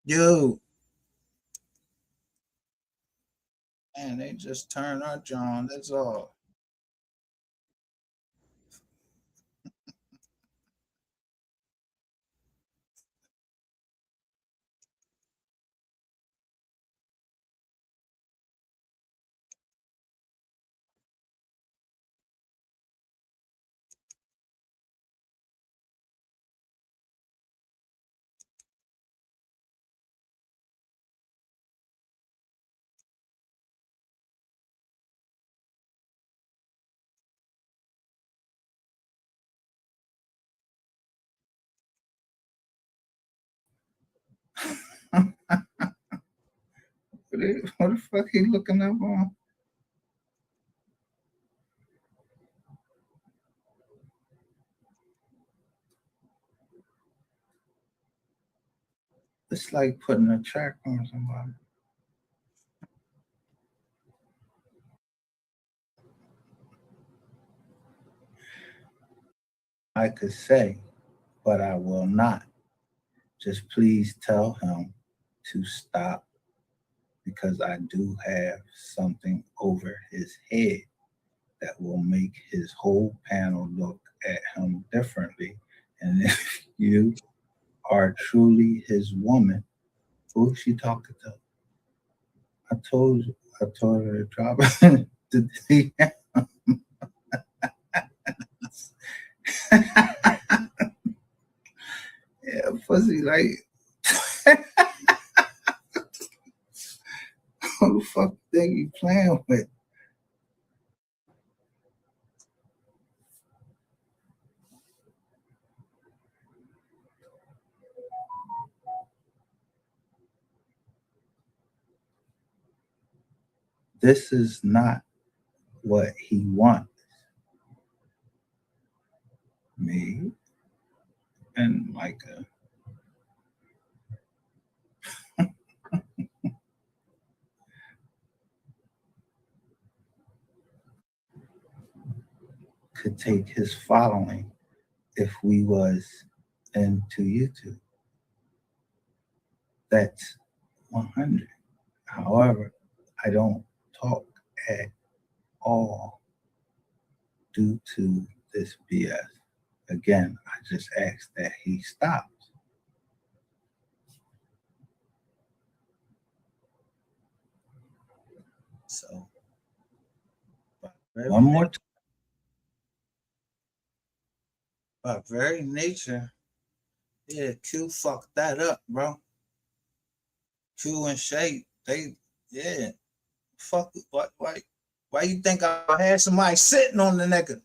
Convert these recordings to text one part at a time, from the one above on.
Yo, man, they just turned our John. That's all. What the fuck he looking up on? It's like putting a track on somebody. I could say, but I will not. Just please tell him to stop because I do have something over his head that will make his whole panel look at him differently. And if you are truly his woman, who is she talking to? I told her to drop it. Yeah, pussy, like, who the fuck think you playing with? This is not what he wants. Me and Micah could take his following if we was into YouTube. That's 100. However, I don't talk at all due to this BS. Again, I just asked that he stops. So, one more time. By very nature, yeah, Q fucked that up, bro. Q and Shay, they, yeah, fuck it. Why you think I had somebody sitting on the nigga?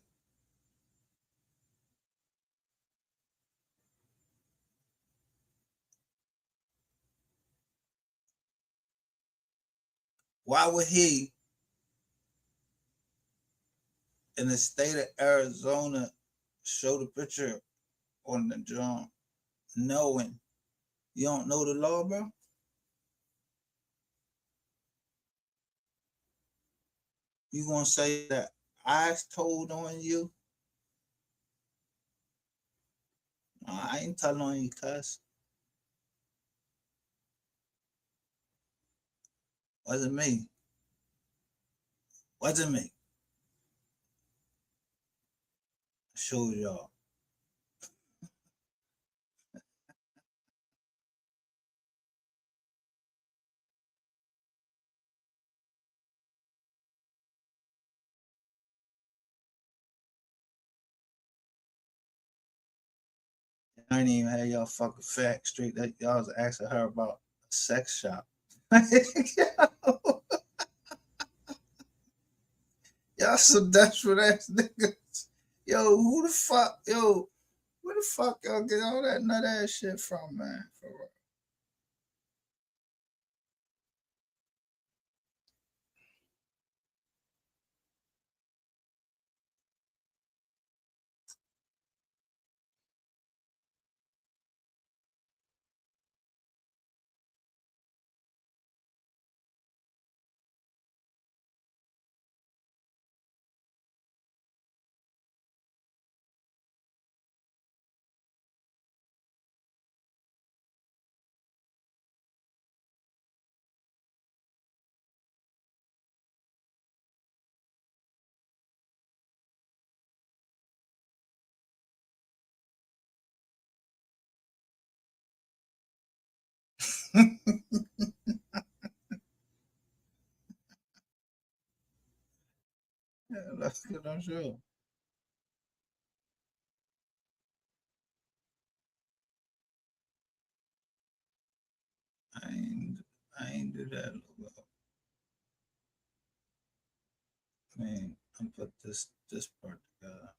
Why would he, in the state of Arizona, show the picture on the drum, knowing you don't know the law, bro? You gonna say that I told on you? I ain't telling on you, cuz. Wasn't me. Wasn't me. Show y'all. I didn't even have y'all fucking facts straight. That y'all was asking her about a sex shop. Y'all some desperate ass niggas. Yo, who the fuck? Yo, where the fuck y'all get all that nut ass shit from, man? For real. Yeah, that's good. I'm sure. I ain't, I ain't do that. Man, I put this part together.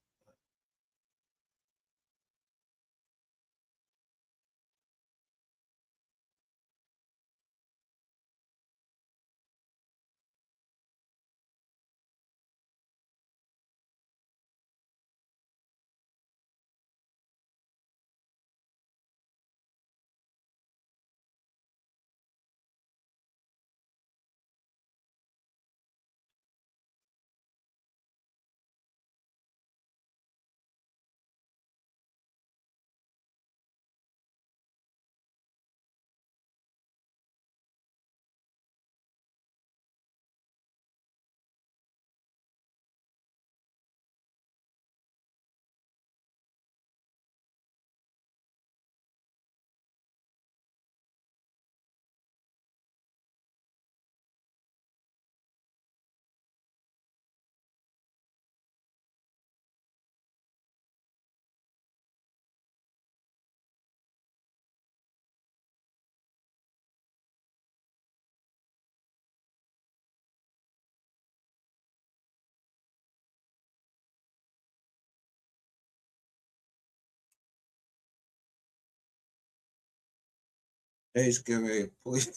Hey, scary, please.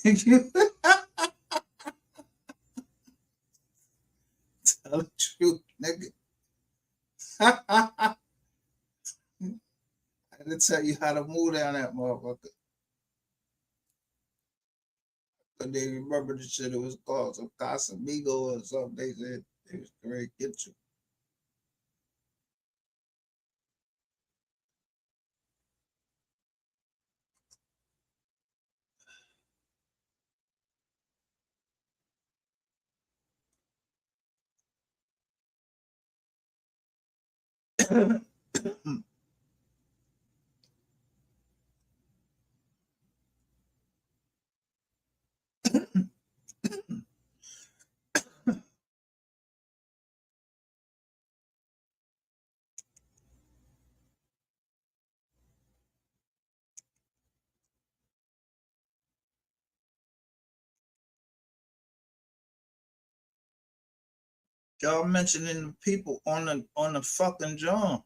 You tell the truth, nigga. I had to tell you how to move down that motherfucker. But they remember the shit. It was called some Casamigo or something. They said they was going to get you. Y'all mentioning the people on the fucking John.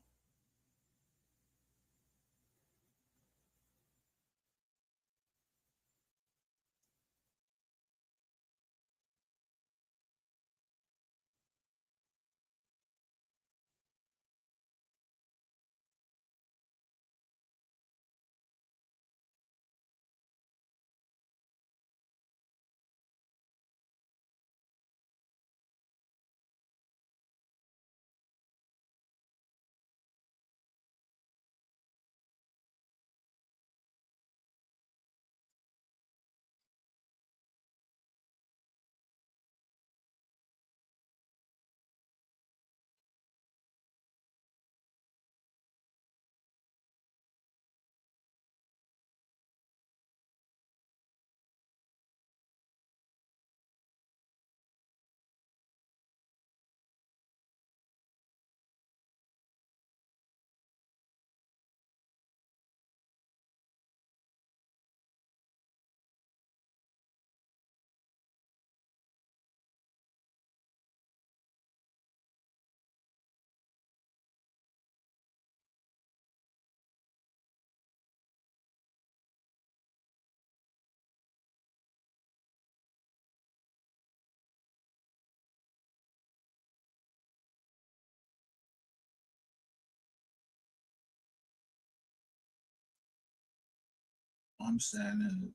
I'm saying,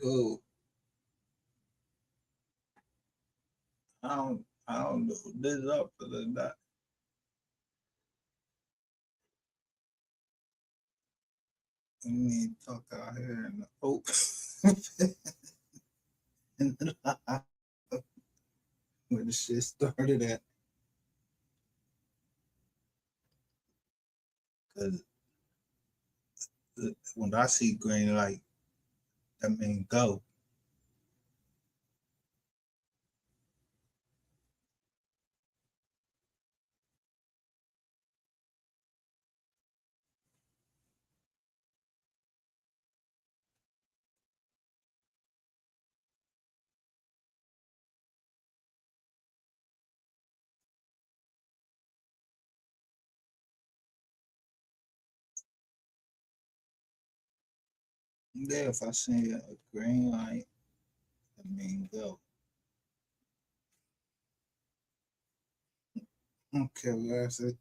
yo, I don't know who this up for the night. We need to talk out here in the open. And where the shit started at. Cause when I see green light, that means go. Yeah, if I see a green light, that means go. Okay, that's it.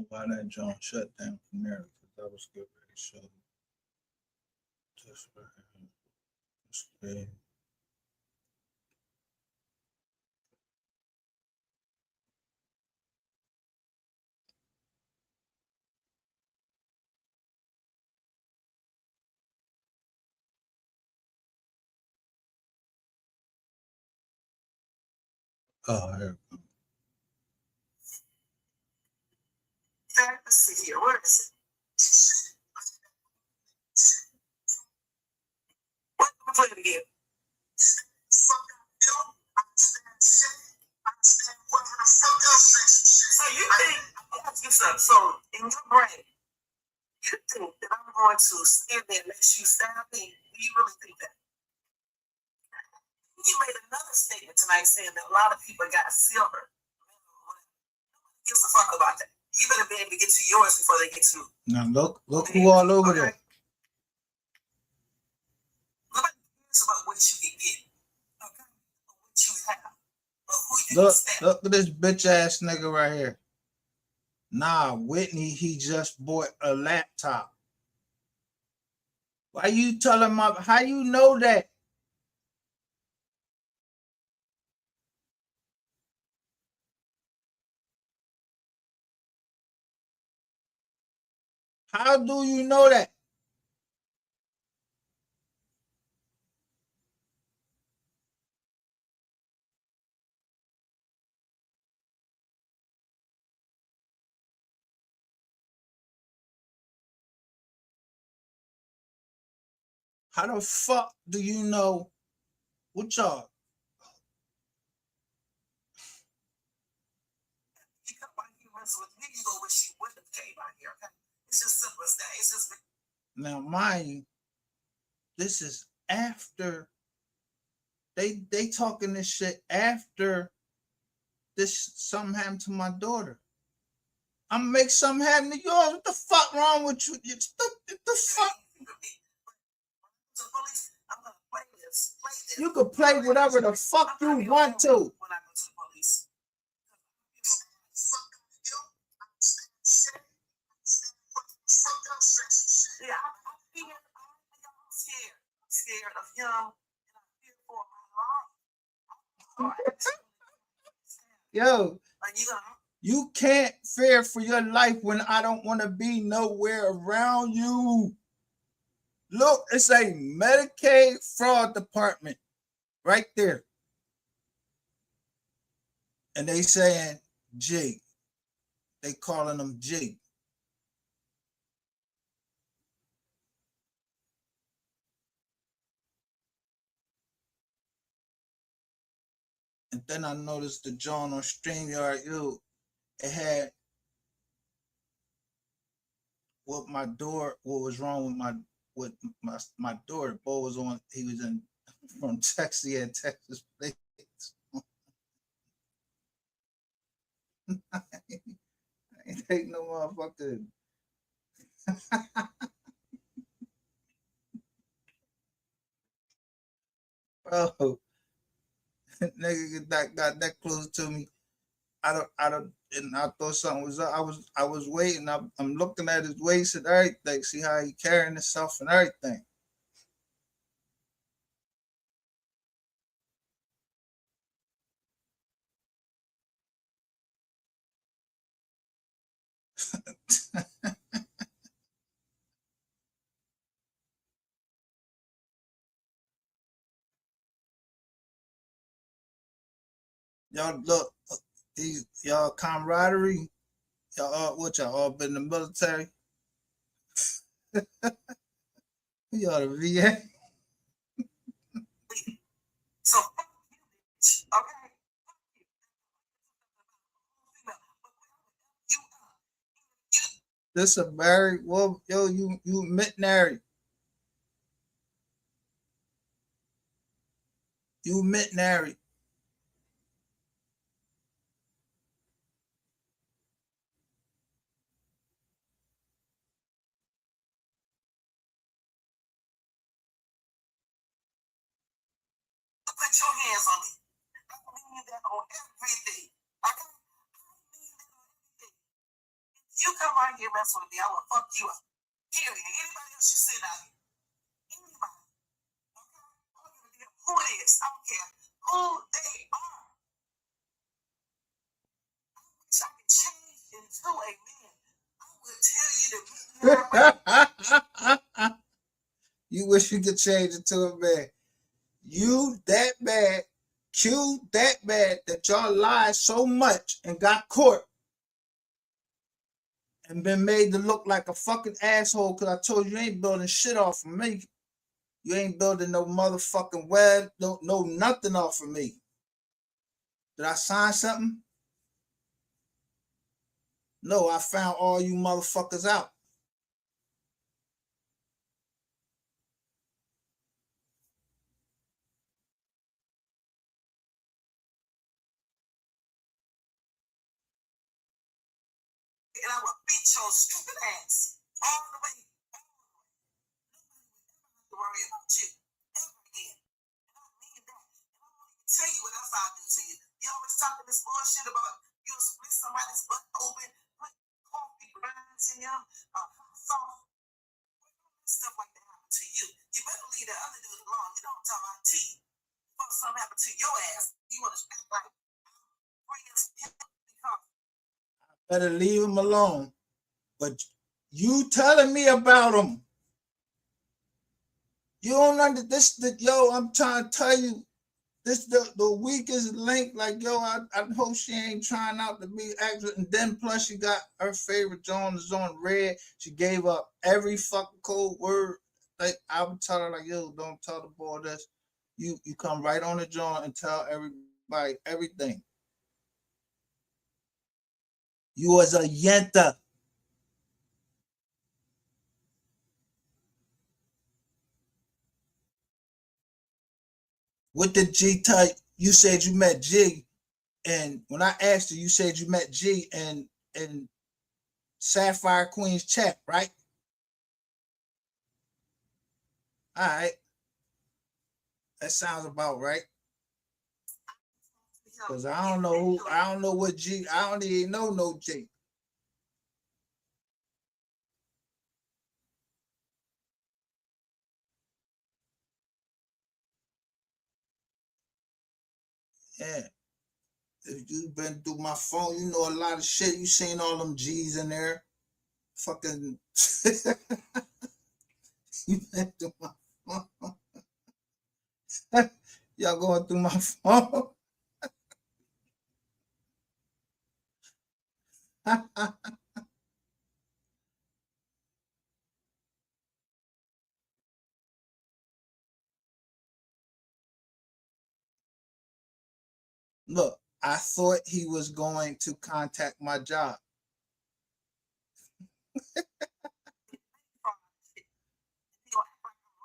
Why that joint shut down from there? Because I was getting ready to show this right here. This big. Oh, here it comes. Let's see here. What is it? What? Play it again. So you think, I'll ask you something. So in your brain, you think that I'm going to stand there and let you stab me? Do you really think that? You made another statement tonight saying that a lot of people got silver. Nobody gives a fuck about that. You better be able to get to yours before they get to. Now look who all over there. Nobody cares about what you can get. Okay? Or what you have. Or who you look at this bitch ass nigga right here. Nah, Whitney, he just bought a laptop. Why you telling my, how you know that? How do you know that? How the fuck do you know what y'all? You come out here messing with me, you go wish you wouldn't have came out here, okay? It's just simple as that. It's just now, mind you, this is after they talking this shit after this something happened to my daughter. I'm gonna make something happen to yours. What the fuck wrong with you? The fuck? You can play whatever the fuck you want to. Yeah, I'm scared of him, and I'm feared for my life. Yo, you can't fear for your life when I don't want to be nowhere around you. Look, it's a Medicaid fraud department right there. And they saying G. They calling them G. And then I noticed the joint on StreamYard, it had what was wrong with my daughter. Bo was on, he was in from Texas, he had Texas plates. I ain't take no motherfucker. Bro, nigga got that close to me. I don't, and I thought something was up. I was waiting. I'm looking at his waist and everything. See how he carrying himself and everything. Y'all look, these y'all camaraderie. Y'all what y'all all been in the military? Y'all the VA. So okay. This a married well, yo, you married. You married. Put your hands on me. I mean that on everything. I mean that on everything. If you come out here messing with me, I will fuck you up. Period. Anybody else you sit out here. Anybody. Okay? I don't give a damn who it is. I don't care who they are. I wish I could change into a man. I would tell you to you wish you could change into a man. You that bad, Q that bad that y'all lied so much and got caught and been made to look like a fucking asshole because I told you ain't building shit off of me. You ain't building no motherfucking web, no nothing off of me. Did I sign something? No, I found all you motherfuckers out. And I will beat your stupid ass all the way. To worry about you ever again. And I mean that. And I won't even tell you what else I'll do to you. You always talking this bullshit about you'll split somebody's butt open, put coffee grinds in them, hot sauce, stuff like that happen to you. You better leave the other dude alone. You know what I'm talking about? Teeth. If something happen to your ass, you want to act like friends because I better leave him alone. But you telling me about him. You don't understand this. Yo, I'm trying to tell you, this the weakest link. Like yo, I hope she ain't trying out to be actress. And then plus she got her favorite Joan is on red. She gave up every fucking code word. Like I would tell her like yo, don't tell the boy this. You come right on the joint and tell everybody everything. You was a yenta. What did G tell you? You said you met G, and when I asked you, you said you met G and Sapphire Queen's chat, right? All right, that sounds about right. Cause I don't know what G, I don't even know no G. Yeah, if you've been through my phone, you know a lot of shit. You seen all them G's in there. Fucking, you been through my phone. Y'all going through my phone. Look, I thought he was going to contact my job.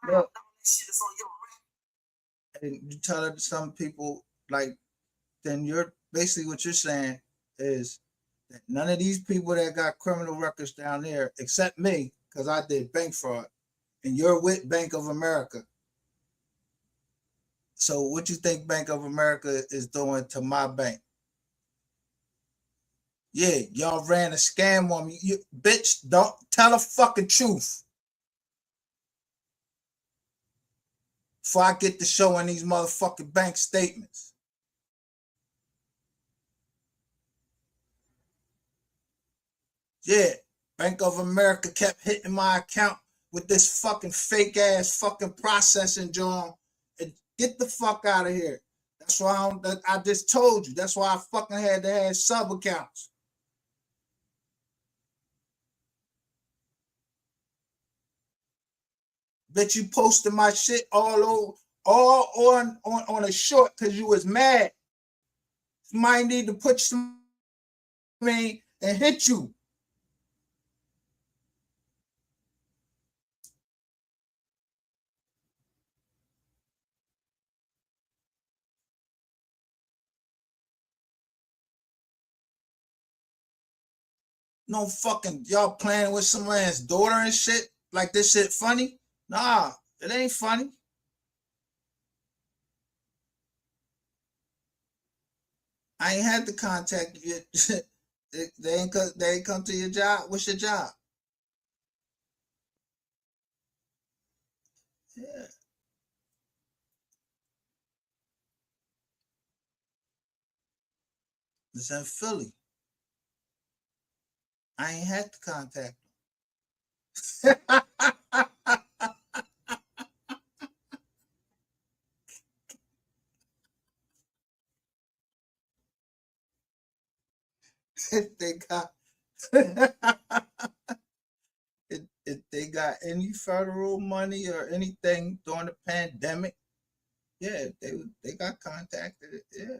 Look, and you tell some people like, then you're basically what you're saying is that none of these people that got criminal records down there, except me, because I did bank fraud, and you're with Bank of America. So what you think Bank of America is doing to my bank? Yeah, y'all ran a scam on me. You bitch, don't tell the fucking truth. Before I get to showing these motherfucking bank statements. Yeah, Bank of America kept hitting my account with this fucking fake ass fucking processing, John. And get the fuck out of here. That's why I just told you. That's why I fucking had to have sub accounts. Bet you posted my shit all over, all on a short because you was mad. Somebody need to put some and hit you. No fucking y'all playing with somebody's daughter and shit like this shit funny. Nah, it ain't funny. I ain't had to contact you. They ain't come to your job. What's your job? Yeah, it's in Philly. I ain't had to contact them. if they got if they got any federal money or anything during the pandemic, yeah, they got contacted. Yeah,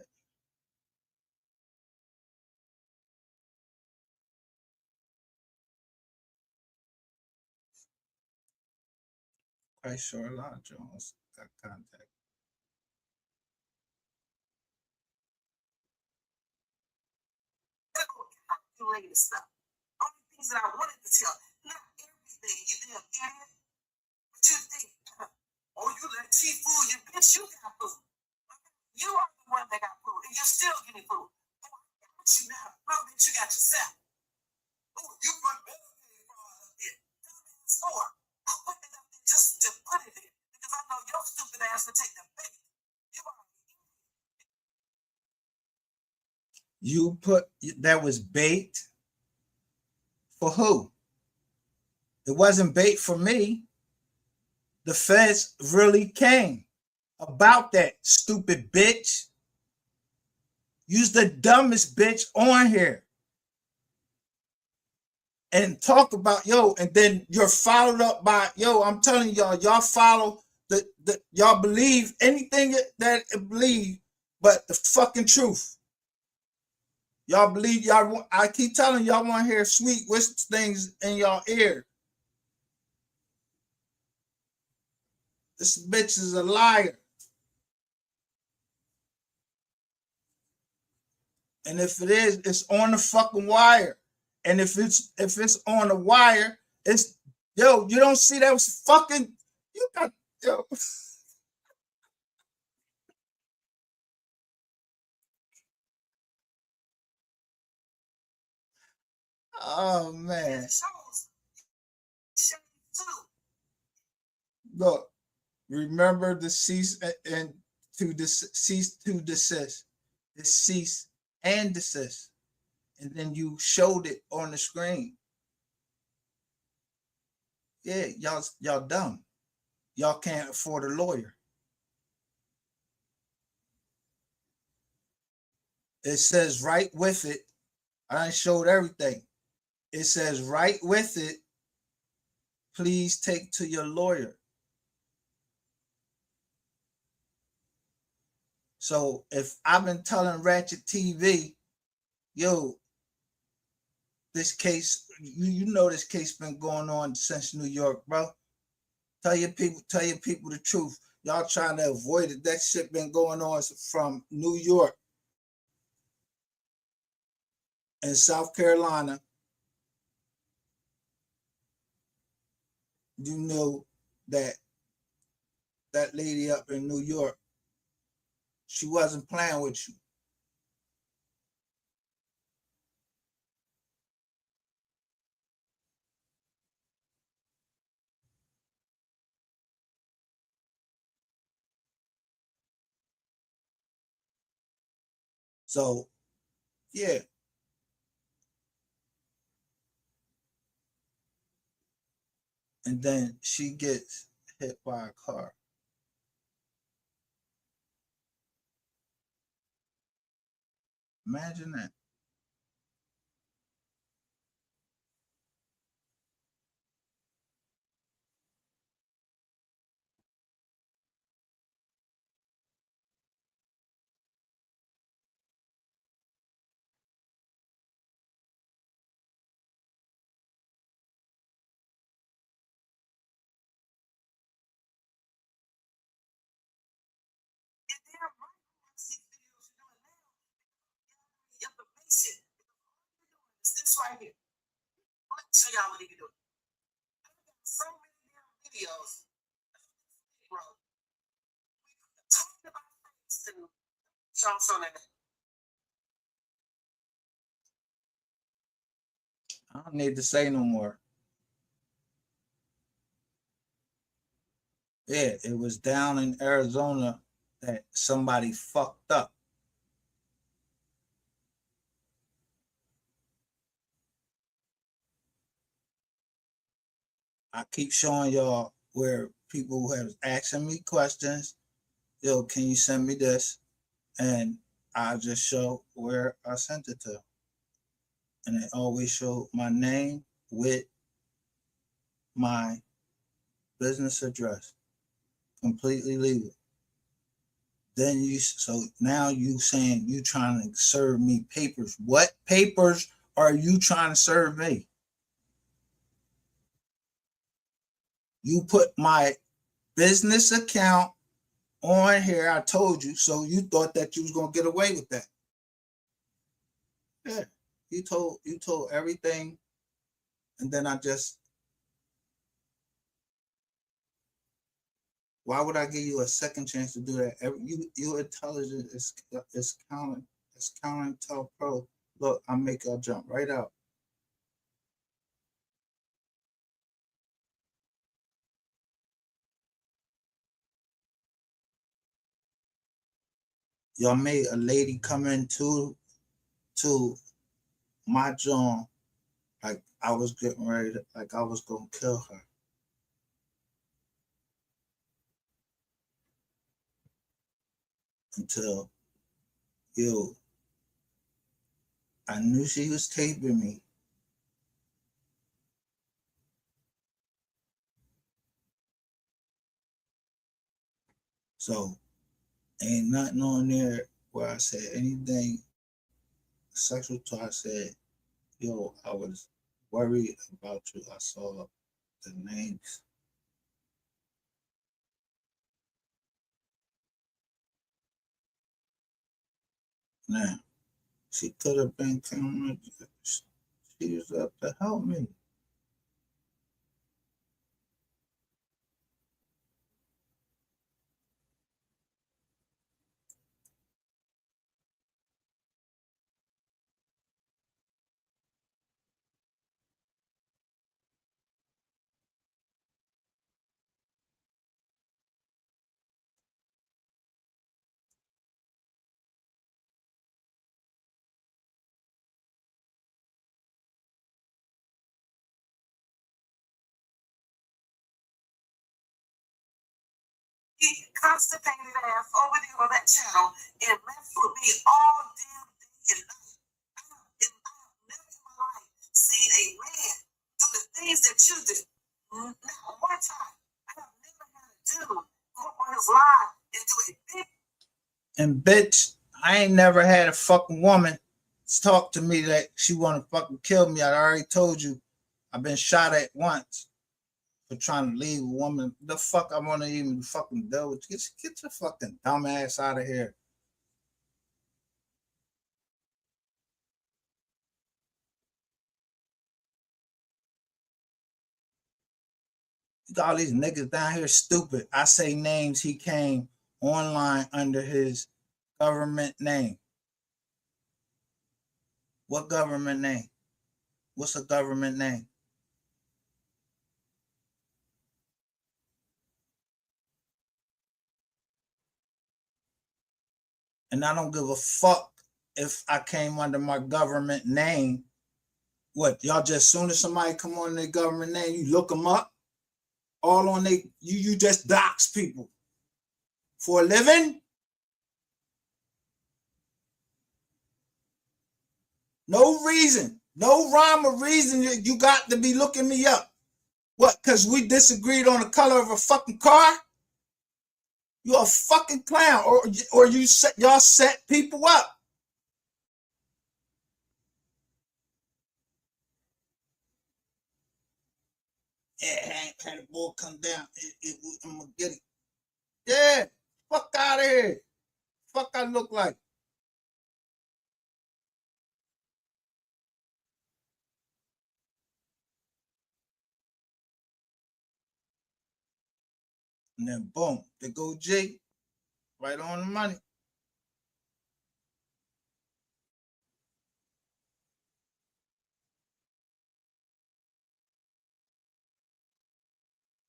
quite sure a lot of Jones got contacted. Calculated stuff. All the things that I wanted to tell. Not everything, you damn idiot. But you think, oh, you let Chief fool you, bitch, you got food. You are the one that got food, and you're still getting food. Oh, I got you now. No, bitch, you got yourself. Oh, you put better pay for all of it. Store. I put it up there just to put it there because I know your stupid ass will take the bait. You put that was bait for who? It wasn't bait for me. The feds really came about that stupid bitch. Use the dumbest bitch on here and talk about and then you're followed up by I'm telling y'all follow the y'all believe anything that it believe but the fucking truth. Y'all believe y'all. I keep telling y'all want to hear sweet whisper things in y'all ear. This bitch is a liar. And if it is, it's on the fucking wire. And if it's on the wire, it's you don't see that was fucking you got yo. Oh man. Look, remember the cease and cease to desist. The cease and desist. And then you showed it on the screen. Yeah, y'all dumb. Y'all can't afford a lawyer. It says right with it. I showed everything. It says right with it. Please take to your lawyer. So if I've been telling Ratchet TV, yo, this case, you know this case been going on since New York, bro. Tell your people the truth. Y'all trying to avoid it. That shit been going on from New York and South Carolina. You know that lady up in New York She wasn't playing with you. So yeah. And then she gets hit by a car. Imagine that. This right here. Let me show y'all what he can do. So many damn videos, bro. Talking about things to show that. I don't need to say no more. Yeah, it was down in Arizona that somebody fucked up. I keep showing y'all where people have asking me questions. Yo, can you send me this? And I just show where I sent it to. And it always show my name with my business address. Completely legal. Then so now you saying you trying to serve me papers. What papers are you trying to serve me? You put my business account on here. I told you, so you thought that you was gonna get away with that. Yeah, you told everything, and then I just, why would I give you a second chance to do that? You intelligent is counting, it's counting tell pro. Look, I make y'all jump right out. Y'all made a lady come into to my joint like I was getting ready to, like I was gonna kill her. Until yo, I knew she was taping me. So ain't nothing on there where I said anything sexual to. I said, yo, I was worried about you. I saw the names. Now, she could have been coming. She was up to help me. He constipated ass over there on that channel and messed with me all damn day and night. I've never in my life seen a man do the things that you do. Not one time. I have never had a dude go up on his live and do a big. And bitch, I ain't never had a fucking woman talk to me that she want to fucking kill me. I already told you, I've been shot at once for trying to leave a woman. The fuck I want to even fucking deal with? Get your fucking dumb ass out of here. All these niggas down here stupid. I say names. He came online under his Government name. What government name? What's a government name? And I don't give a fuck if I came under my government name. What, y'all just soon as somebody come on their government name, you look them up, all on they you just dox people for a living? No reason, no rhyme or reason you got to be looking me up. What, because we disagreed on the color of a fucking car? You're a fucking clown, or y'all set people up. Yeah, I ain't had a bull come down. I'm gonna get it. Yeah, fuck out of here. Fuck I look like. And then boom, they go G, right on the money.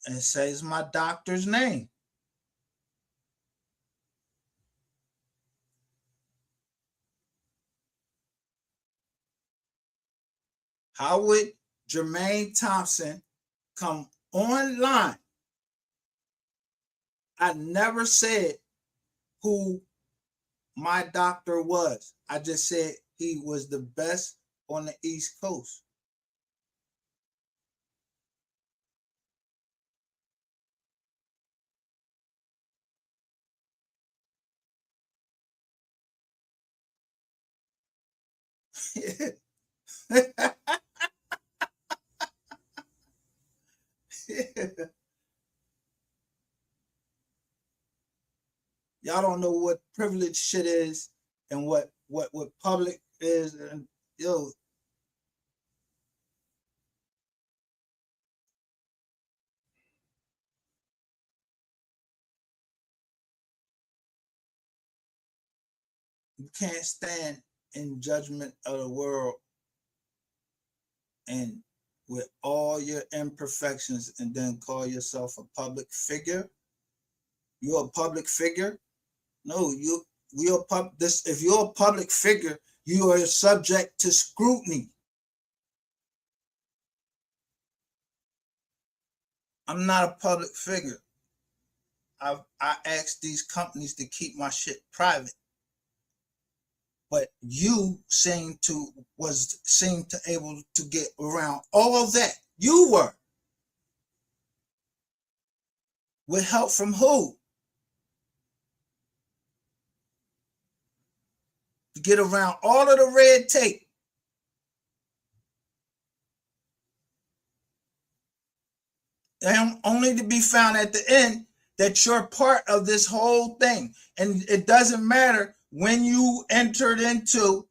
And says my doctor's name. How would Jermaine Thompson come online? I never said who my doctor was. I just said he was the best on the East Coast. Y'all don't know what privilege shit is and what public is. And yo, you can't stand in judgment of the world and with all your imperfections and then call yourself a public figure. You're a public figure. No, you're this. If you're a public figure, you are subject to scrutiny. I'm not a public figure. I asked these companies to keep my shit private, but you seemed to able to get around all of that. You were with help from who? To get around all of the red tape. And only to be found at the end that you're part of this whole thing. And it doesn't matter when you entered into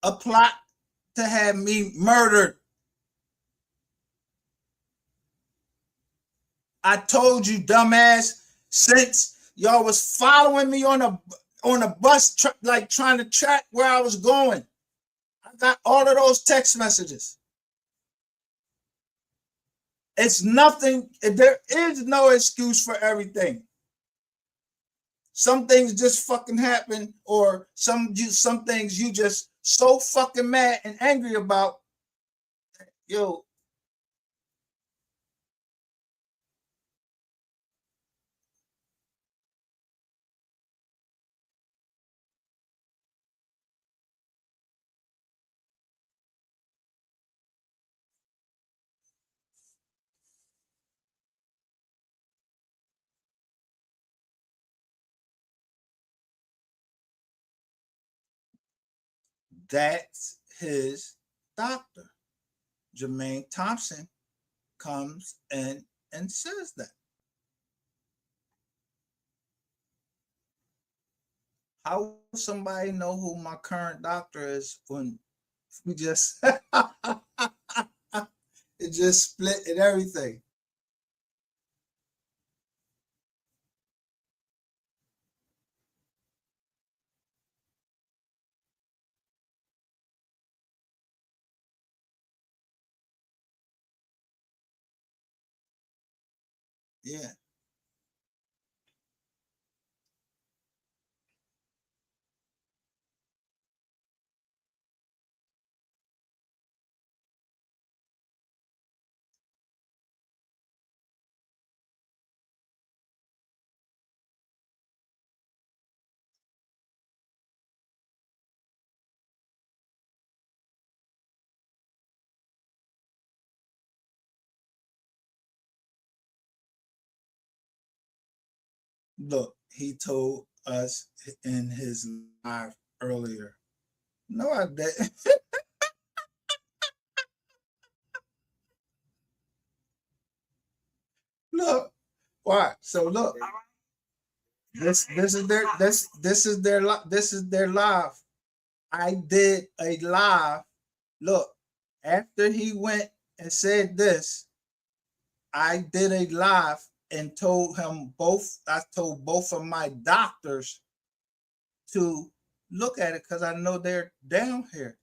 a plot to have me murdered. I told you, dumbass, since y'all was following me on a bus, like trying to track where I was going. I got all of those text messages. It's nothing. There is no excuse for everything. Some things just fucking happen, or some things you just so fucking mad and angry about. Yo, that's his doctor. Jermaine Thompson comes in and says that. How will somebody know who my current doctor is when we just it just split and everything? Yeah. Look, he told us in his live earlier. No, I didn't. Look, why? So look, this is their live. I did a live. Look, after he went and said this, I did a live and told him both. I told both of my doctors to look at it because I know they're down here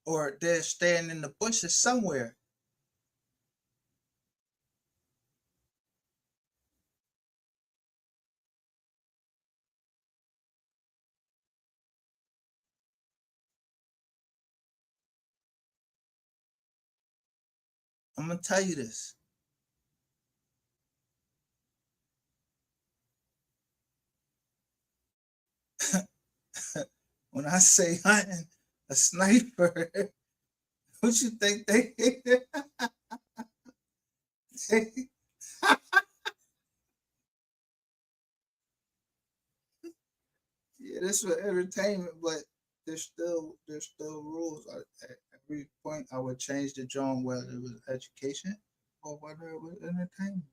or they're staying in the bushes somewhere. I'm gonna tell you this. When I say hunting a sniper, what you think they? Yeah, this was entertainment, but there's still rules. At every point, I would change the genre whether it was education or whether it was entertainment.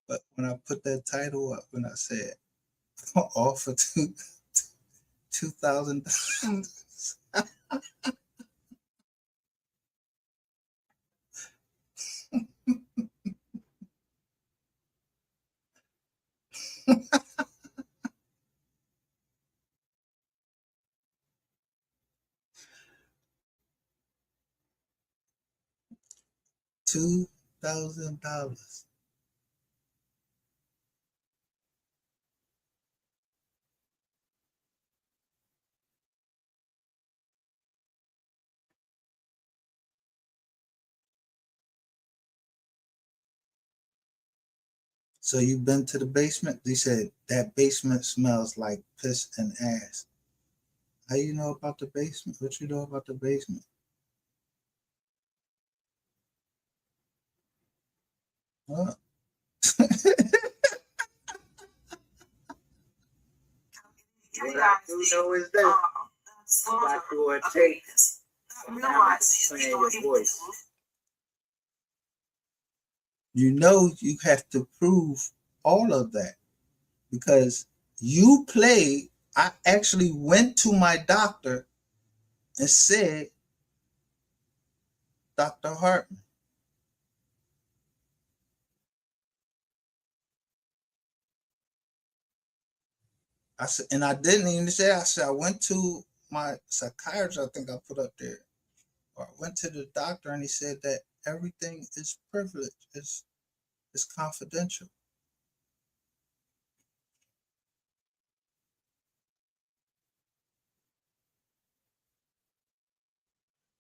But when I put that title up, when I said all for $2,000, $2,000. So you've been to the basement? They said that basement smells like piss and ass. How you know about the basement? What you know about the basement? Huh? What I do know is this. Got you a tape. Now playing your voice. You know you have to prove all of that because you played. I actually went to my doctor and said, Dr. Hartman. I said, and I didn't even say, I said, I went to my psychiatrist, I think I put up there. Or I went to the doctor and he said that everything is privileged, it's confidential.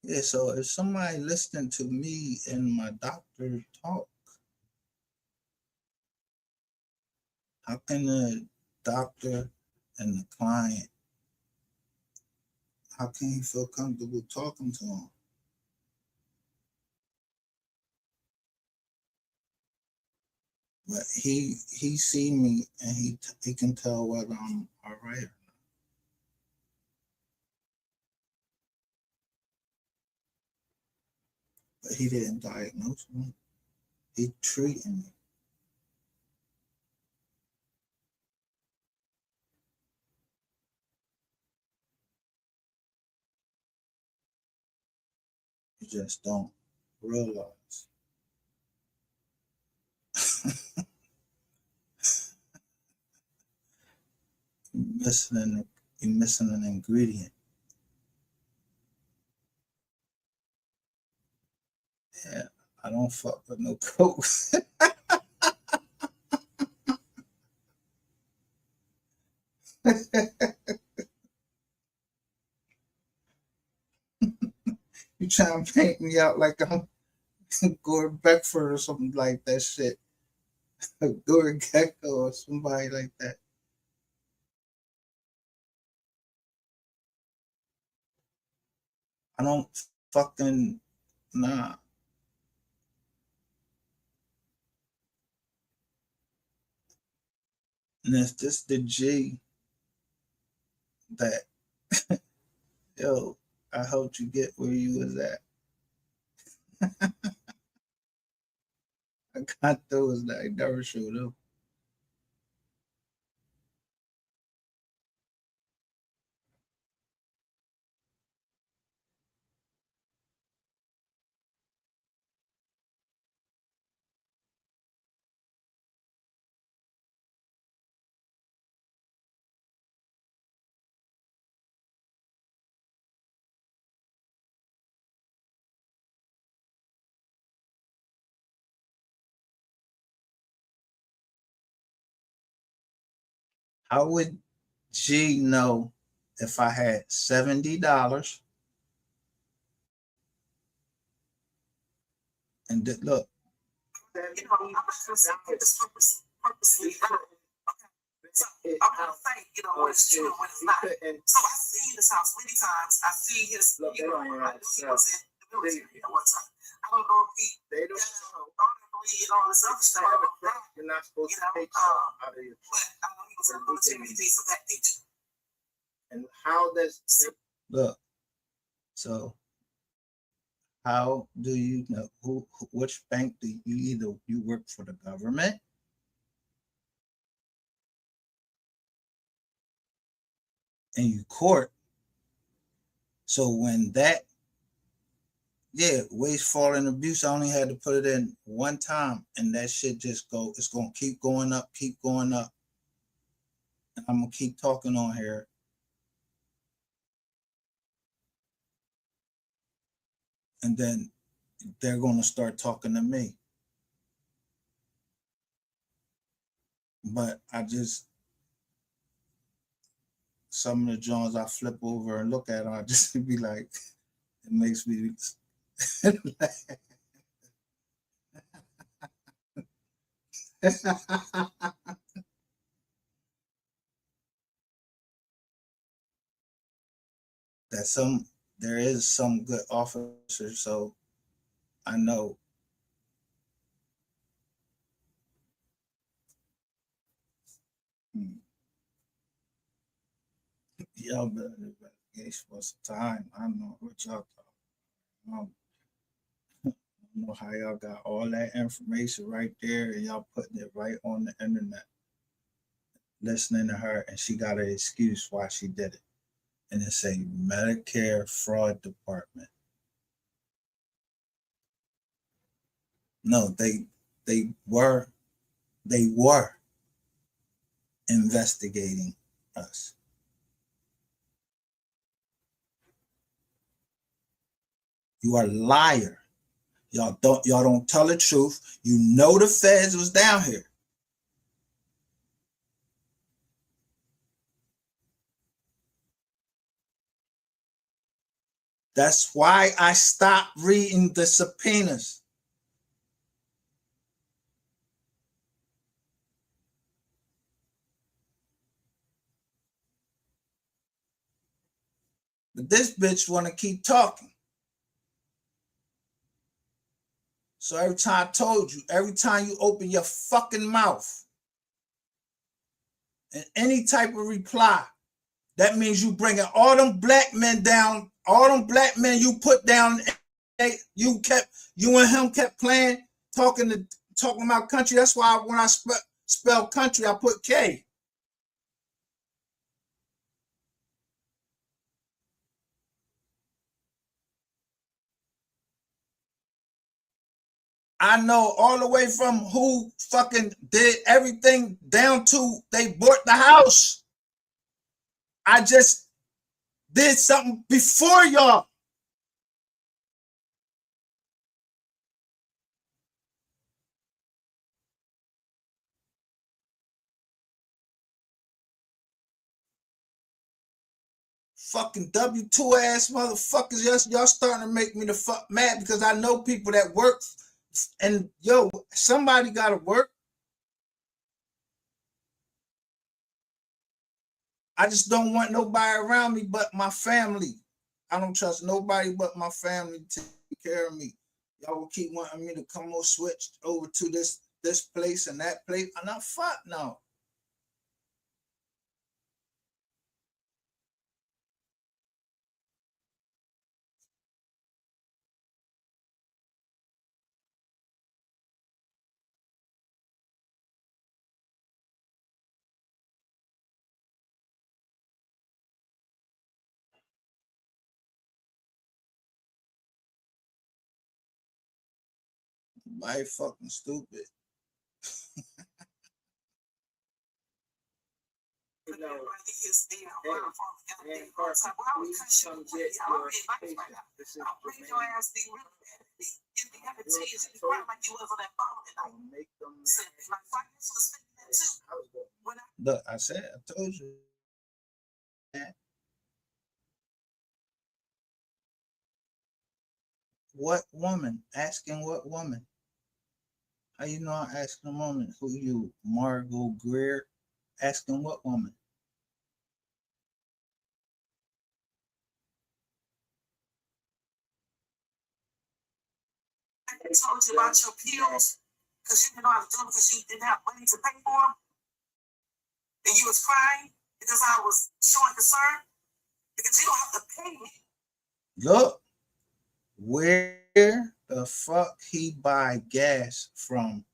Yeah, so if somebody listening to me and my doctor talk, how can the doctor and the client, how can he feel comfortable talking to him? But he see me and he can tell whether I'm all right. But he didn't diagnose me. He treated me. You just don't realize. You're missing an ingredient. Yeah, I don't fuck with no coke. You trying to paint me out like I'm Gordon Beckford or something like that shit. Gordon Gecko or somebody like that. I don't fucking nah. And it's just the G that yo, I helped you get where you was at. I got those that I never showed up. How would G know if I had $70 and look, I'm not gonna say this purposely. So I'm gonna say, what is true and what is not. So I've seen this house many times. I see his, I knew he was in the military at one time. I don't know if he bleed all this other stuff. You're not supposed to take out of your but I know he was in the military and things of that nature. And how does look? So how do you know which bank do you either you work for the government and you court? So when that wasteful and abuse, I only had to put it in one time and that shit just it's gonna keep going up, keep going up. And I'm gonna keep talking on here. And then they're gonna start talking to me. But some of the Jones I flip over and look at, I just be like, it makes me that there is some good officers, so I know. Y'all better investigation for some time. I don't know what y'all talking. I don't know how y'all got all that information right there and y'all putting it right on the internet. Listening to her and she got an excuse why she did it. And it's a Medicare fraud department. No, they were investigating us. You are a liar. Y'all don't tell the truth. You know the feds was down here. That's why I stopped reading the subpoenas. But this bitch want to keep talking. So every time I told you, every time you open your fucking mouth and any type of reply, that means you bringing all them black men down, all them black men you put down. You and him kept playing, talking about country. That's why when I spell country, I put K. I know all the way from who fucking did everything down to they bought the house. I just did something before y'all. Fucking W2 ass motherfuckers. Y'all starting to make me the fuck mad because I know people that work. And yo, somebody gotta work. I just don't want nobody around me but my family. I don't trust nobody but my family to take care of me. Y'all will keep wanting me to come on switch over to this place and that place. I'm not fuck no. Nobody fucking stupid. You know, and Carson, please come get your patient. This is make them. Look, I said, I told you. What woman? Asking what woman? How you know I'm asking a woman? Who you, Margot Greer? Asking what woman? I told you about your pills because you didn't know how to do them because you didn't have money to pay for them, and you was crying because I was showing concern because you don't have to pay me. Look, where the fuck he buy gas from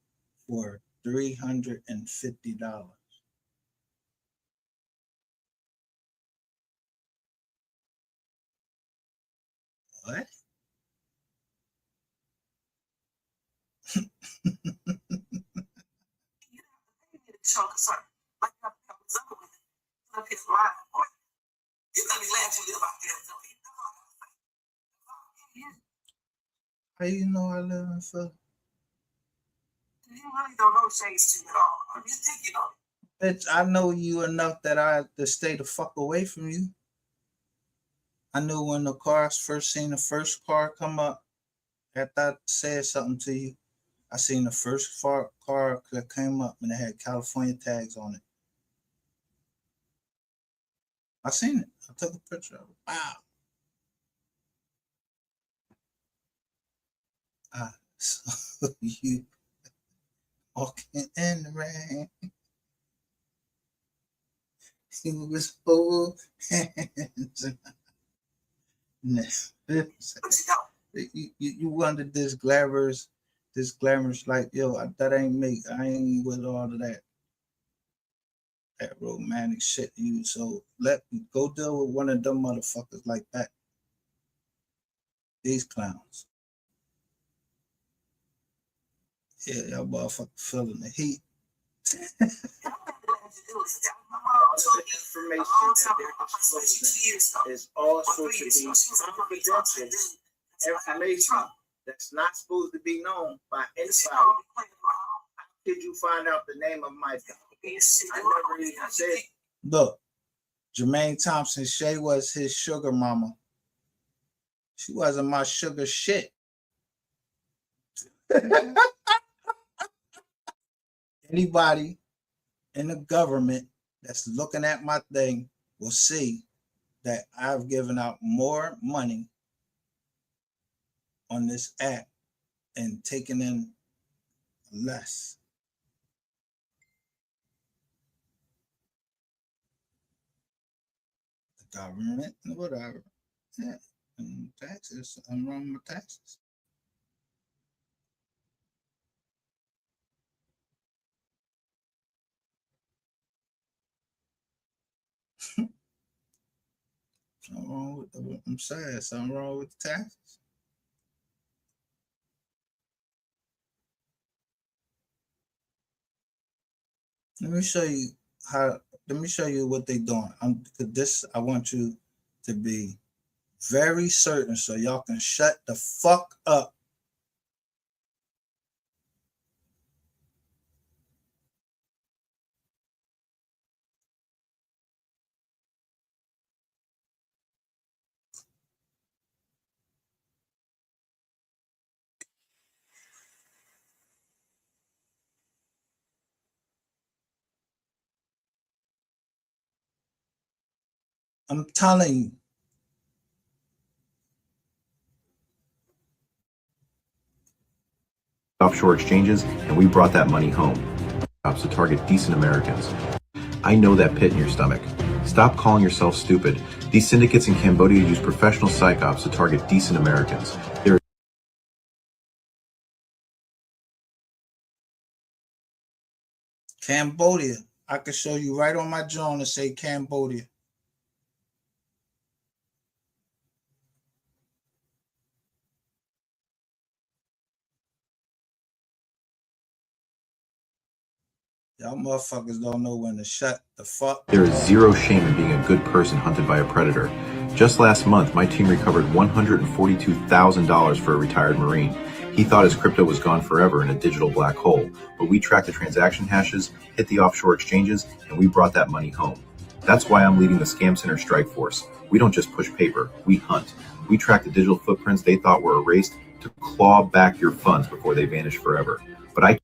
for $350? What? Show concern. Like I was up with it. Up his line. You let me laugh you live out there. How you know I live in Philly? You really don't know Shades to at all. You think you know. Bitch, I know you enough that I have to stay the fuck away from you. I knew when the cars first seen the first car come up, after I said something to you, I seen the first car that came up and it had California tags on it. I seen it. I took a picture of it. Wow. I saw you walking in the rain. He was holding hands. You wanted this glamorous like, yo, that ain't me. I ain't with all of that romantic shit. You so let me go deal with one of them motherfuckers like that. These clowns. Yeah, y'all motherfuckers feeling the heat. Information that they're disclosing is all supposed to be confidential information that's not supposed to be known by anybody. How did you find out the name of my company? I never even said. Look, Jermaine Thompson, Shay was his sugar mama. She wasn't my sugar shit. Anybody in the government that's looking at my thing will see that I've given out more money on this app and taken in less. The government, whatever. Yeah. And taxes, I'm wrong with taxes. Something wrong with I'm sad. Something wrong with the taxes. Let me show you how Let me show you what they doing. I want you to be very certain so y'all can shut the fuck up. I'm telling you. Offshore exchanges, and we brought that money home. To target decent Americans. I know that pit in your stomach. Stop calling yourself stupid. These syndicates in Cambodia use professional psychops to target decent Americans. They're Cambodia. I can show you right on my drone and say Cambodia. Y'all motherfuckers don't know when to shut the fuck. There is zero shame in being a good person hunted by a predator. Just last month, my team recovered $142,000 for a retired Marine. He thought his crypto was gone forever in a digital black hole, but we tracked the transaction hashes, hit the offshore exchanges, and we brought that money home. That's why I'm leading the Scam Center Strike Force. We don't just push paper, we hunt. We track the digital footprints they thought were erased to claw back your funds before they vanish forever. But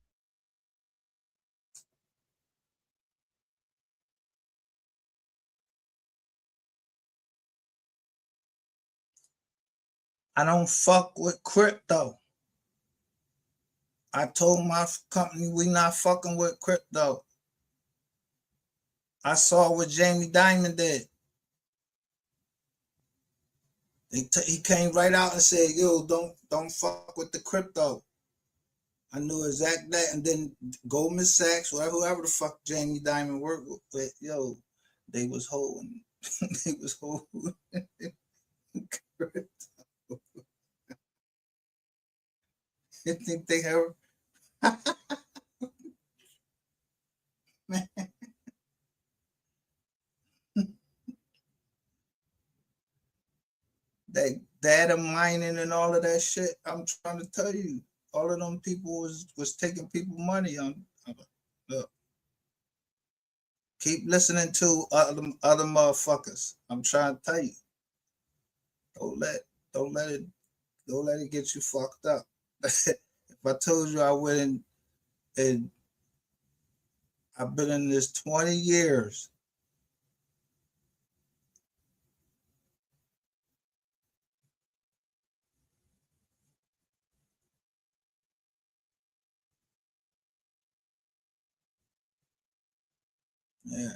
I don't fuck with crypto. I told my company we not fucking with crypto. I saw what Jamie Dimon did. He came right out and said, "Yo, don't fuck with the crypto." I knew exactly that. And then Goldman Sachs, whoever the fuck Jamie Dimon worked with, yo, they was holding. They was holding crypto. You think they have? Man. That data mining and all of that shit. I'm trying to tell you, all of them people was taking people money on. Look, keep listening to other motherfuckers. I'm trying to tell you. Don't let it get you fucked up. If I told you I went and I've been in this 20 years. Yeah.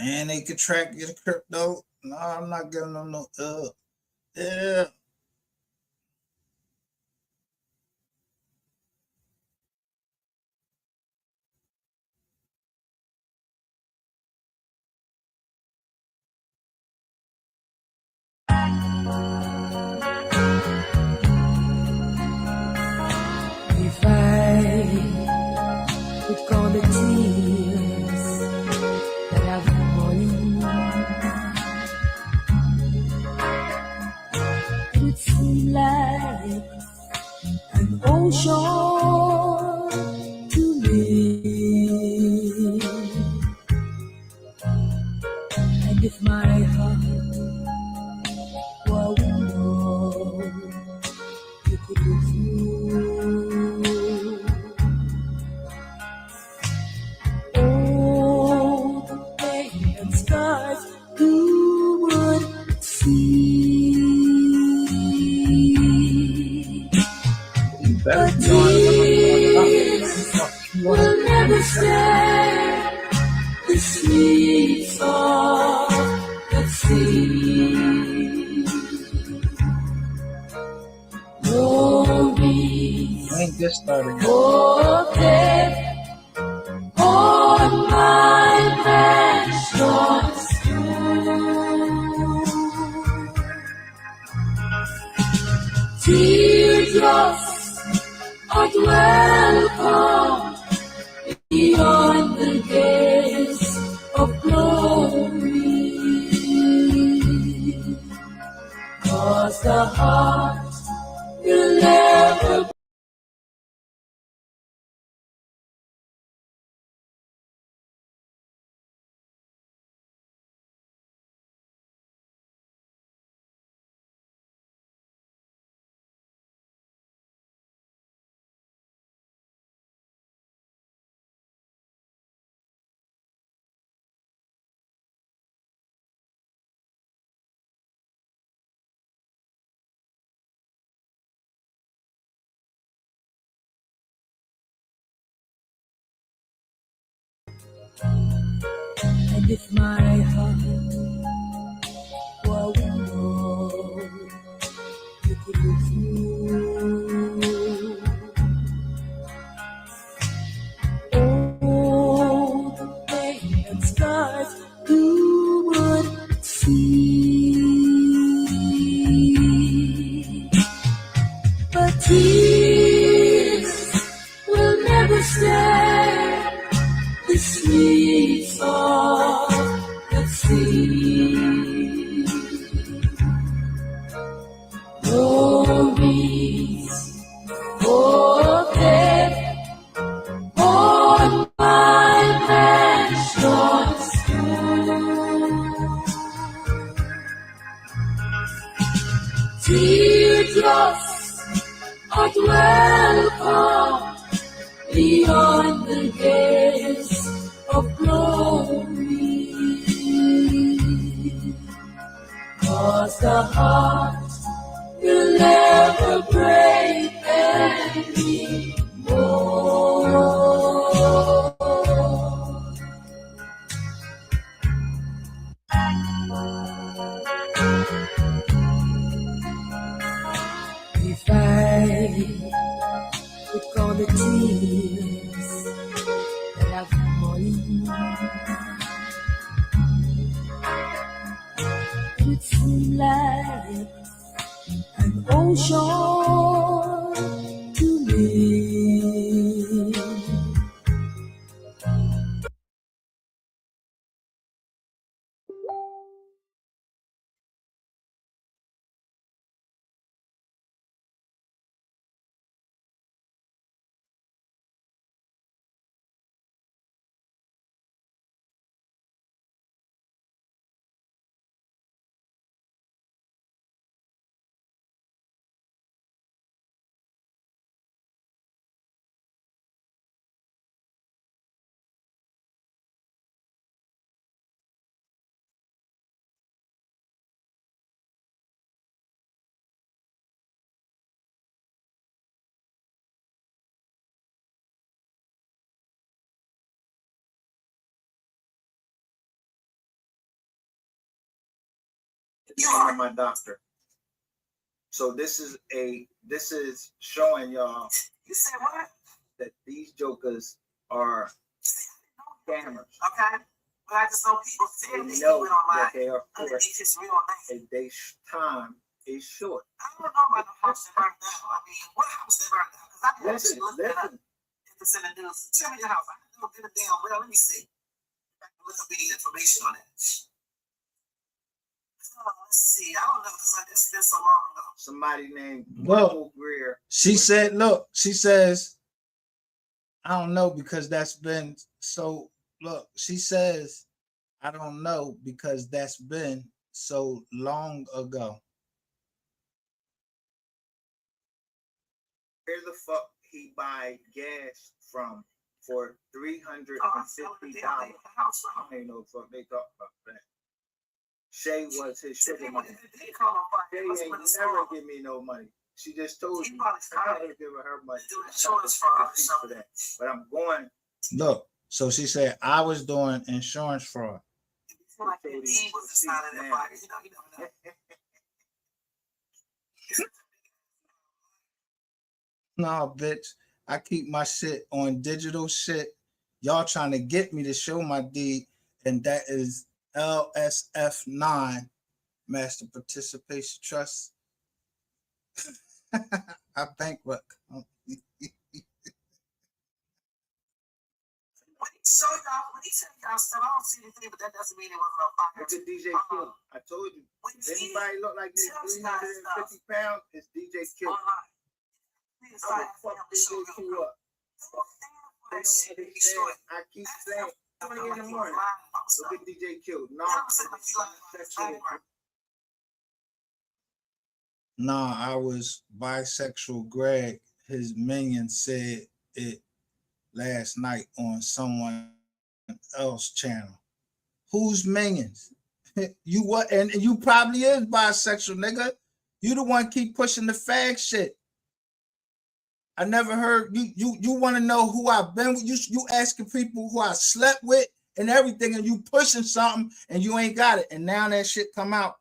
And they could track your crypto. No, I'm not giving them no yeah. If I could call the tears that I've been falling, it would seem like an ocean to me. And if my heart were window, you could look through. Oh, the pain and scars you would see. But tears will never share the sweets of the sea. Ain't this started? Oh, death on my precious stone. welcome beyond the gates of glory. 'Cause the heart will never and if my heart were a window you could look through. Oh, the rain and skies you would see. But tears will never stay the streets of the sea. Glories forget on my mansion's teardrops are welcome beyond the gates of glory. 'Cause the heart will never break anymore. If I could count the tears that I've fallen, it would seem like an ocean to me. I'm my doctor. So this is showing y'all. You said what? That these jokers are scammers. Okay. But I just know people say they know that they are underneath his real name. And their time is short. I don't know about the house that burned down. I mean, what house that burned down? Because I can actually look it up if it's in the news. Tell me your house. I can look in the damn well. Let me see. I can look up any information on it. Let's see. I don't know because it's been so long ago. Somebody named Michael Greer. She said, look, she says, I don't know because that's been so, look, she says, I don't know because that's been so long ago. Where the fuck he buy gas from for $350? I ain't no fuck they talk about that. Shay was his sugar money. Shay ain't never give me no money. She just told you I had to give her money for that. But I'm going. Look, so she said I was doing insurance fraud. No, bitch. I keep my shit on digital shit. Y'all trying to get me to show my deed, and that is LSF9, Master Participation Trust. I bankrupt. When he show y'all, when he tell y'all stuff, I don't see anything, but that doesn't mean it wasn't on fire. Look at DJ Q. I told you. When If anybody look like they tells y'all 350 pounds, it's DJ Q. online, please I start will fuck asking him to show DJ you. Q up. Don't stand for They that don't shit and destroy understand. it. I keep That's saying, not 20 in the morning. Look at DJ Q. No, sexual. Nah, I was bisexual Greg. His minion said it last night on someone else channel. Whose minions? You what? And you probably is bisexual, nigga. You the one keep pushing the fag shit. I never heard you want to know who I've been with. You asking people who I slept with and everything, and you pushing something and you ain't got it. And now that shit come out.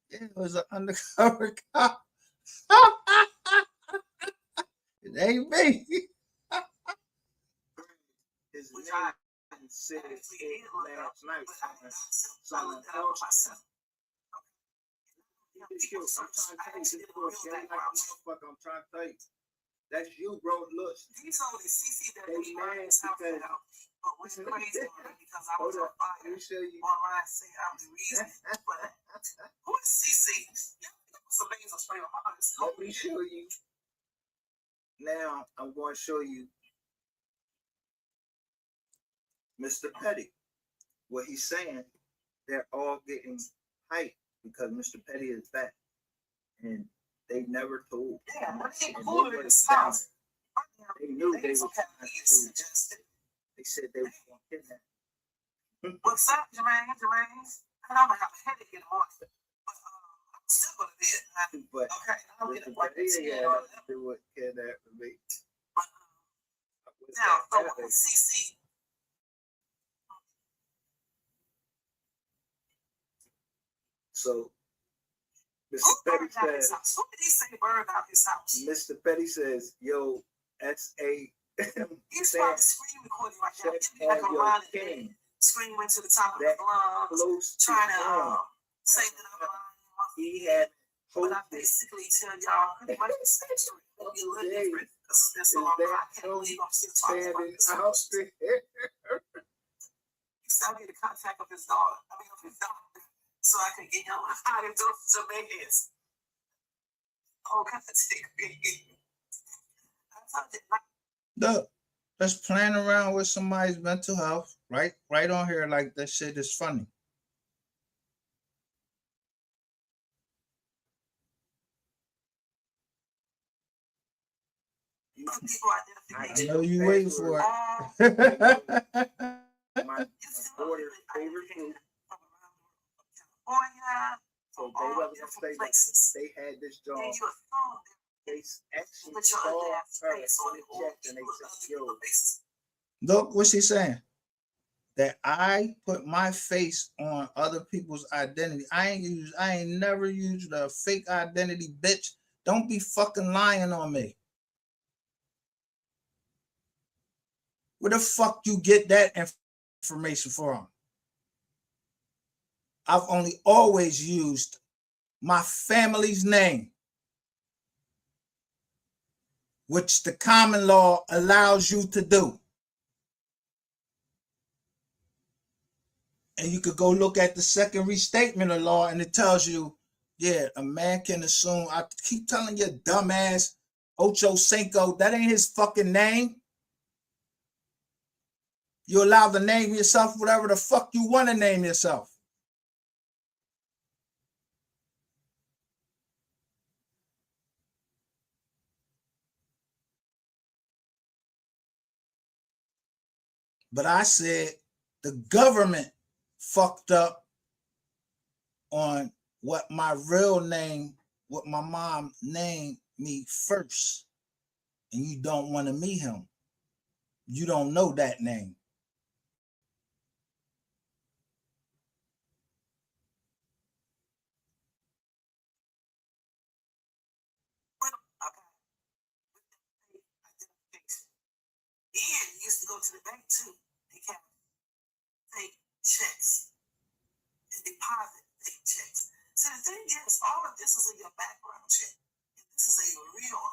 It was an undercover cop. It ain't me. His name said it last night. Someone else. I'm trying to tell you, I'm trying to tell you. That's you, bro. Look. He told me CC that They he mad burned his house because- down, but which crazy because I was Hold on up. fire. Let me show you. Online saying I'm the reason. But who is CC? It's amazing straight up honest. Let me show you. Now I'm going to show you Mr. Petty. What he's saying, they're all getting hyped because Mr. Petty is back. And they never told. Yeah, when they And pulled they in his house, They knew they was were okay. trying to. They said they were going to kidnap. What's up, Jermaine? And I'm gonna have a headache in the morning. But I'm still gonna be it. But Okay, I'll get Mr. it right Petty to you. had nothing to do with kidnap for me. Now, so CC. So Mr. Who Petty burned out his says, house? Who did he say burned out his house? Mr. Petty says, yo, S.A. He's said, probably screen recording right now. check He's like on a your line king screaming to the top of that his lungs, close to trying to home. say that I'm lying. He had But I hoped basically tell y'all pretty much the same story. It'll be a little different because it's been so long. I can't believe I'm still talking about standing this. out there. He sent me the contact of his daughter. Of his doctor, so I could get him out of those Jamaicans. Oh, God, take me. I told you, like, Look, let's playing around with somebody's mental health, right? Right on here, like that shit is funny. people I identification. know you waiting for All it. My daughter's favorite food. California, So from they all wasn't gonna different say places. they had this job. And you assume They actually that your saw other half her face on on the the check and they said, yo, faces. Look, what's he saying? That I put my face on other people's identity. I ain't never used a fake identity, bitch. Don't be fucking lying on me. Where the fuck you get that information from? I've only always used my family's name, which the common law allows you to do. And you could go look at the second restatement of law and it tells you, yeah, a man can assume. I keep telling you, dumbass, Ocho Cinco, that ain't his fucking name. You're allowed to name yourself whatever the fuck you want to name yourself. But I said the government fucked up on what my real name, what my mom named me first. And you don't want to meet him. You don't know that name. Ian used to go to the bank too. They kept take checks and deposit take checks. So the thing is, all of this is in your background check. This is a real.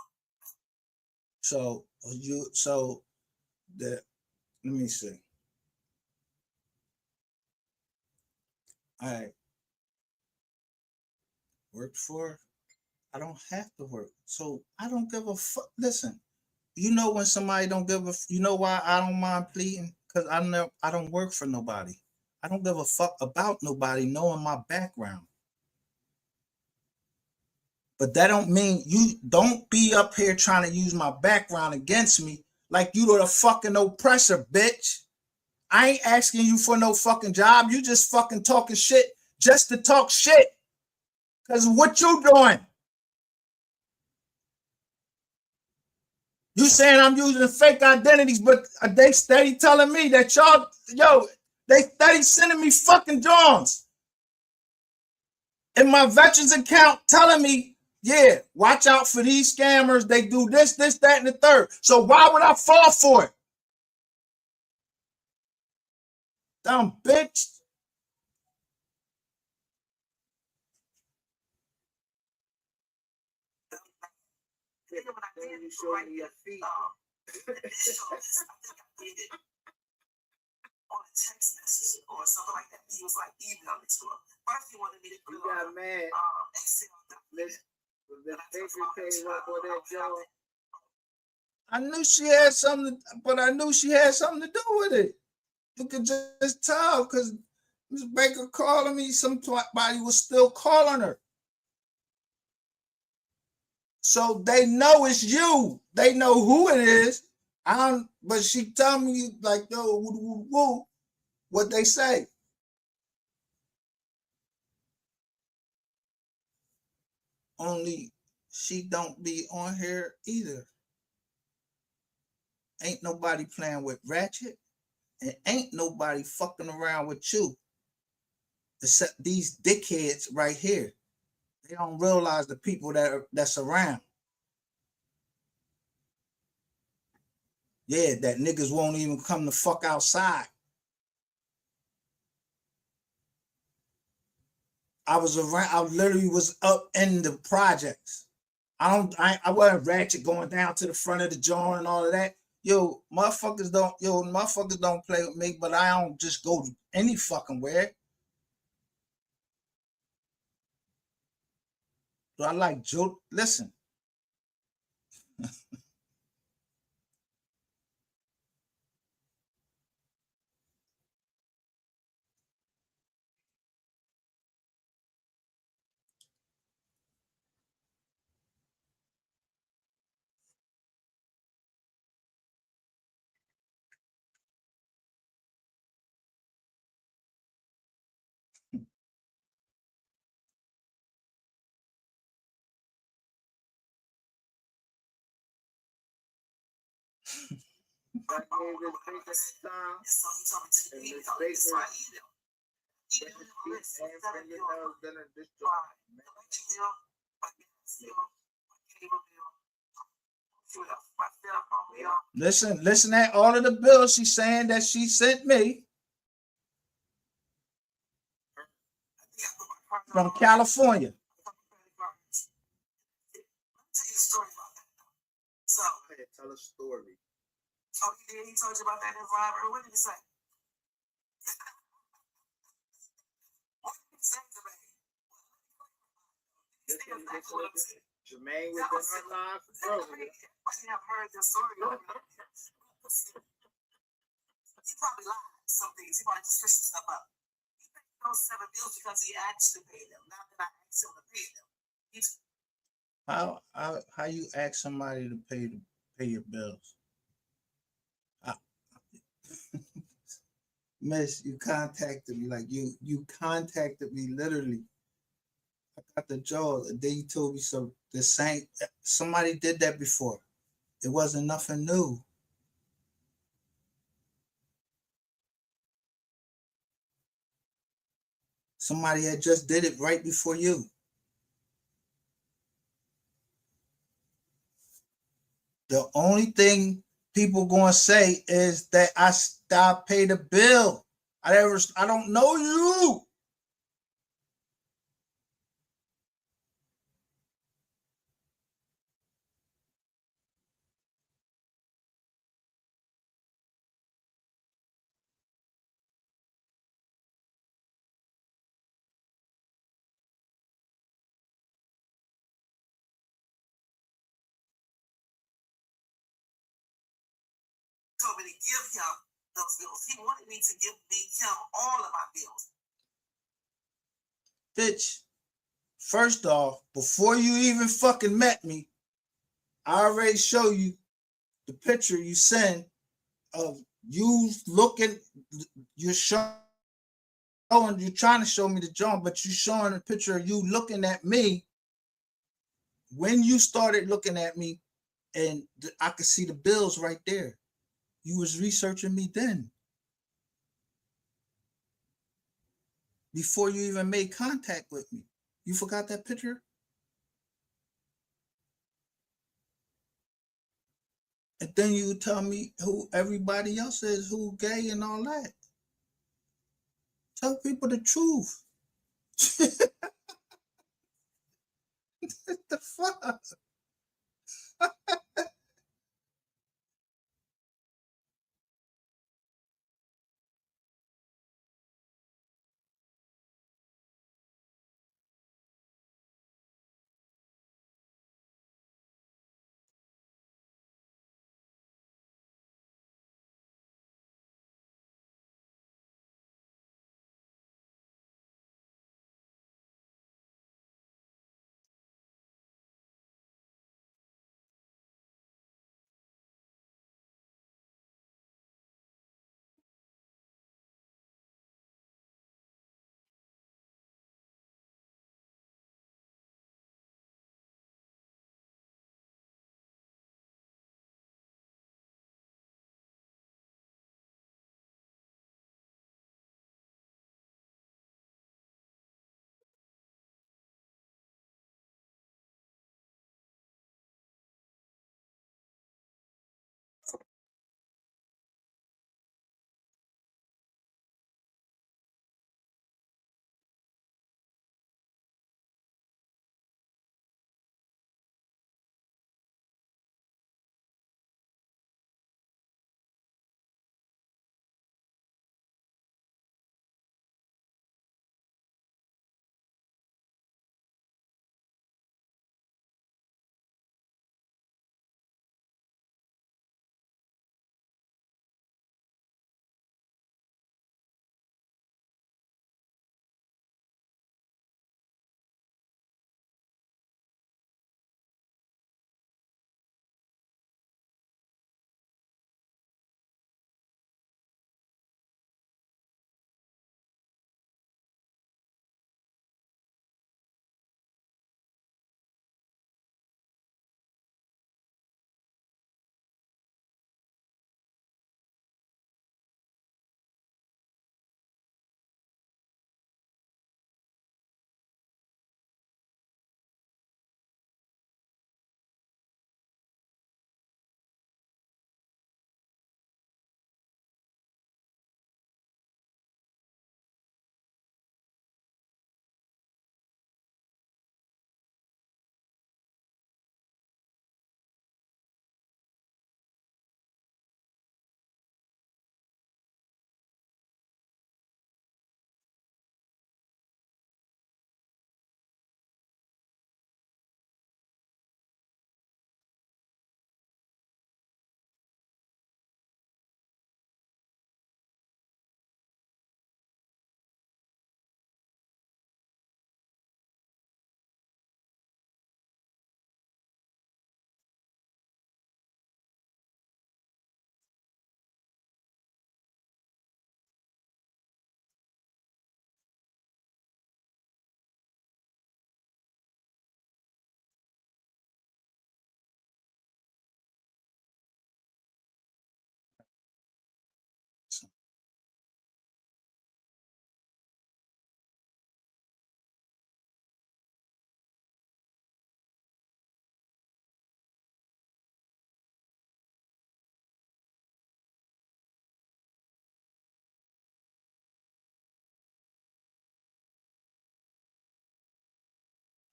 So let me see. I worked for. I don't have to work, so I don't give a fuck. Listen, you know when somebody don't give a, you know why I don't mind pleading? Because I don't work for nobody. I don't give a fuck about nobody knowing my background. But that don't mean you don't be up here trying to use my background against me like you the fucking oppressor, bitch. I ain't asking you for no fucking job. You just fucking talking shit just to talk shit. Cause what you doing? You saying I'm using fake identities, but they steady telling me that y'all, they steady sending me fucking drawings in my veterans account telling me, yeah, watch out for these scammers. They do this, this, that, and the third. So why would I fall for it? Dumb bitch. Then you show me your feet. On a text message or something like that. He was like email it to him. First he wanted me to put You got mad. Excel Miss Baker came up on that job. I knew she had something, but I knew she had something to do with it. You could just tell because Miss Baker calling me, somebody was still calling her. So they know it's you. They know who it is. I don't, but she tell me like, yo, woo, woo, woo, what they say. Only she don't be on here either. Ain't nobody playing with Ratchet, and ain't nobody fucking around with you. Except these dickheads right here. They don't realize the people that's around. Yeah, that niggas won't even come the fuck outside. I was around. I literally was up in the projects. I wasn't ratchet going down to the front of the joint and all of that. Motherfuckers don't play with me, but I don't just go any fucking where. So I like Joe. Listen. I gave this Baker time. So he told me to And email Miss it. So Baker I emailed. and bring your nose dinner this job. Listen at all of the bills she's saying that she sent me from California. So, tell a story. Oh, he did. He told you about that environment. What did he say? What did he say to me? Jermaine was in her life. I have heard this story. He probably lied some things. He probably just switched stuff up. He paid those 7 bills because he actually paid them, not that I asked him to pay them. How you ask somebody to pay your bills? Miss, you contacted me like you contacted me literally. I got the jaw. Then you told me so. The same. Somebody did that before. It wasn't nothing new. Somebody had just did it right before you. The only thing people gonna say is that I stopped pay the bill. I don't know you. told me to give him those bills. He wanted me to give him all of my bills. Bitch, first off, before you even fucking met me, I already show you the picture you send of you looking, you're showing, you're trying to show me the joint, but you showing a picture of you looking at me when you started looking at me, and I could see the bills right there. You was researching me then. Before you even made contact with me. You forgot that picture? And then you tell me who everybody else is, who gay and all that. Tell people the truth. What the fuck?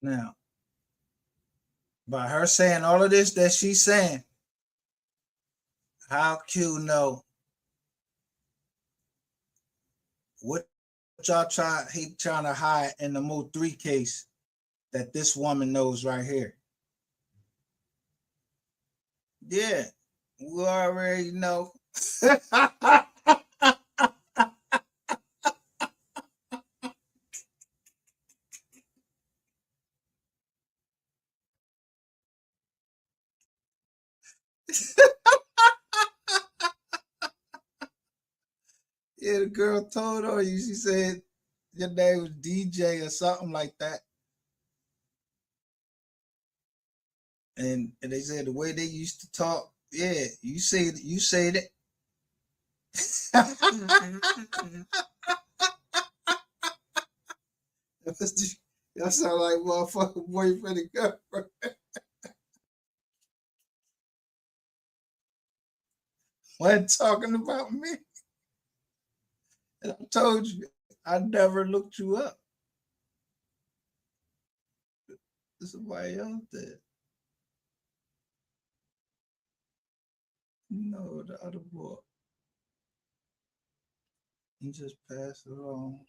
Now, by her saying all of this that she's saying, how Q know what y'all he trying to hide in the Mo 3 case that this woman knows right here? Yeah, we already know Yeah, the girl told her you. She said your name was DJ or something like that. And they said the way they used to talk, yeah, you said it. Y'all sound like motherfucking boyfriend and girlfriend. Wasn't talking about me. And I told you, I never looked you up. Somebody else did. No, the other boy. He just passed it on.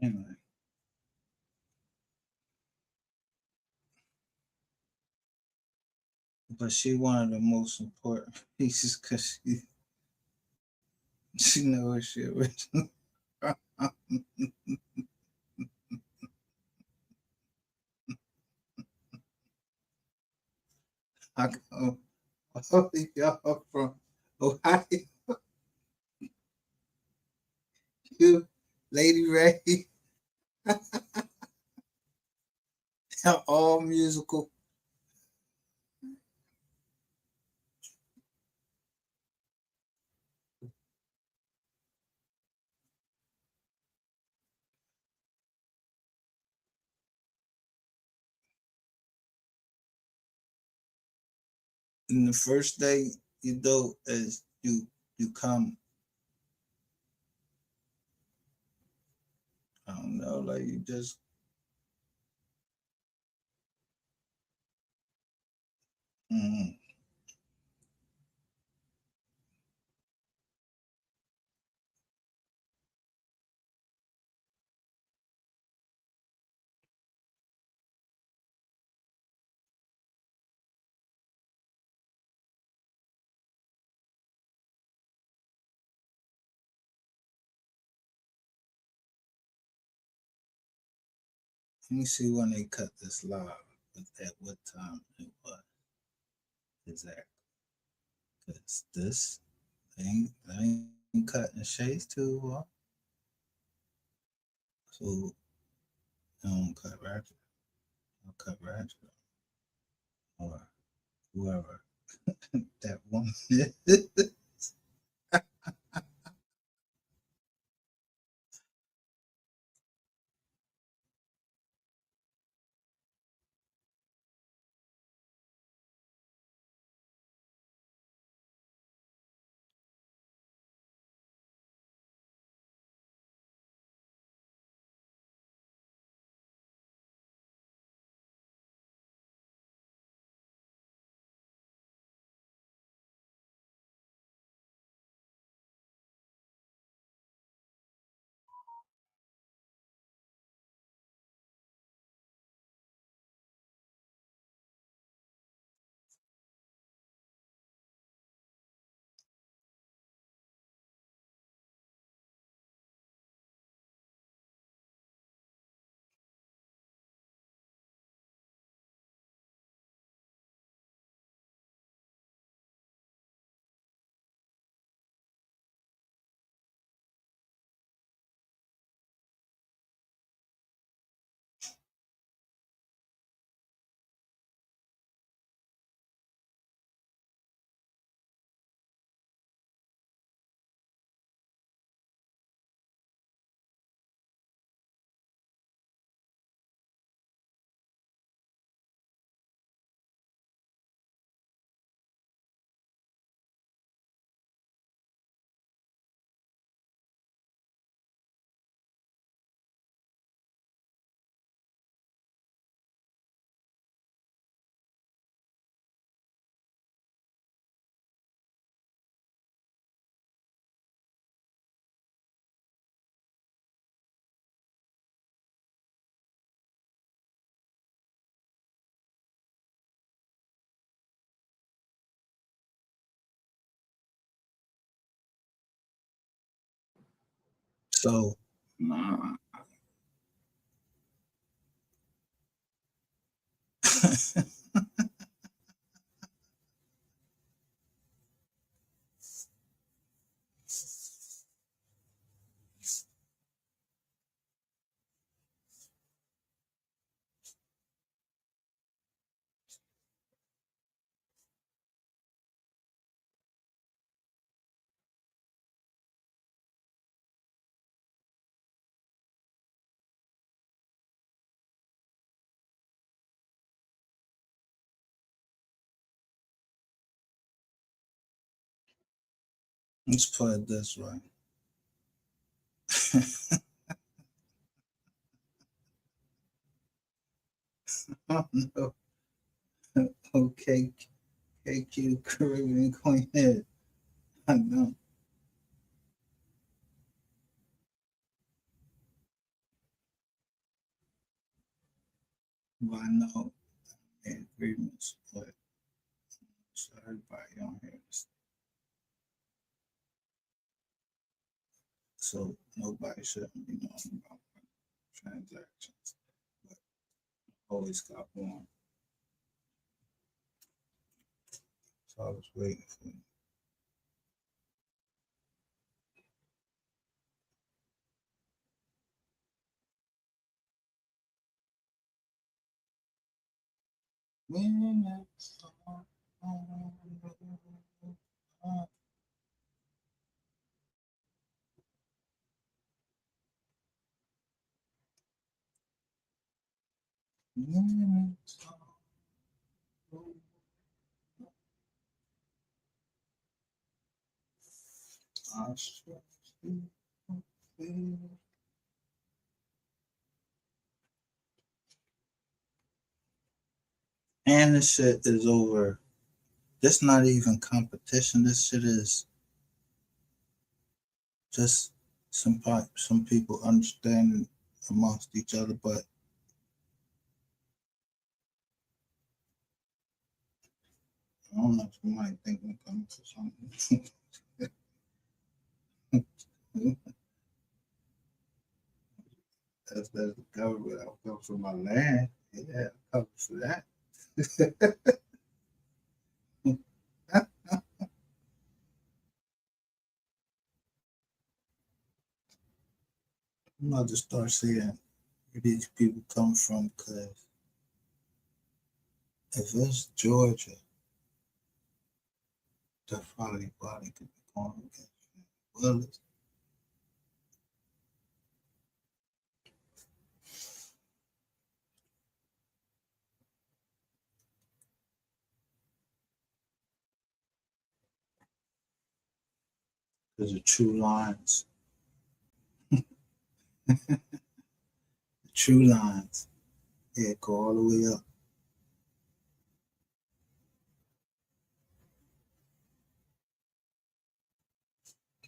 Anyway. But she one of the most important pieces because she knows her shit original. I go, all of y'all from Ohio, you, Lady Ray, all musical. And the first day you do is you come, I don't know, like you just mm, let me see when they cut this live, at what time it was exactly. Because this they ain't cutting the shades too well. So don't cut ratchet. I'll cut ratchet or whoever that one is. So, nah. Let's put it this way. Oh no. Okay, KQ Caribbean Queen Head. I know. But I know the agreements, but so everybody on here. So nobody shouldn't be knowing about transactions. But always got one. So I was waiting for you. And this shit is over. This not even competition. This shit is just some people understanding amongst each other, but I don't know if you might think I'm coming for something. That's the government. I'll come for my land. Yeah, I'll come for that. I'm about to start seeing where these people come from, because if it's Georgia, the probably body could be going against Willis. Because the true lines. The true lines. Yeah, go all the way up.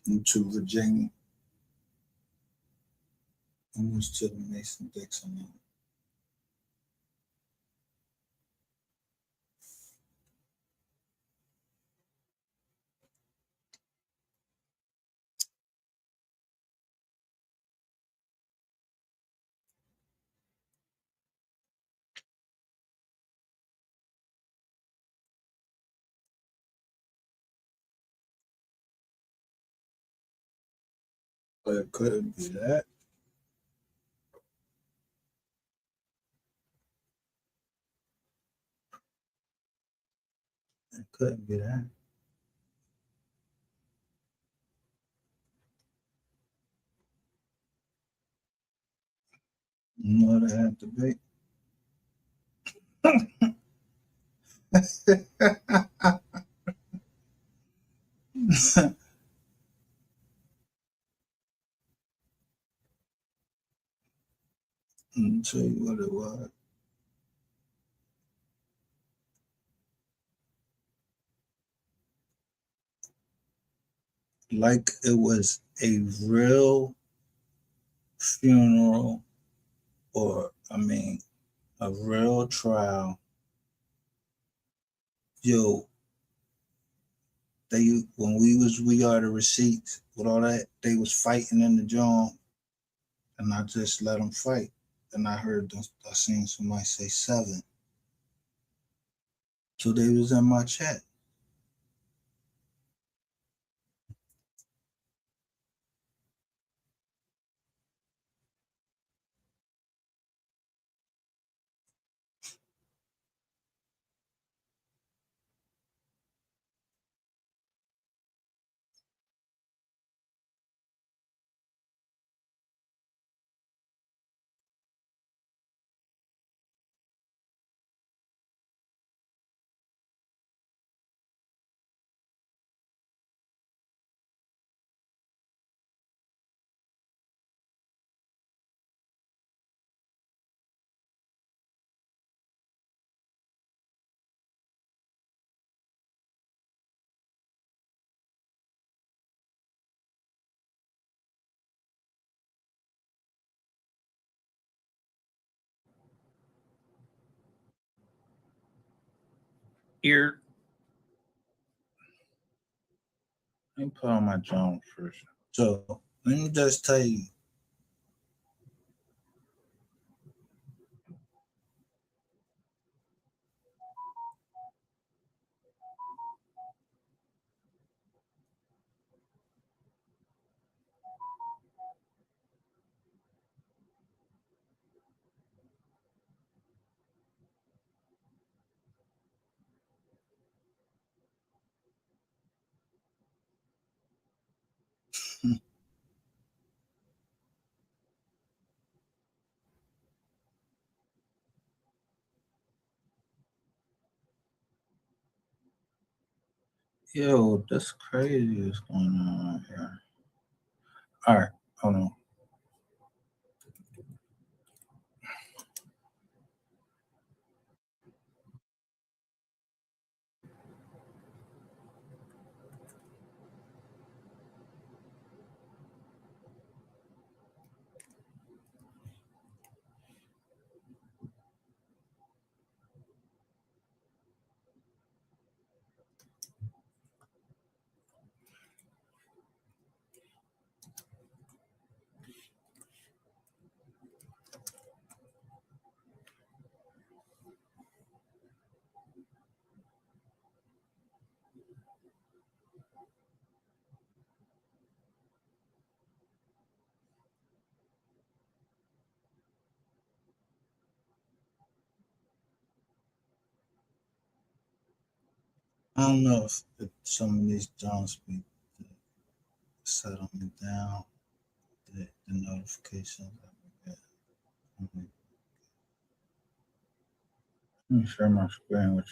Into Virginia. Almost to the Mason-Dixon line. But it couldn't be that. It couldn't be that. You know what I had to be? Let me tell you what it was. Like it was a real funeral, or I mean, a real trial. Yo, we are the receipts with all that. They was fighting in the joint. and I just let them fight. And I seen somebody say 7. So they was in my chat. Ear. Let me put on my Jones first. So let me just tell you, Yo, that's crazy what's going on here. All right, hold on. I don't know if some of these Jones be settle me down, the notifications that we get. Let me share my screen with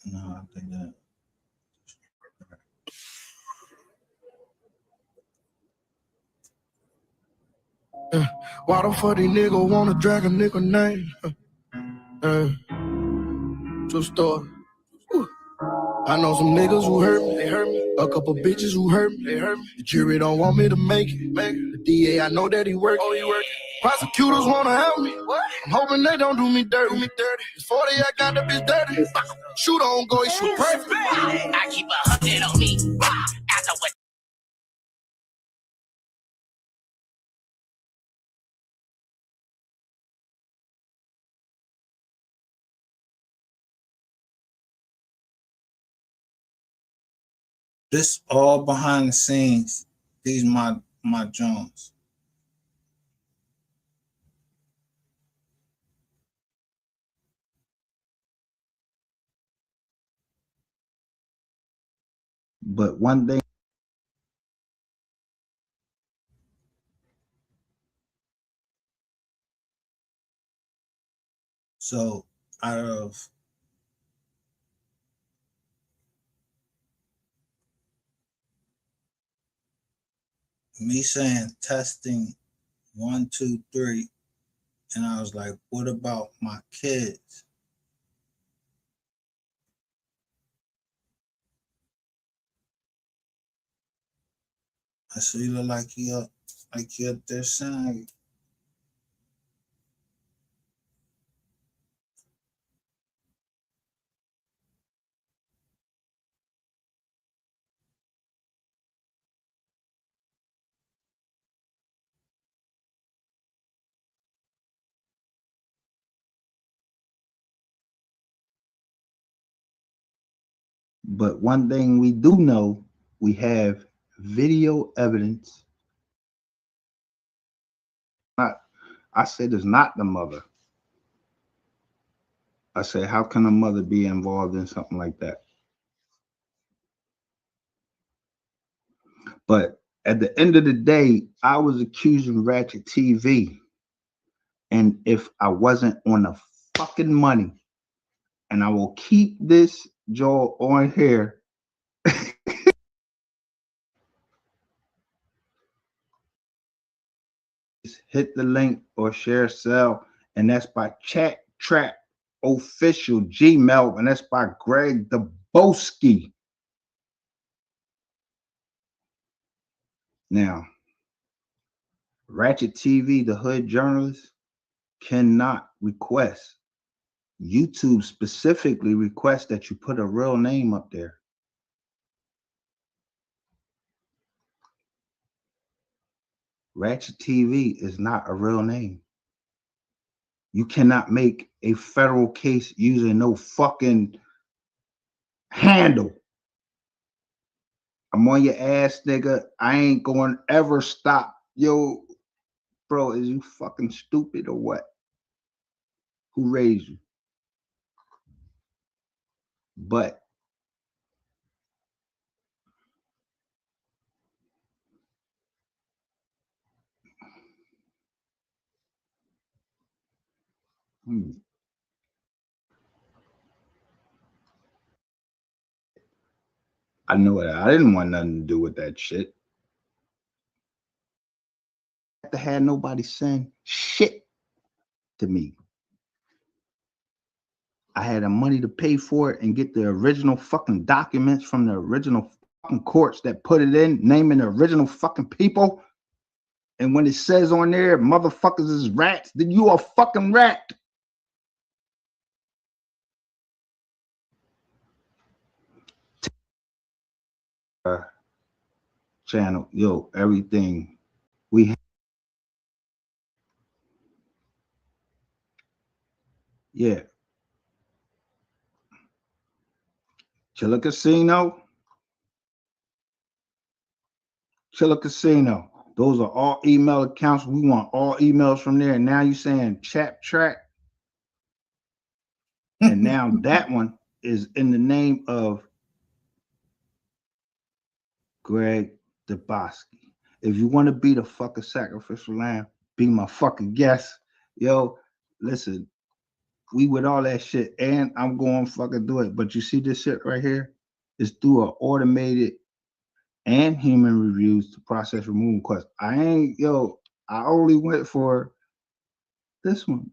you. No, I think that. Why the fuck these niggas wanna drag a nigga name? True story. Woo. I know some niggas who hurt me, they hurt me. A couple bitches who hurt me, they hurt me. The jury don't want me to make it. The DA, I know that he working. Oh, he working. Prosecutors wanna help me. What? I'm hoping they don't do me dirty. It's 40, I got the bitch dirty. Shoot on go, he shoot perfect. I keep 100 on me. After what? This all behind the scenes. These my Jones. But one thing, So out of me saying testing 1, 2, 3, and I was like, what about my kids? I said, you look like you're up there saying, But one thing we do know, we have video evidence. I said it's not the mother. I said, how can a mother be involved in something like that? But at the end of the day, I was accusing Ratchet TV. And if I wasn't on the fucking money, and I will keep this jaw on here, hit the link or share cell, and that's by Chat Trap Official Gmail, and that's by Greg Dubowski. Now, Ratchet TV, the hood journalist, cannot request. YouTube specifically requests that you put a real name up there. Ratchet TV is not a real name. You cannot make a federal case using no fucking handle. I'm on your ass, nigga. I ain't going to ever stop. Yo, bro, is you fucking stupid or what? Who raised you? But I know it. I didn't want nothing to do with that shit. I had to have nobody send shit to me. I had the money to pay for it and get the original fucking documents from the original fucking courts that put it in, naming the original fucking people. And when it says on there, motherfuckers is rats, then you a fucking rat. Channel, yo, everything we have. Yeah. Killer Casino. Killer Casino. Those are all email accounts. We want all emails from there. And now you're saying Chat Track. And now that one is in the name of Greg Dubowski. If you want to be the fucking sacrificial lamb, be my fucking guest. Yo, listen, we with all that shit, and I'm going to fucking do it. But you see this shit right here? It's through an automated and human reviews to process removal requests. I only went for this one.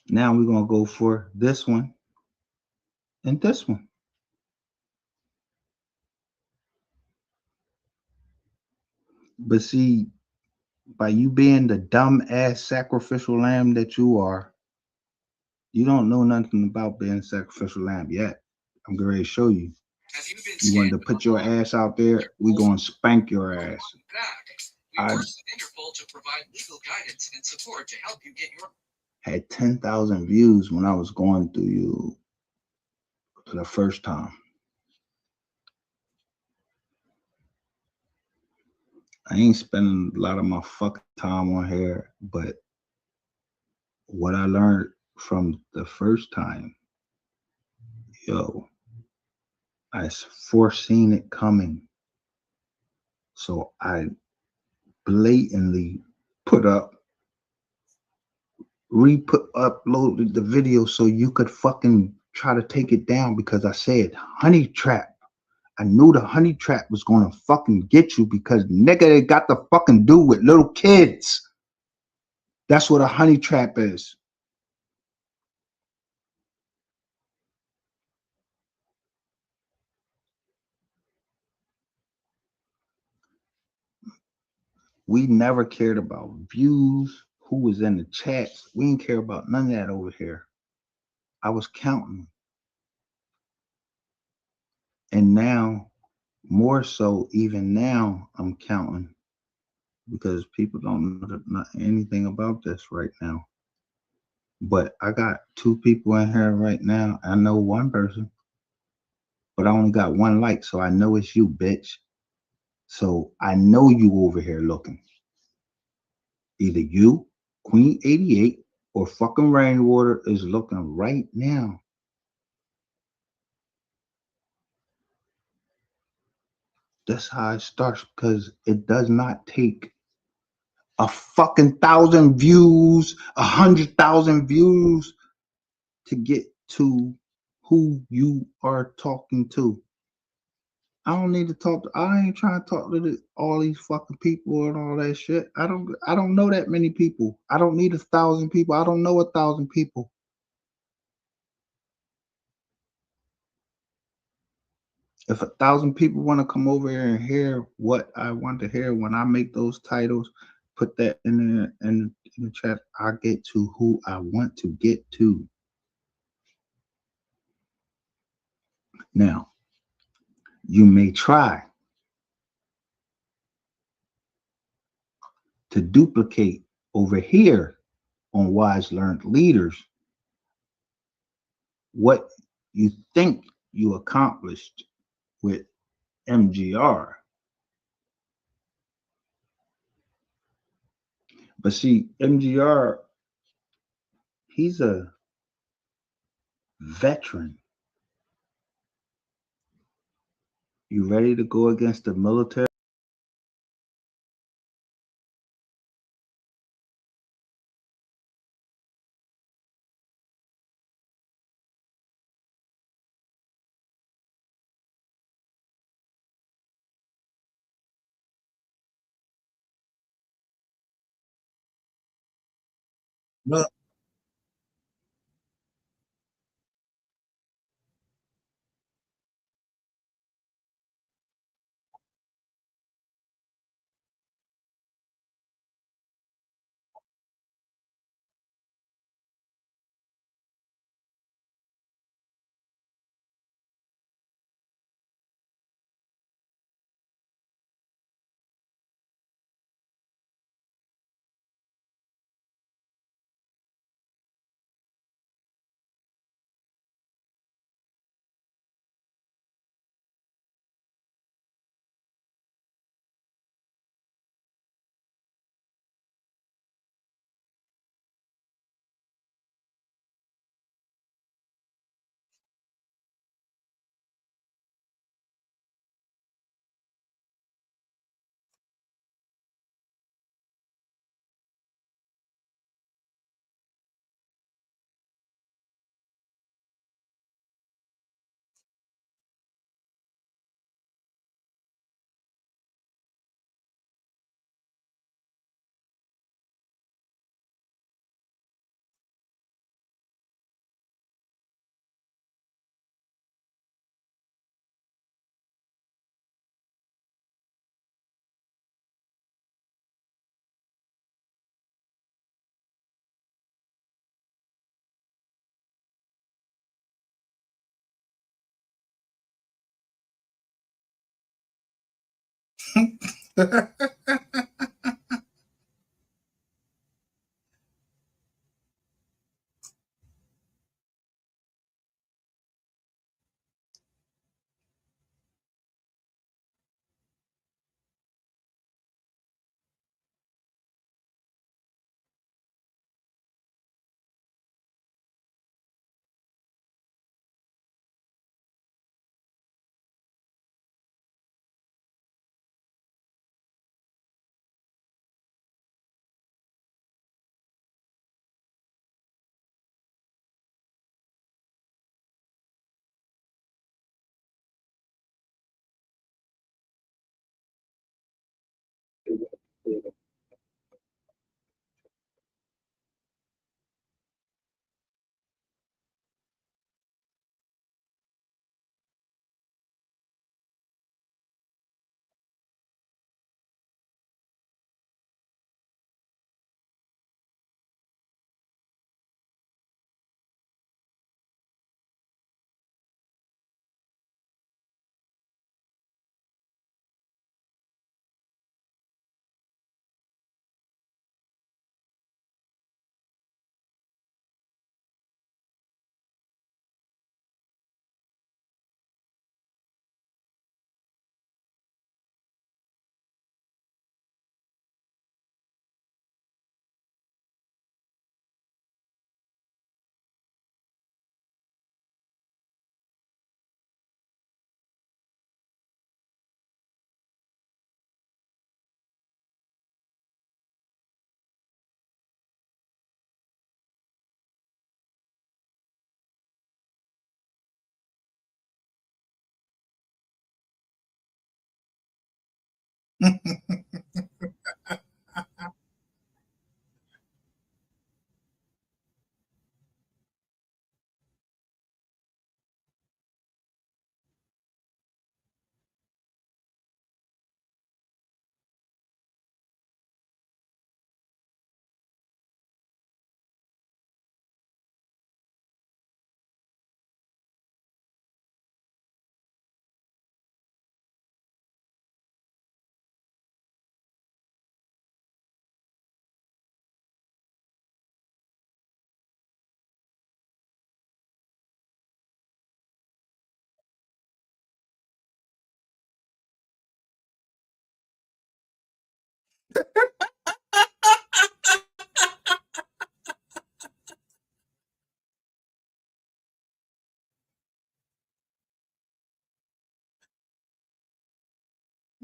Now we're going to go for this one and this one. But see, by you being the dumb ass sacrificial lamb that you are, you don't know nothing about being a sacrificial lamb yet. I'm going to show you. You wanted to put your ass out there, we're going to spank your ass. I had 10,000 views when I was going through you for the first time. I ain't spending a lot of my fucking time on here, but what I learned from the first time, yo, I foreseen it coming. So I blatantly uploaded the video so you could fucking try to take it down, because I said honey trap. I knew the honey trap was gonna fucking get you, because nigga, they got to fucking do with little kids. That's what a honey trap is. We never cared about views, who was in the chats. We didn't care about none of that over here. I was counting. And now, more so, even now, I'm counting because people don't know anything about this right now. But I got two people in here right now. I know one person, but I only got one like, so I know it's you, bitch. So I know you over here looking. Either you, Queen 88, or fucking Rainwater is looking right now. That's how it starts, because it does not take a fucking 1,000 views, 100,000 views to get to who you are talking to. I don't need to talk to. I ain't trying to talk to all these fucking people and all that shit. I don't know that many people. I don't need 1,000 people. I don't know 1,000 people. If 1,000 people want to come over here and hear what I want to hear when I make those titles, put that in the chat. I get to who I want to get to. Now, you may try to duplicate over here on Wise Learned Leaders what you think you accomplished with MGR. But see, MGR, he's a veteran. You ready to go against the military? Look,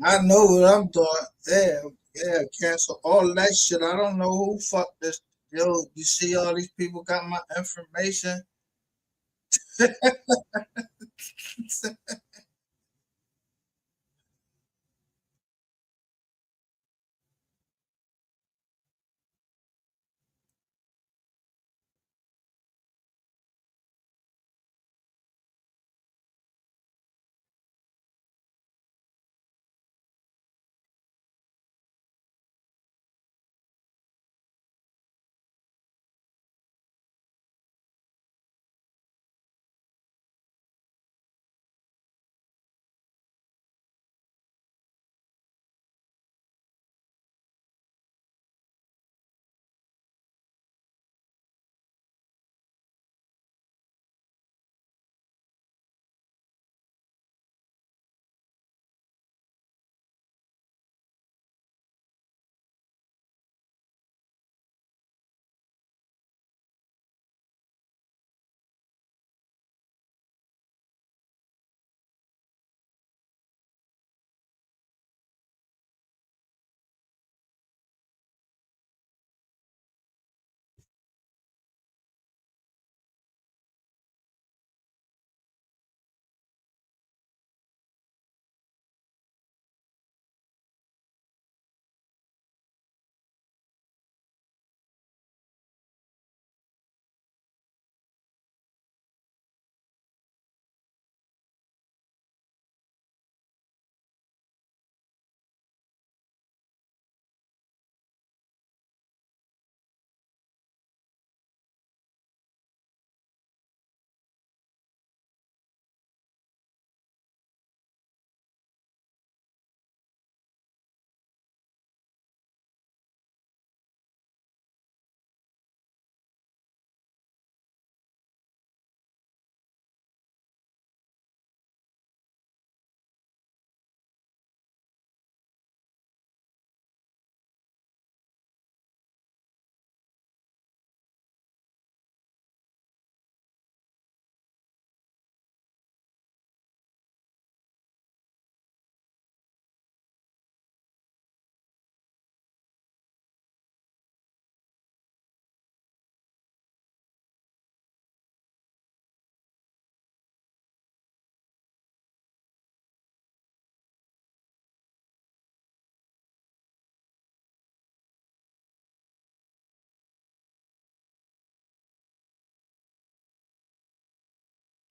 I know what I'm doing. Yeah, yeah, cancel all that shit. I don't know who fucked this. Yo, you see all these people got my information.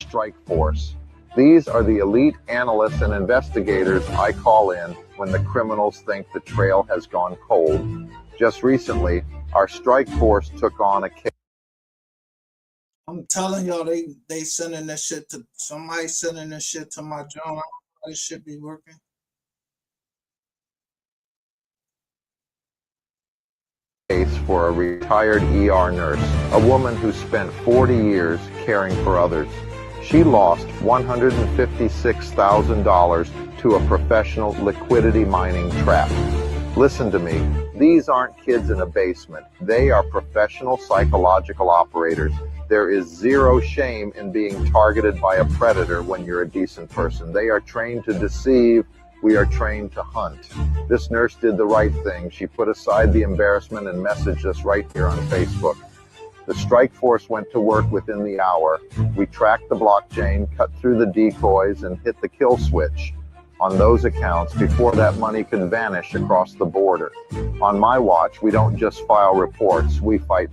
Strike Force. These are the elite analysts and investigators I call in when the criminals think the trail has gone cold. Just recently, our Strike Force took on a case. I'm telling y'all, they sending this shit to somebody sending this shit to my John. I don't know how this shit be working. For a retired ER nurse, a woman who spent 40 years caring for others. She lost $156,000 to a professional liquidity mining trap. Listen to me, these aren't kids in a basement. They are professional psychological operators. There is zero shame in being targeted by a predator when you're a decent person. They are trained to deceive. We are trained to hunt. This nurse did the right thing. She put aside the embarrassment and messaged us right here on Facebook. The Strike Force went to work within the hour. We tracked the blockchain, cut through the decoys, and hit the kill switch. on those accounts before that money can vanish across the border. On my watch, we don't just file reports, we fight.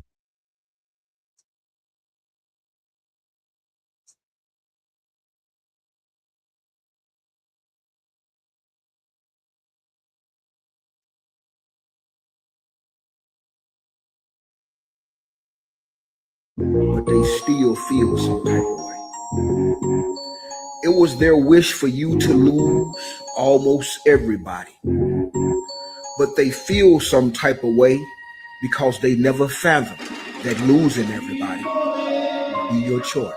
But they still feel some type of way. It was their wish for you to lose almost everybody. But they feel some type of way because they never fathomed that losing everybody would be your choice.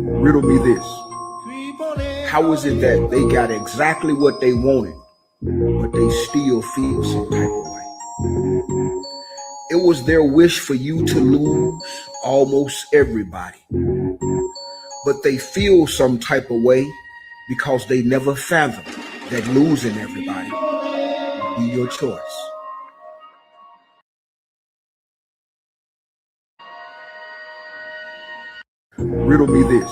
Riddle me this. How is it that they got exactly what they wanted, but they still feel some type of way? It was their wish for you to lose almost everybody. But they feel some type of way because they never fathomed that losing everybody would be your choice. Riddle me this.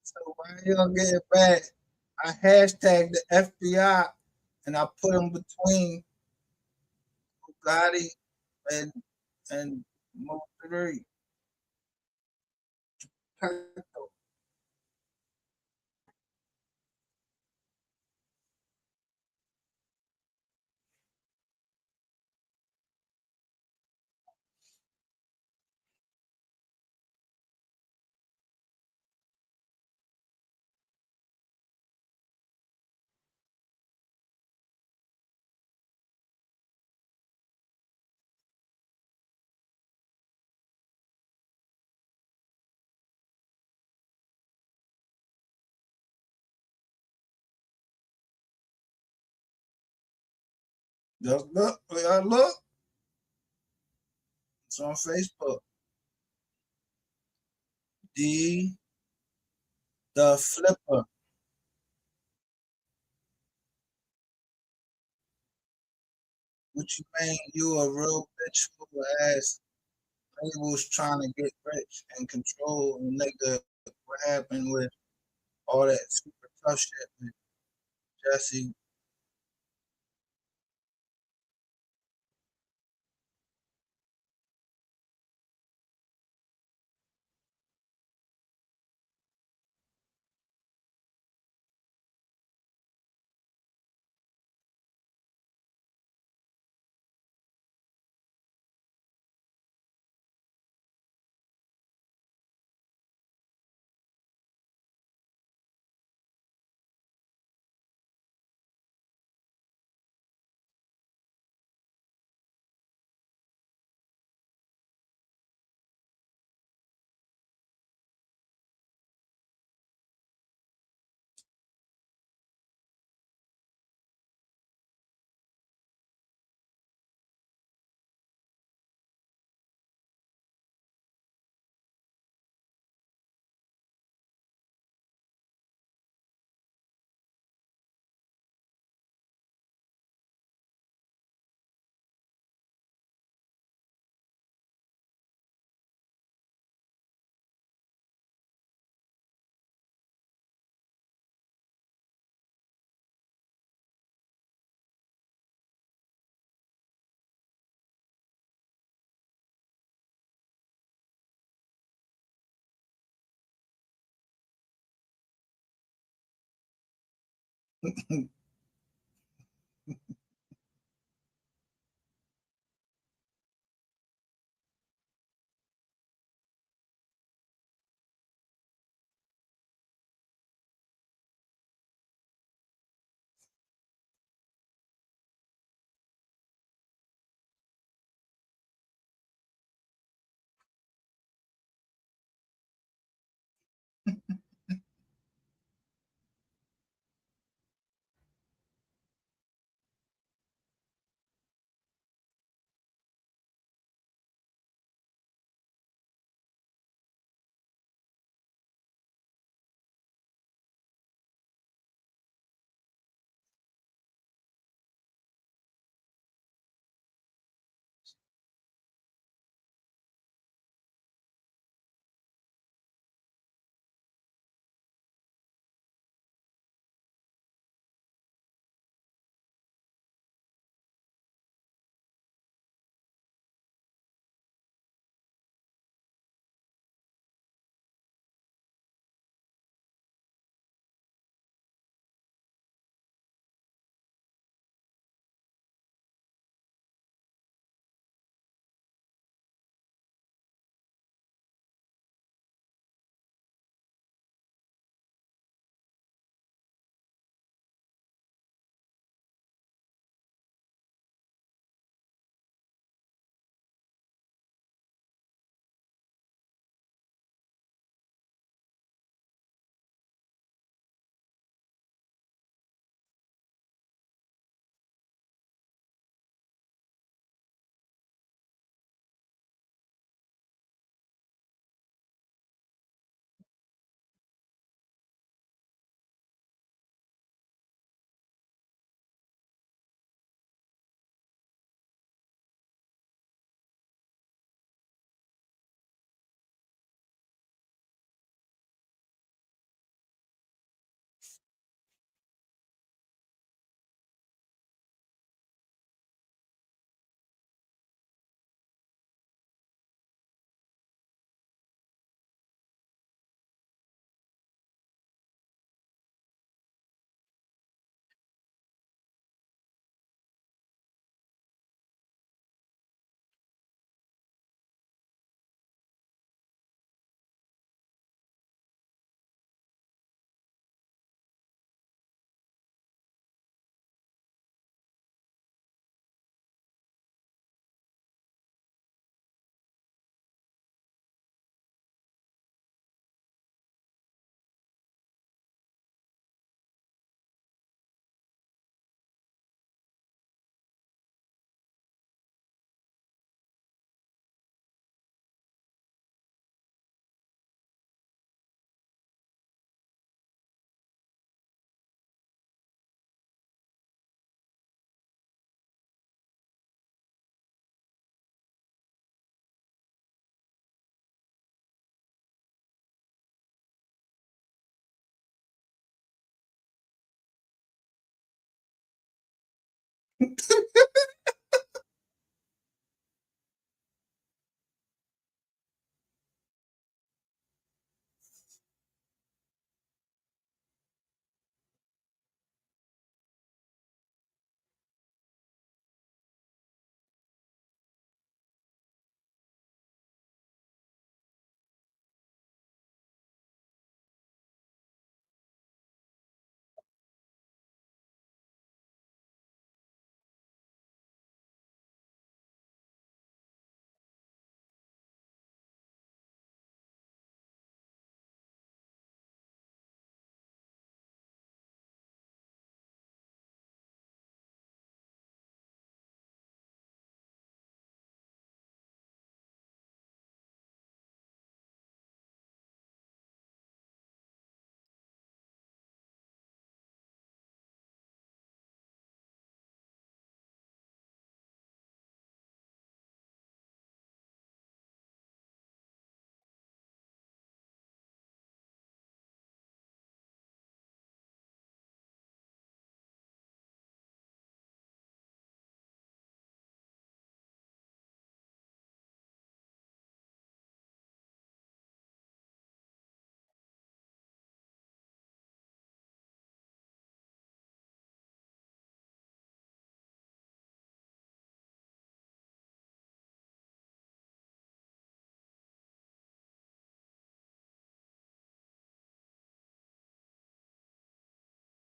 So while y'all getting back, I hashtagged the FBI and I put them between Bugatti and Mo 3. Just look, look. It's on Facebook. D the Flipper. What you mean? You a real bitch who ass labels trying to get rich and control and nigga what happened with all that super tough shit with Jesse.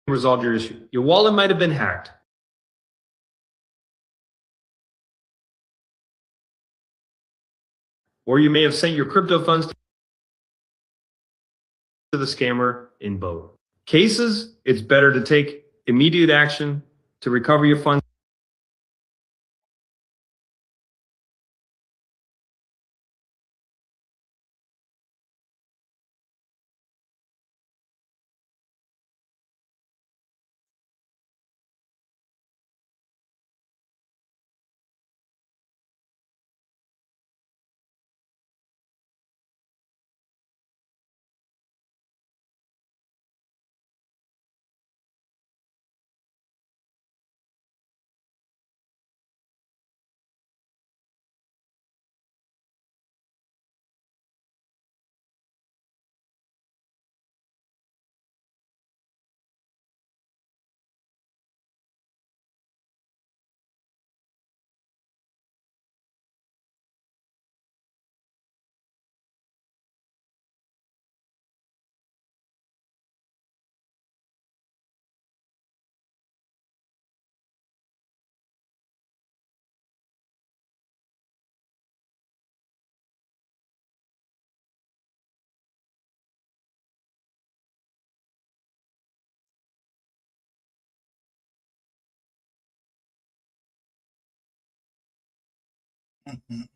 Resolve your issue. Your wallet might have been hacked. Or you may have sent your crypto funds to the scammer in both cases. It's better to take immediate action to recover your funds. Mhm.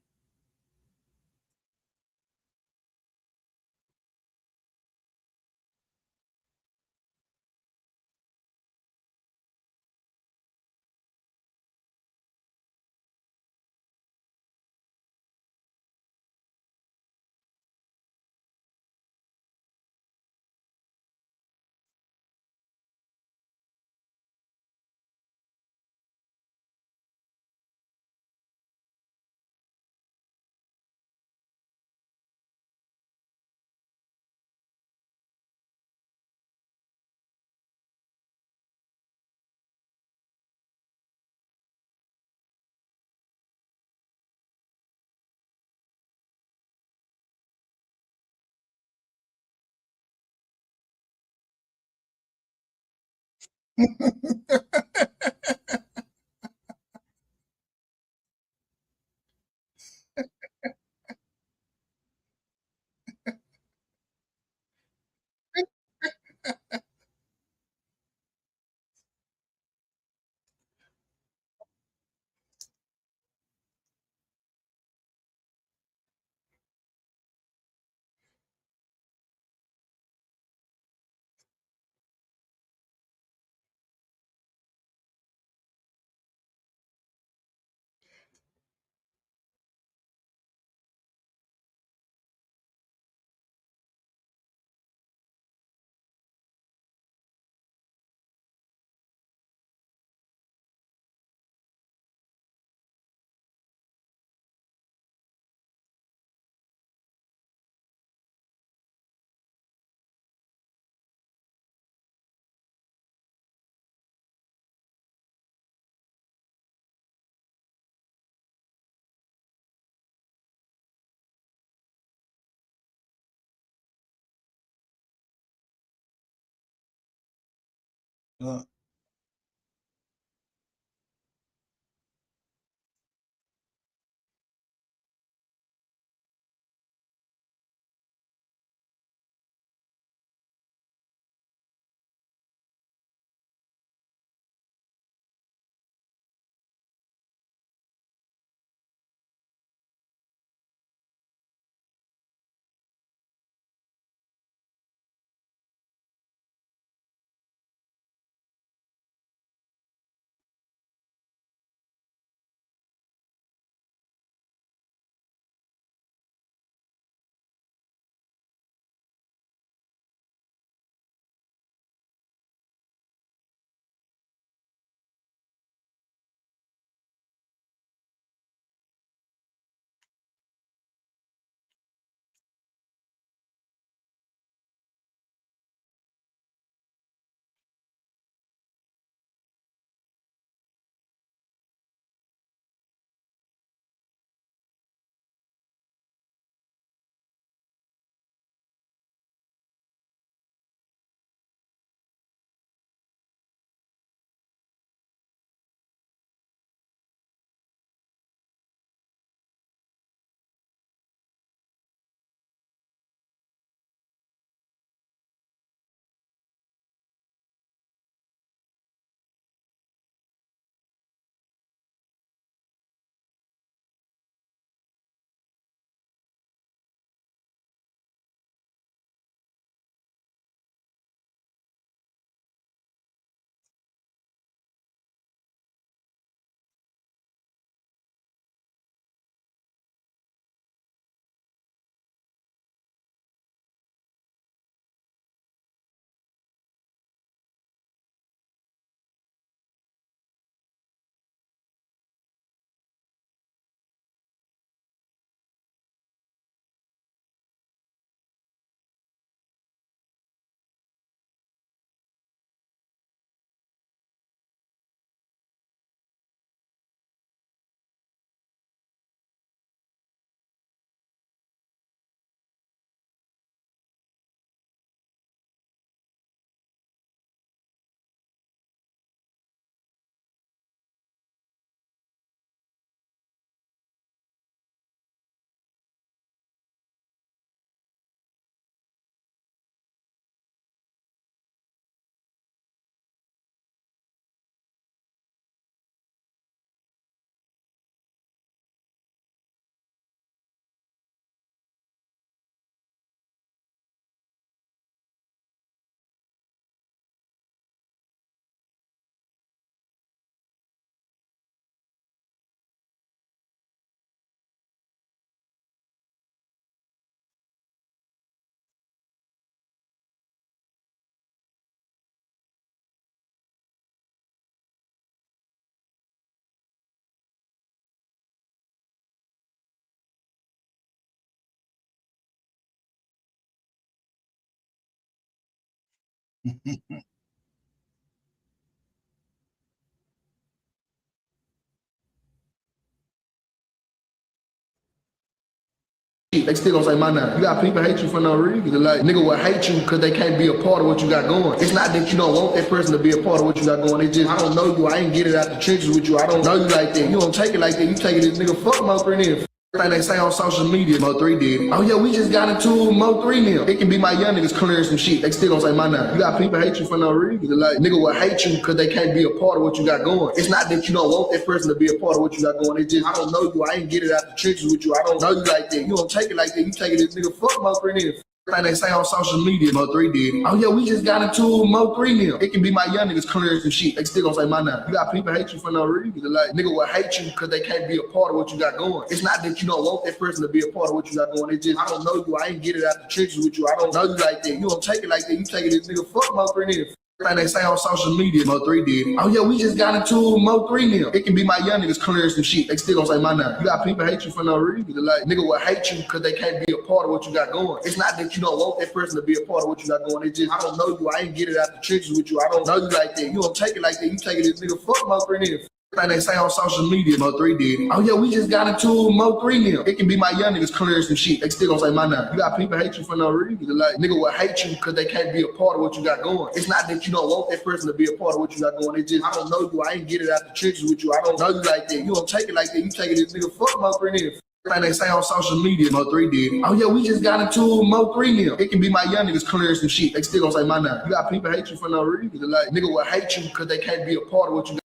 They still gonna say my name. You got people hate you for no reason. Like, nigga will hate you because they can't be a part of what you got going. It's not that you don't want that person to be a part of what you got going. It's just, I don't know you. I ain't get it out the trenches with you. I don't know you like that. You don't take it like that. You take it as nigga, fuck Mo3 then. Everything they say on social media, Mo3 did. Oh yeah, we just got into Mo3 now. It can be my young niggas clearing some shit. They still gonna say my name. You got people hate you for no reason. Like, nigga will hate you because they can't be a part of what you got going. It's not that you don't want that person to be a part of what you got going. It's just, I don't know you. I ain't get it out the trenches with you. I don't know you like that. You don't take it like that. You take it as nigga, fuck Mo3 then. Everything they say on social media, Mo3 did. Oh yeah, we just got into Mo3 now. It can be my young niggas clearing some shit. They still gonna say my name. You got people hate you for no reason. Like, nigga will hate you because they can't be a part of what you got going. It's not that you don't want that person to be a part of what you got going. It's just, I don't know you. I ain't get it out the trenches with you. I don't know you like that. You don't take it like that. You take it as nigga, fuck Mo3 then. Everything they say on social media, Mo3 did. Oh yeah, we just got into Mo3 now. It can be my young niggas clearing some shit. They still gonna say my name. You got people hate you for no reason. Like, nigga will hate you because they can't be a part of what you got going. It's not that you don't want that person to be a part of what you got going. It's just, I don't know you. I ain't get it out the trenches with you. I don't know you like that. You don't take it like that. You take it as nigga, fuck Mo3 then. Like they say on social media, Mo3 did it. Oh yeah, we just got into Mo3 now. It can be my young niggas clearing some shit. They still gonna say my name. You got people hate you for no reason. Like, nigga will hate you because they can't be a part of what you got going. It's not that you don't want that person to be a part of what you got going. It's just, I don't know you. I ain't get it out the trenches with you. I don't know you like that. You don't take it like that. You take it as nigga, fuck Mo3 nigga. Like they say on social media, Mo3 did it. Oh yeah, we just got into Mo3 now. It can be my young niggas clearing some shit. They still gonna say my name. You got people hate you for no reason. Like, nigga will hate you because they can't be a part of what you got.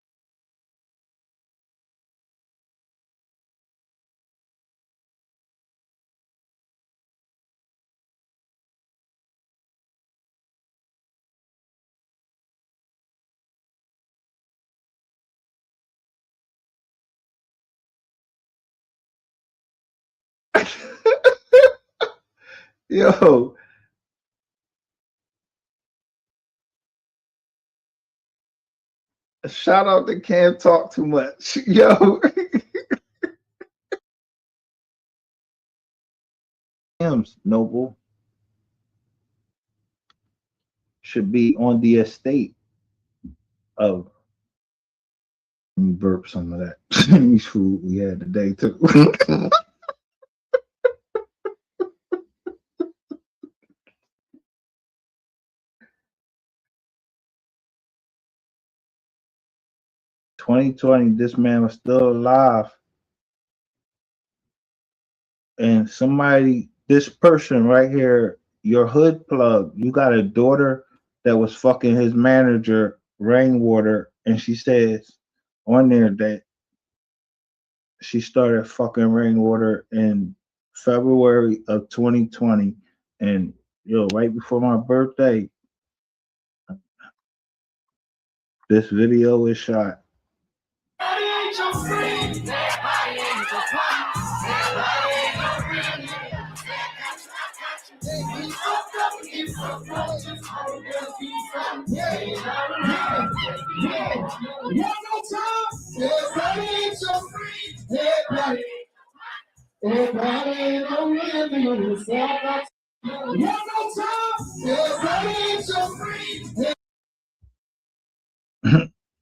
Yo, shout out to Can't Talk Too Much. Yo. Noble should be on the estate of. Let me burp some of that Chinese food we had today too. 2020, this man was still alive. And somebody, this person right here, your hood plug, you got a daughter that was fucking his manager, Rainwater, and she says on there that she started fucking Rainwater in February of 2020. And yo, right before my birthday, this video is shot.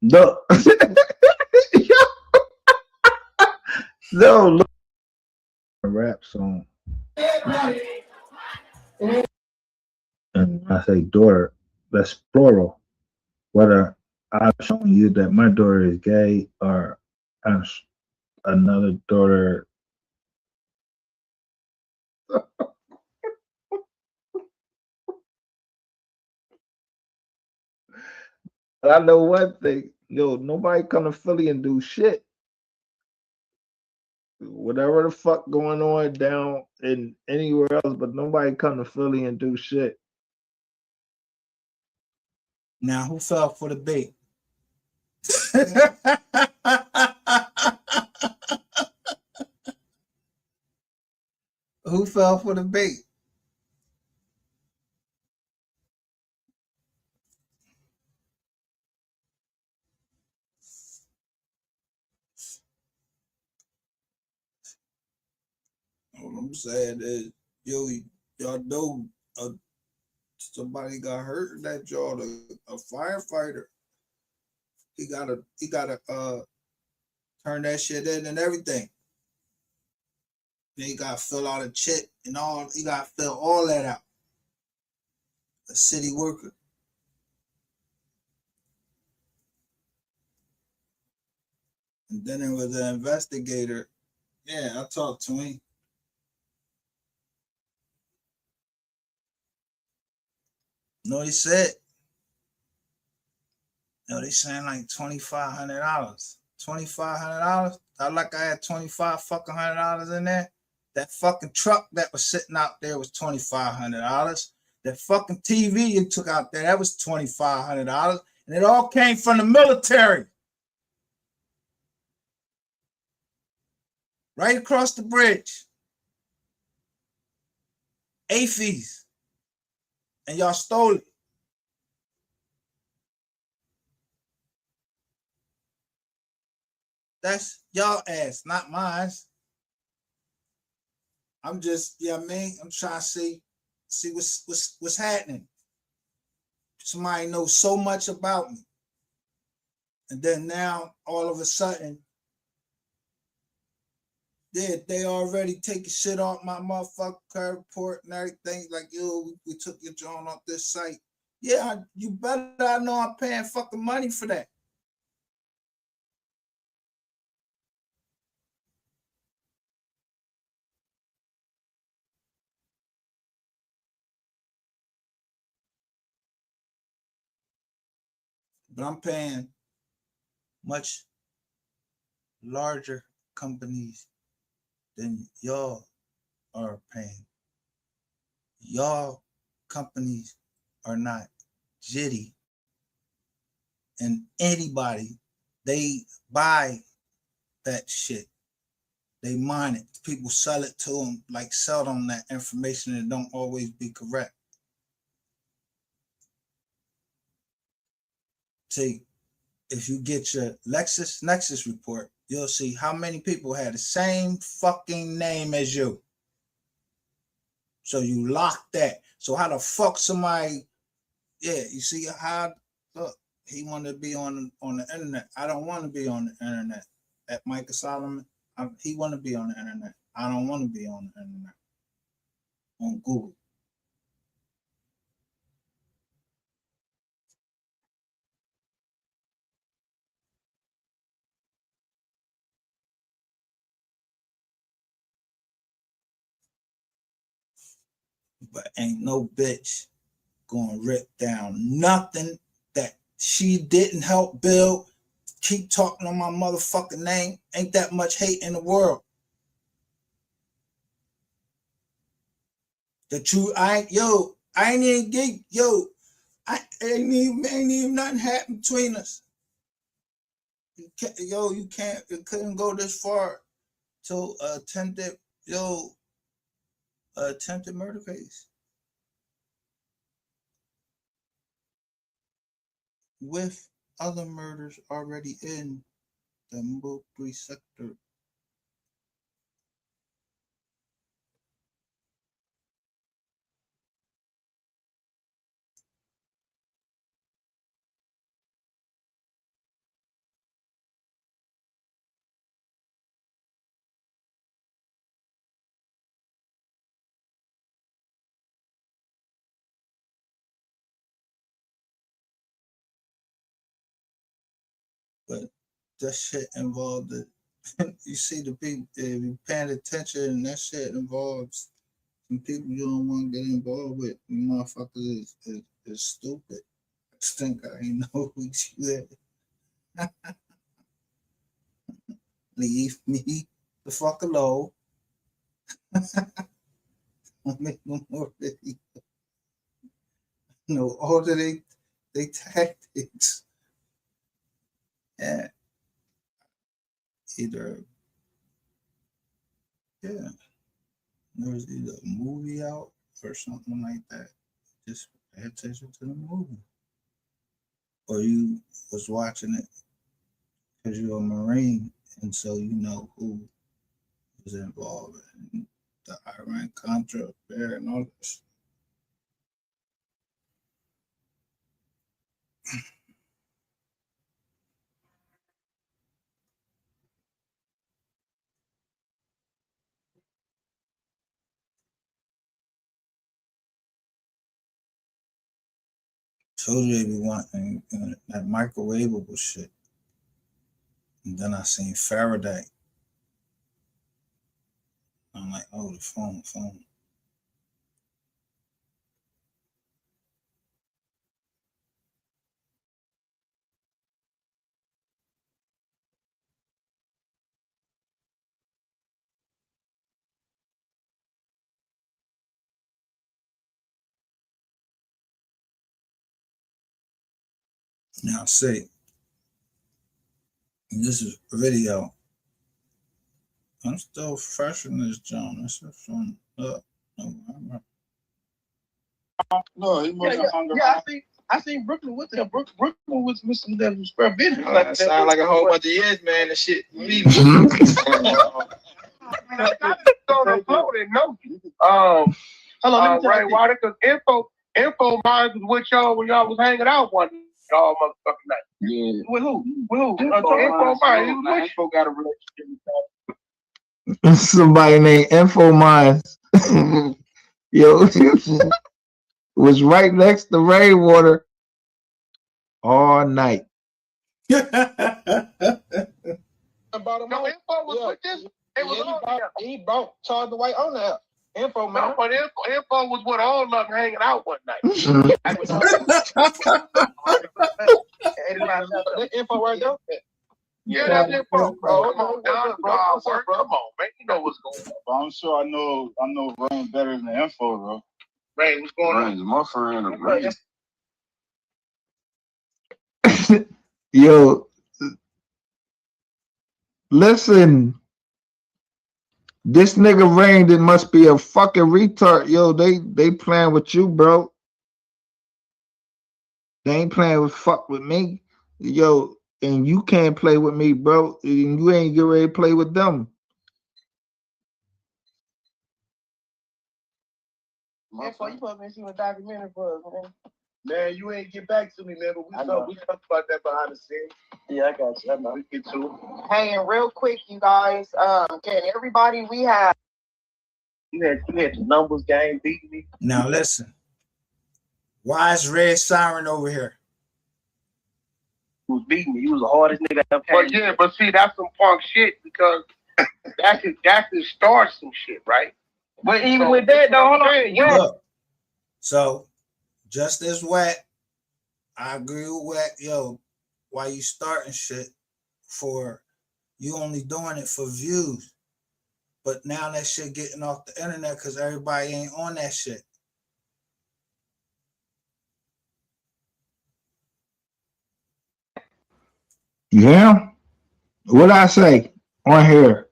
Look. No, look. A rap song. And I say daughter, that's plural. Whether I'm showing you that my daughter is gay or another daughter. I know one thing, yo, nobody come to Philly and do shit. Whatever the fuck going on down in anywhere else, but nobody come to Philly and do shit. Now, who fell for the bait? Who fell for the bait? All I'm saying is, yo, y'all know somebody got hurt in that job. A firefighter. He gotta turn that shit in and everything. Then he gotta fill out a check and all. He gotta fill all that out. A city worker. And then there was an investigator. Yeah, I talked to him. No, he said. No, they saying like $2,500. $2,500. I like I had $2,500 in there. That fucking truck that was sitting out there was $2,500. That fucking TV you took out there, that was $2,500. And it all came from the military. Right across the bridge. AFES. And y'all stole it. That's y'all ass, not mine. I'm just, you know what I mean? I'm trying to see what's happening. Somebody knows so much about me. And then now, all of a sudden, they already taking shit off my motherfucking credit report and everything. Like, yo, we took your John off this site. Yeah, you better I know I'm paying fucking money for that. But I'm paying much larger companies than y'all are paying. Y'all companies are not jitty. And anybody, they buy that shit. They mine it. People sell it to them, like sell them that information that don't always be correct. See, if you get your LexisNexis report, you'll see how many people had the same fucking name as you. So you lock that. So how the fuck somebody, yeah, you see how, look, he wanted to be on the internet. I don't want to be on the internet. At Micah Solomon, he want to be on the internet. I don't want to be on the internet. On Google. But ain't no bitch gonna rip down nothing that she didn't help build. Keep talking on my motherfucking name. Ain't that much hate in the world. That you, I ain't even get, ain't even nothing happened between us. You can't, it couldn't go this far to attempted murder case. With other murders already in the Mowbray sector. But that shit involved you see the people, if you paying attention, and that shit involves some people you don't want to get involved with. You motherfuckers is stupid. I think I ain't know who you at. Leave me the fuck alone. Don't make no more videos. No, all of they tactics. Yeah. There's either a movie out or something like that. Just pay attention to the movie. Or you was watching it because you're a Marine and so you know who was involved in the Iran-Contra affair and all this. Told you they be wanting that microwavable shit. And then I seen Faraday. I'm like, oh, the phone. Now see, this is video. I'm still fresh in this joint. This is from November. No, he must have hung around. I seen Brooklyn with him. Brooklyn was missing them square business. That sound like a whole bunch of yes man and shit. Hello, Ray Water, because info minds was with y'all when y'all was hanging out one all motherfucking night. Yeah. With who? Info Mine. Info got a relationship with Somebody named Info Minds. Yo, was right next to Rainwater all night. about him. No, Info was with this. It was he brought Charles the White on there. Info, man. No, but Info was with all of them hanging out one night. Info right there. Yeah, that's Info, bro. Come on, Don, bro. Come on, man. You know what's going on. I'm sure I know Rain better than Info, bro. Rain, what's going on? Rain's my friend. Yo, listen. This nigga Rain, that must be a fucking retard. Yo, they playing with you, bro. They ain't playing with fuck with me. Yo, and you can't play with me, bro. And you ain't get ready to play with them. Info, you supposed to be seeing a documentary for us, man. Man, you ain't get back to me, man, but we talked about that behind the scenes. Yeah, I got you. I know. We get to it. Hey, and real quick, you guys, can everybody, we have. You had the numbers game beating me. Now listen. Why is Red Siren over here? He was beating me. He was the hardest nigga I've had. But yeah, but see, that's some punk shit because that could start some shit, right? But even with that, though, hold on. Look, so just as Wack, I agree with Wack. Yo, why you starting shit for you only doing it for views, but now that shit getting off the internet because everybody ain't on that shit. Yeah. What I say on here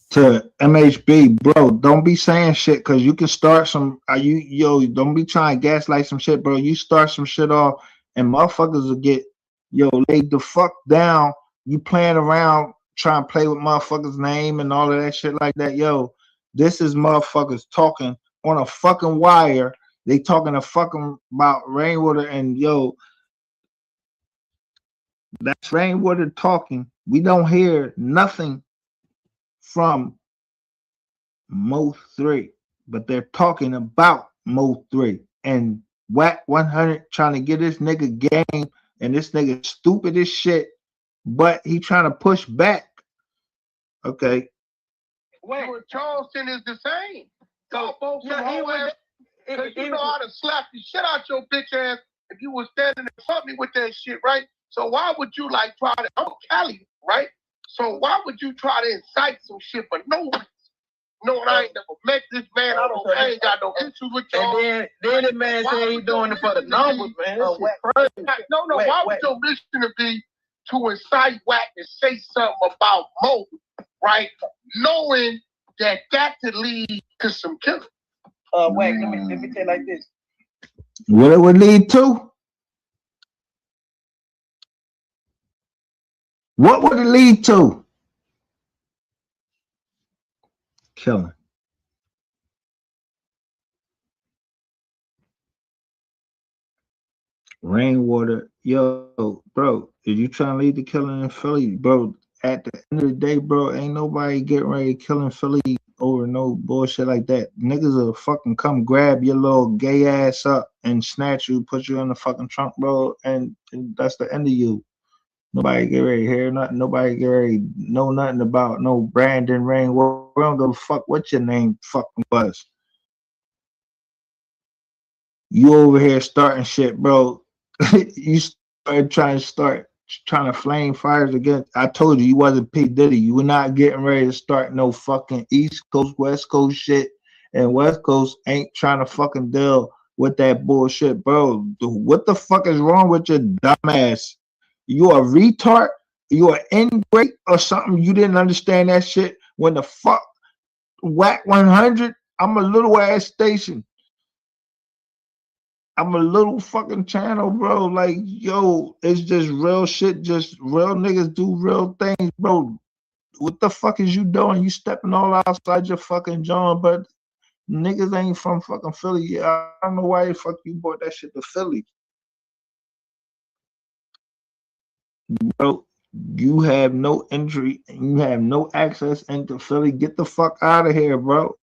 to MHB, bro, don't be saying shit because you can start some. Don't be trying to gaslight some shit, bro. You start some shit off and motherfuckers will get laid the fuck down. You playing around trying to play with motherfuckers' name and all of that shit like that. Yo, this is motherfuckers talking on a fucking wire. They talking a fucking about Rainwater and that's Rainwater talking. We don't hear nothing from Mo 3, but they're talking about Mo 3 and Wack 100 trying to get this nigga game, and this nigga stupid as shit, but he trying to push back. Okay. Well, Charleston is the same. So folks you know how to slap the shit out your bitch ass if you was standing in front of me with that shit, right? So why would you try to, I'm Cali, right? So why would you try to incite some shit for no reason? No, I ain't never met this man. I ain't got no issues with y'all. And then the man say he doing it for the numbers, man. No, why would your mission be to incite Wack to say something about Mo, right? Knowing that could lead to some killing. Wack, let me tell you like this. What it would lead to? What would it lead to? Killing. Rainwater, yo, bro, if you trying to lead the killing in Philly, bro, at the end of the day, bro, ain't nobody getting ready to kill in Philly over no bullshit like that. Niggas will fucking come grab your little gay ass up and snatch you, put you in the fucking trunk, bro, and that's the end of you. Nobody get ready to hear nothing. Nobody get ready to know nothing about no Brandon Rainwater. We don't give a fuck what your name fucking was. You over here starting shit, bro. You started trying to flame fires against. I told you wasn't P. Diddy. You were not getting ready to start no fucking East Coast, West Coast shit. And West Coast ain't trying to fucking deal with that bullshit, bro. What the fuck is wrong with your dumbass? You a retard? You an ingrate or something? You didn't understand that shit when the fuck Wack 100? I'm a little ass station. I'm a little fucking channel, bro. Like, yo, it's just real shit. Just real niggas do real things, bro. What the fuck is you doing? You stepping all outside your fucking John, but niggas ain't from fucking Philly. Yeah, I don't know why the fuck you brought that shit to Philly. Bro, you have no entry and you have no access into Philly. Get the fuck out of here, bro.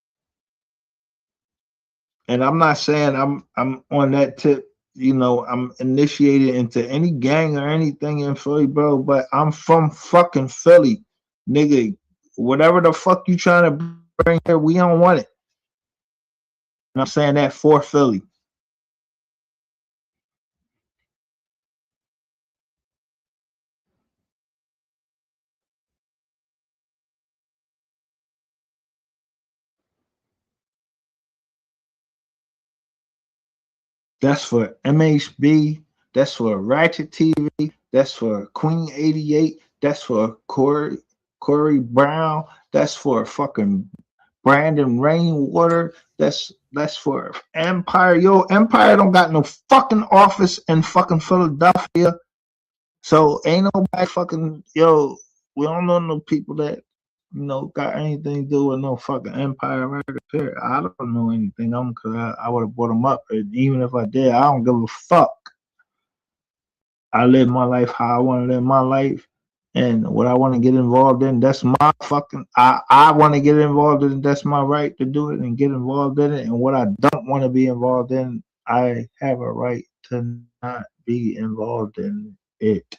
And I'm not saying I'm on that tip, you know, I'm initiated into any gang or anything in Philly, bro, but I'm from fucking Philly. Nigga, whatever the fuck you trying to bring here, we don't want it. And I'm saying that for Philly. That's for MHB. That's for Ratchet TV. That's for Queen 88. That's for Corey Brown. That's for fucking Brandon Rainwater. That's for Empire. Yo, Empire don't got no fucking office in fucking Philadelphia. So ain't nobody fucking, yo, we don't know no people that, you know, got anything to do with no fucking Empire Records here. I don't know anything of them because I would have brought them up. And even if I did, I don't give a fuck. I live my life how I want to live my life. And what I want to get involved in, that's my fucking, I want to get involved in, that's my right to do it and get involved in it. And what I don't want to be involved in, I have a right to not be involved in it.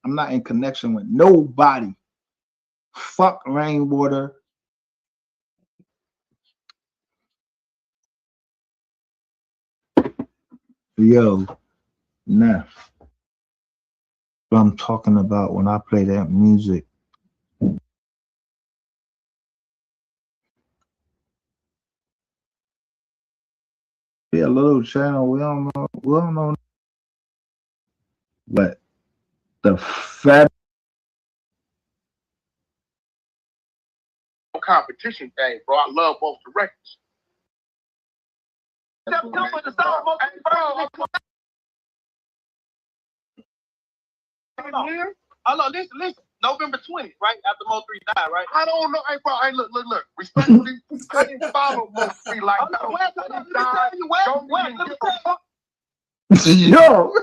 I'm not in connection with nobody. Fuck Rainwater. Yo, nah. What I'm talking about when I play that music. Be a little channel. We don't know. But the fat competition thing, bro. I love both the records. Hello, listen. November 20th, right? After Mo 3 died, right? I don't know. Hey, bro, hey, look. Respectfully, I didn't follow Mo 3 like that. Yo,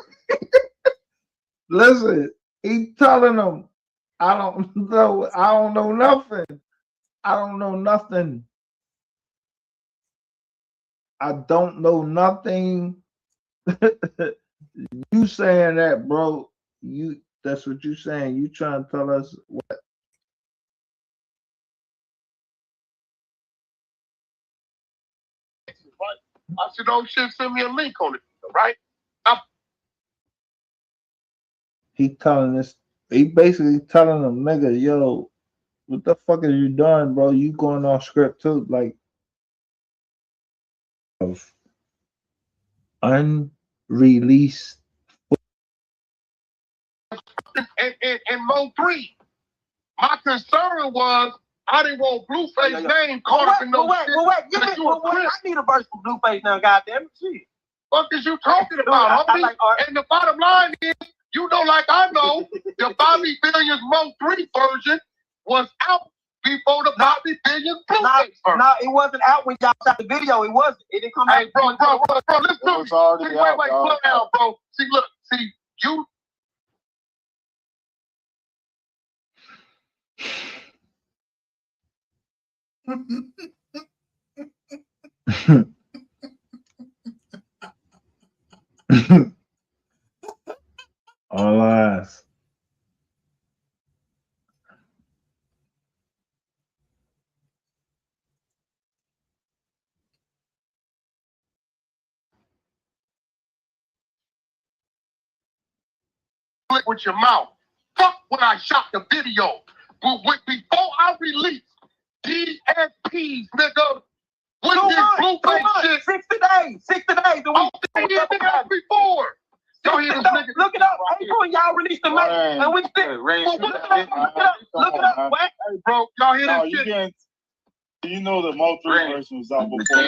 listen, he telling them, I don't know nothing. I don't know nothing. I don't know nothing. You saying that, bro? That's what you saying. You trying to tell us what? I said, oh shit, send me a link on it, right? He basically telling them, nigga, yo, what the fuck are you doing, bro? You going off script too, like of unreleased. And Mo 3, my concern was I didn't want Blueface name caught up in no shit. I need a verse from Blueface now, goddamn it. Shit. What is you talking about, homie? And the bottom line is, you know, like I know, the Bobby Billions Mo 3 version was out before the Bobby Billions Blueface version. No, it wasn't out when y'all shot the video. It wasn't. It didn't come out. Hey, bro, listen to me. Wait, slow down, bro. See, you. All eyes. With your mouth. Fuck when I shot the video. Before I released DSPs, nigga. With this Blueface shit. 60 days. 60 days. Oh, nigga, before. Y'all hear this nigga? Look it up. April, y'all released the May. And we still. Look it up. What? Hey, bro, y'all hear this shit? You know the Mo 3 version was out before.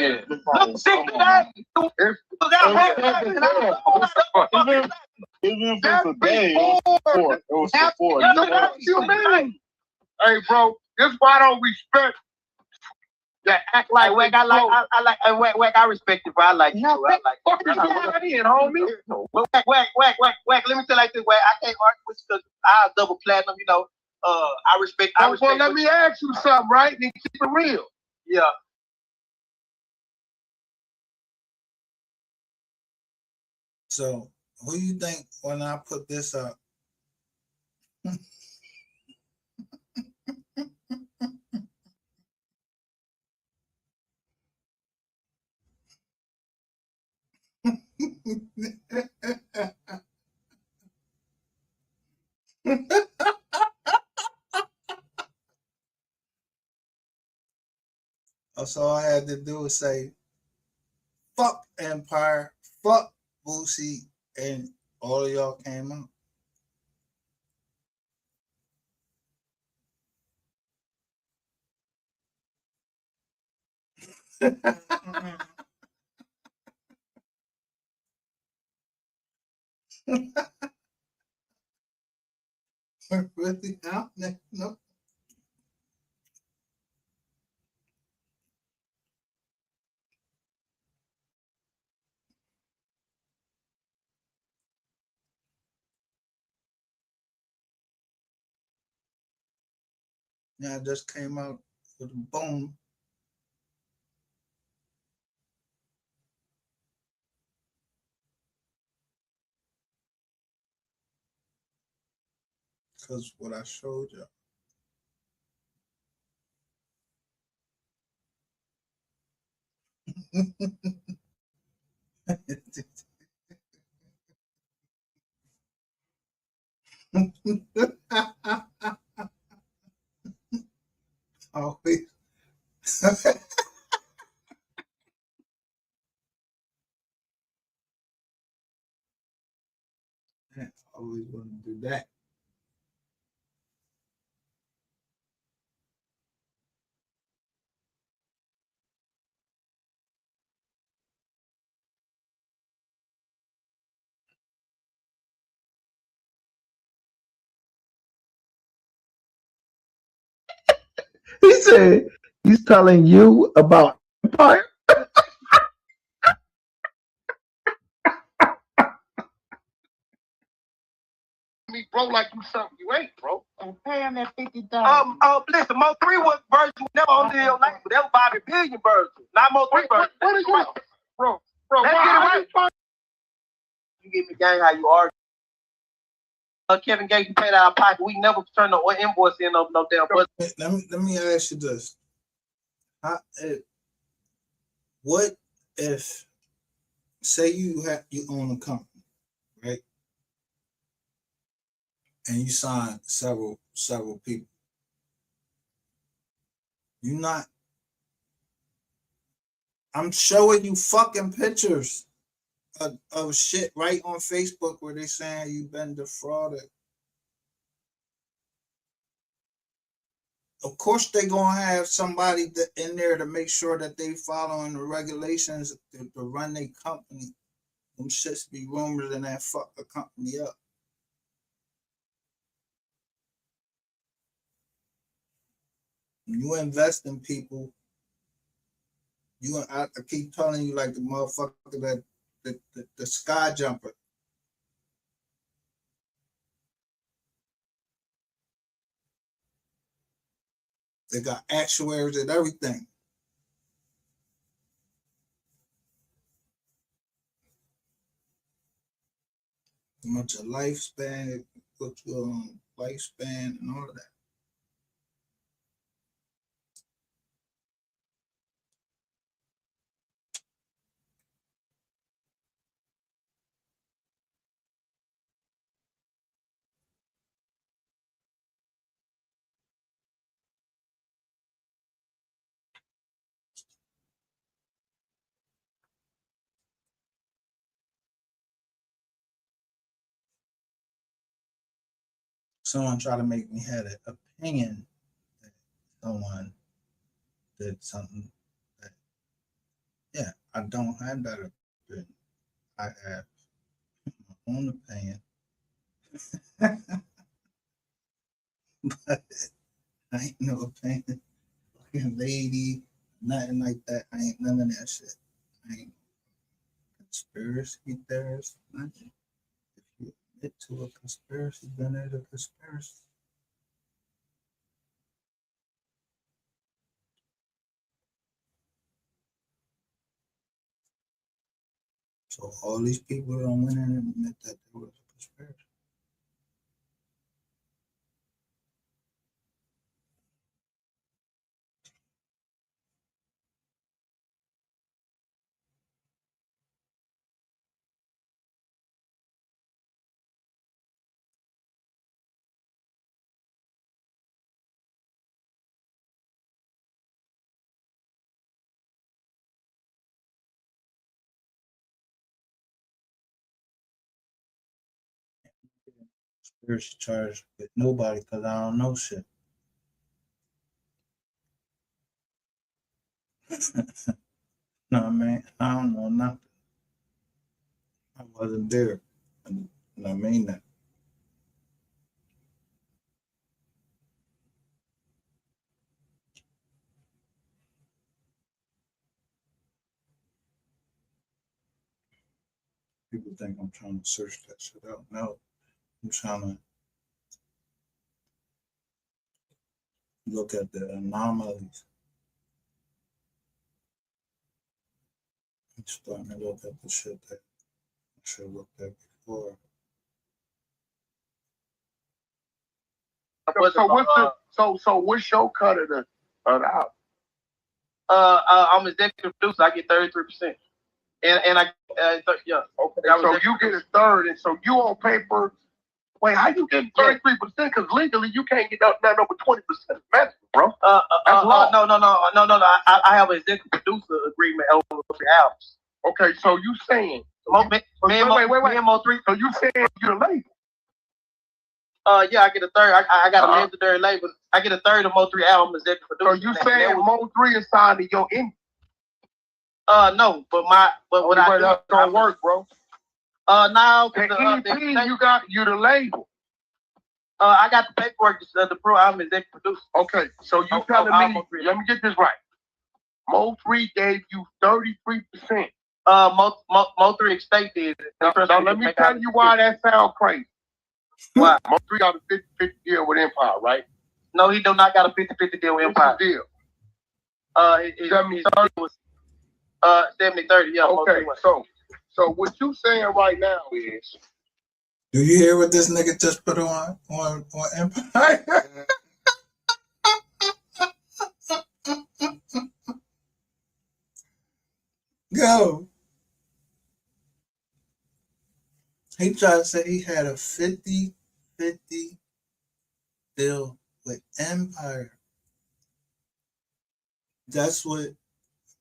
Look, 60 days. Even if it's a day, it was before. Hey, bro, this is why I don't respect that act like Wack, I like, Wack, I respect you, bro. I like you. no, Bro. I like fuck you. is that in, homie? But Wack, let me tell you like this, Wack. I can't argue with you because I double platinum, you know. I respect. Well, let me ask you something, right? Then keep it real. Yeah. So who you think when I put this up? So all I had to do was say, fuck Empire, fuck Boosie, and all of y'all came out. Really? No. Yeah, I just came out with a boom. Because what I showed you. Always. Always want to do that. He said he's telling you about Empire. Me, bro, like you something you ain't, bro. And pay him that $50. Listen, Mo 3 was version never on the label. That was Bobby Billion version, not Mo 3 version. What is what? Bro, Let's get it right. You give me gang how you argue. Kevin Gates, you paid out of pocket. We never turn no invoice in no damn budget. Let me ask you this. What if, say you own a company, right? And you sign several people. You not. I'm showing you fucking pictures of shit right on Facebook where they saying you've been defrauded. Of course, they gonna have somebody in there to make sure that they following the regulations to run their company. Them shits be rumors and that fuck the company up. You invest in people. I keep telling you like the motherfucker that the sky jumper. They got actuaries and everything. How much a lifespan, put you on lifespan and all of that. Someone tried to make me have an opinion that someone did something that, yeah, I don't have that opinion. I have my own opinion. But I ain't no opinion. Fucking lady, Nothing like that. I ain't none of that shit. I ain't conspiracy theorist. Nothing. If you admit to a conspiracy, then it's a conspiracy. So all these people don't went in and admit that there was a conspiracy. Conspiracy charge with nobody because I don't know shit. No, man, I don't know nothing. I wasn't there. And I mean that. People think I'm trying to search that shit out. No, I'm trying to look at the anomalies. I'm starting to look at the shit that I should have looked at before. So what's your cut of the album? I'm executive producer. I get 33%, and I yeah. Okay. So you get a third, and so you on paper. Wait, how you getting 33%? Because legally you can't get nothing over 20%, bro. No. I have an executive producer agreement over 3 albums. Okay, so you saying? Wait. Mo3. So you saying you're the label? Yeah, I get a third. I got a legendary label. I get a third of Mo3 album executive producer. So you saying Mo3 is signed to your indie? No, but what I do, that's gonna work, bro. Now you the label. I got the paperwork to prove I'm executive producer. Okay, so you telling me? Let me get this right. Mo3 gave you 33%. Mo3 Estate did. Now let me tell you why that sounds crazy. Why? Mo3 got a 50-50 deal with Empire, right? No, he do not got a 50-50 deal with Empire. What's the deal? 70-30. 70-30. Yeah. Okay, so what you saying right now is. Do you hear what this nigga just put on Empire? Go. He tried to say he had a 50-50 deal with Empire. That's what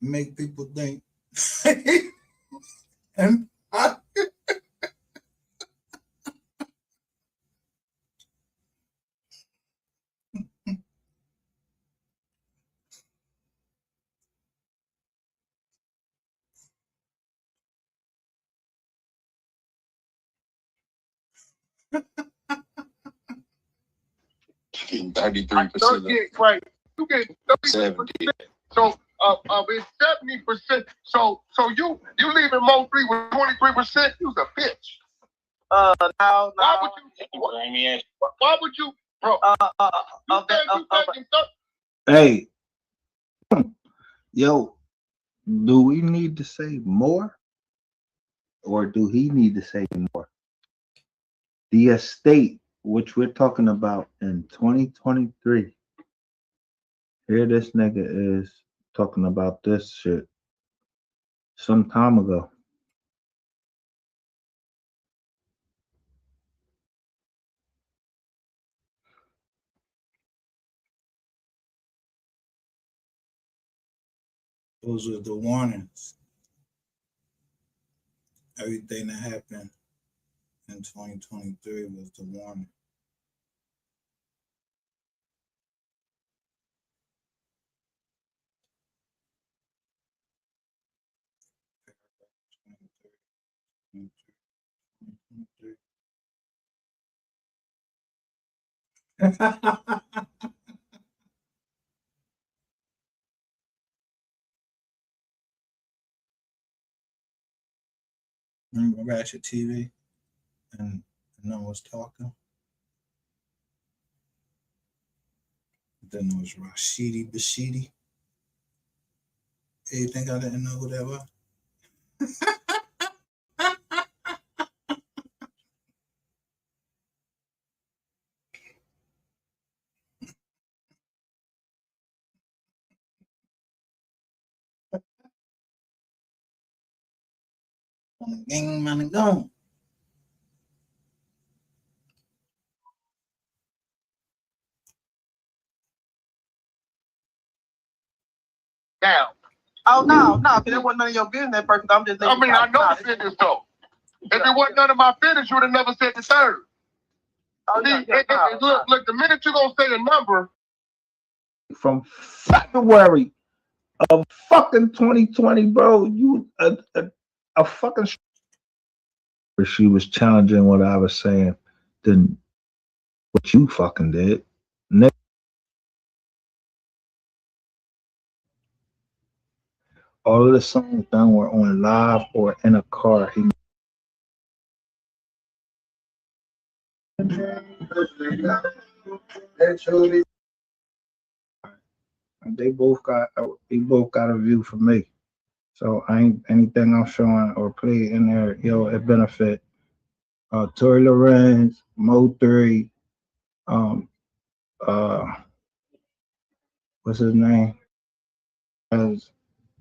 make people think Empire. Getting 33%. Right. You get 33%. So it's 70%. So you leaving Mo3 with 23%? You's a bitch. Now. Why would you, bro? Hey, yo, do we need to say more, or do he need to say more? The estate, which we're talking about in 2023. Here this nigga is talking about this shit some time ago. Those were the warnings. Everything that happened in 2023 was the warning. Remember Ratchet TV? And no one was talking. Then there was Rashidi Bashidi. You think I didn't know who that was? Gang man gone. Down. Oh no, because it wasn't none of your business, person. I'm just. I mean, I know the business though. If it wasn't none of my business, you would have never said the third. Oh, See, look, the minute you're gonna say a number From February of fucking 2020, bro, you a fucking. She was challenging what I was saying than what you fucking did. All of the songs done were on live or in a car. They both got a view for me. So I ain't anything I'm showing or play in there, yo, it benefit Tory Lorenz, Mo3, what's his name? As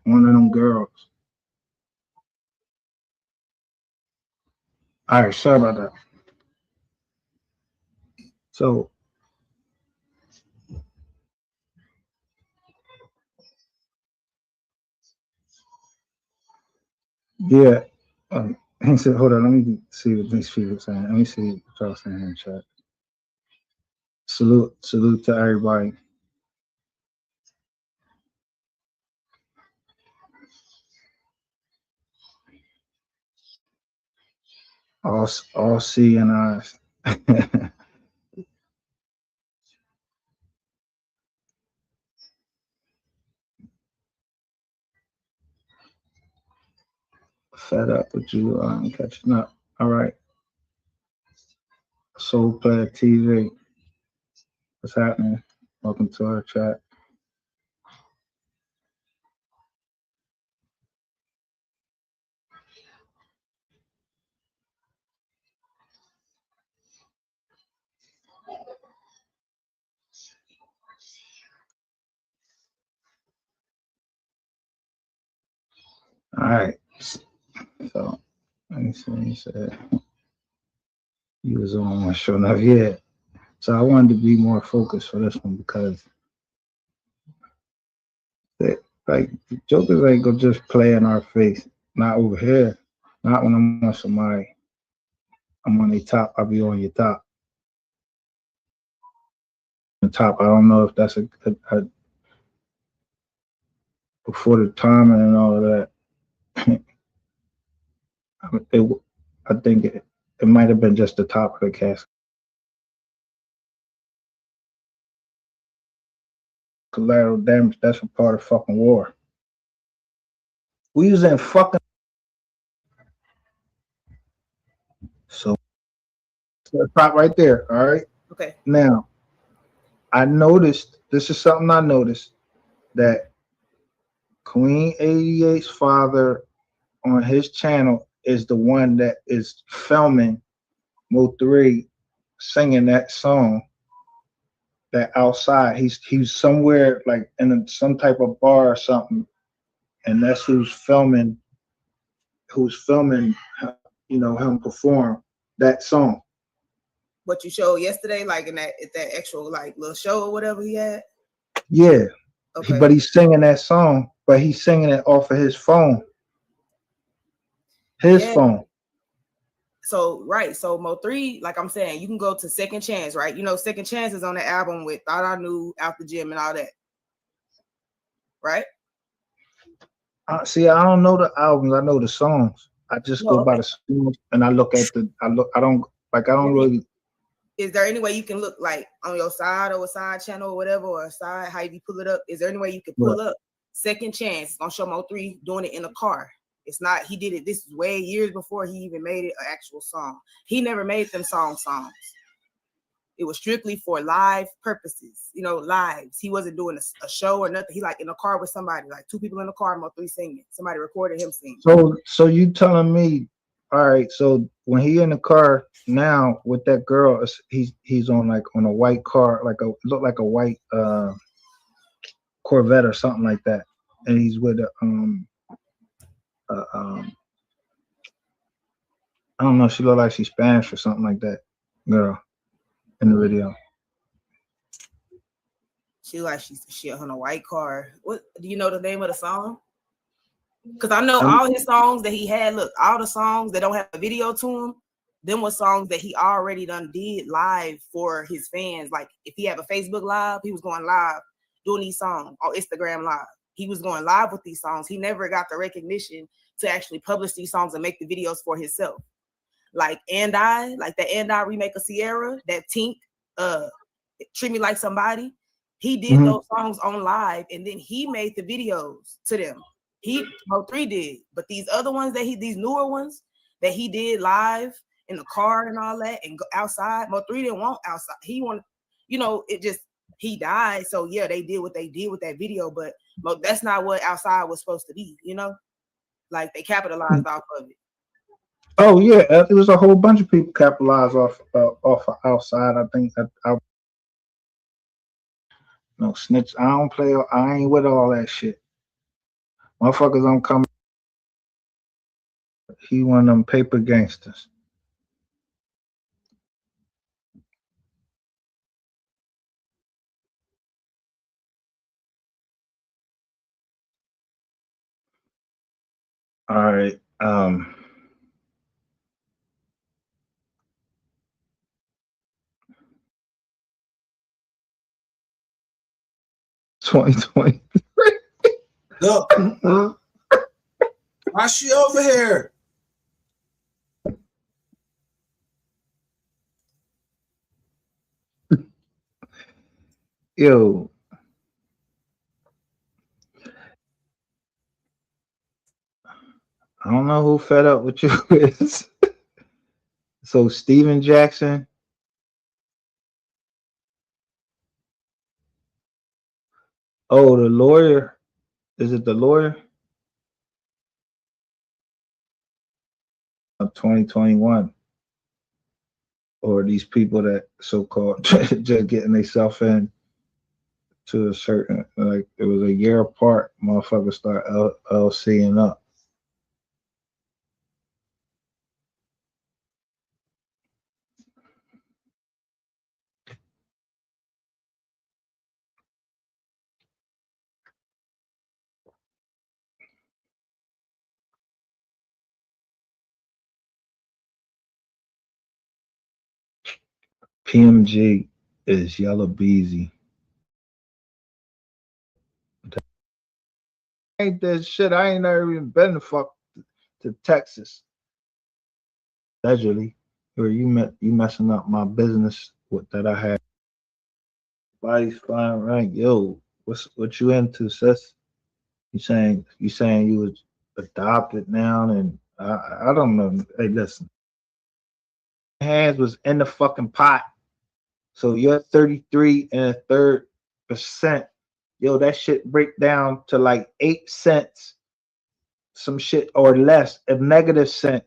one of them girls. All right, sorry about that. So yeah, he said, hold on, let me see what these people are saying. Let me see what y'all saying in the chat. Salute to everybody. All C and I's. Fed up with you catching up. All right. Soul Player TV. What's happening? Welcome to our chat. All right. So let me see what he said. He was on one show enough. Yeah. So I wanted to be more focused for this one because like jokers ain't gonna just play in our face. Not over here. Not when I'm on somebody. I'm on the top. I'll be on your top. The top. I don't know if that's a before the timing and all of that. I think it might have been just the top of the casket. Collateral damage, that's a part of fucking war. We was in fucking. So, top right there, all right? Okay. Now, I noticed, this is something I noticed, that Queen 88's father on his channel is the one that is filming Mo3 singing that song. That outside, he's somewhere like in some type of bar or something, and that's who's filming, you know, him perform that song. What you showed yesterday, like in that actual like little show or whatever he had. Yeah, okay. But he's singing that song, but he's singing it off of his phone. His phone. So right, so Mo3, like I'm saying, you can go to Second Chance, right? You know, Second Chance is on the album with Thought I Knew, Out the Gym, and all that, right? See, I don't know the albums. I know the songs. I just go by the songs, and I look at the. I don't really. Is there any way you can look like on your side or a side channel or whatever, or a side? How you pull it up? Is there any way you can pull up Second Chance? It's gonna show Mo3 doing it in a car. It's not, he did it, this is way years before he even made it an actual song. He never made them songs. It was strictly for live purposes, you know, lives. He wasn't doing a show or nothing. He like in a car with somebody, like 2 people in the car, Mo3 singing. Somebody recorded him singing. So you telling me, all right, so when he in the car now with that girl, he's on like on a white car, look like a white Corvette or something like that. And he's with a I don't know, she look like she's Spanish or something like that, girl, in the video. She like she on a white car. What do you know the name of the song? Because I know all his songs that he had. Look, all the songs that don't have a video to them, them were songs that he already done did live for his fans. Like if he have a Facebook live, he was going live doing these songs on Instagram live. He was going live with these songs. He never got the recognition to actually publish these songs and make the videos for himself. Like And I, like that And I remake of Sierra, that Tink, Treat Me Like Somebody. He did those songs on live, and then he made the videos to them. Mo3 did, but these other ones these newer ones that he did live in the car and all that, and go outside. Mo3 didn't want outside. He wanted, you know, he died. So yeah, they did what they did with that video, but that's not what outside was supposed to be. You know, like they capitalized off of it. Oh yeah, it was a whole bunch of people capitalized off of outside. I think that no snitch. I don't play. I ain't with all that shit. Motherfuckers don't come. He one of them paper gangsters. All right. 2020. Look, why she over here? Yo. I don't know who fed up with you is. So Steven Jackson. Oh, the lawyer. Is it the lawyer? 2021. Or these people that so-called just getting themselves in to a certain, like it was a year apart, motherfuckers start LCing up. PMG is Yellow Beezy. Ain't that shit? I ain't never even been to Texas. Allegedly, or you messing up my business with that I had. Body's fine, right? Yo, what you into, sis? You saying you was adopted now, and I don't know. Hey, listen, hands was in the fucking pot. So you're 33.33%. Yo, that shit break down to like 8 cents, some shit or less, a negative cent.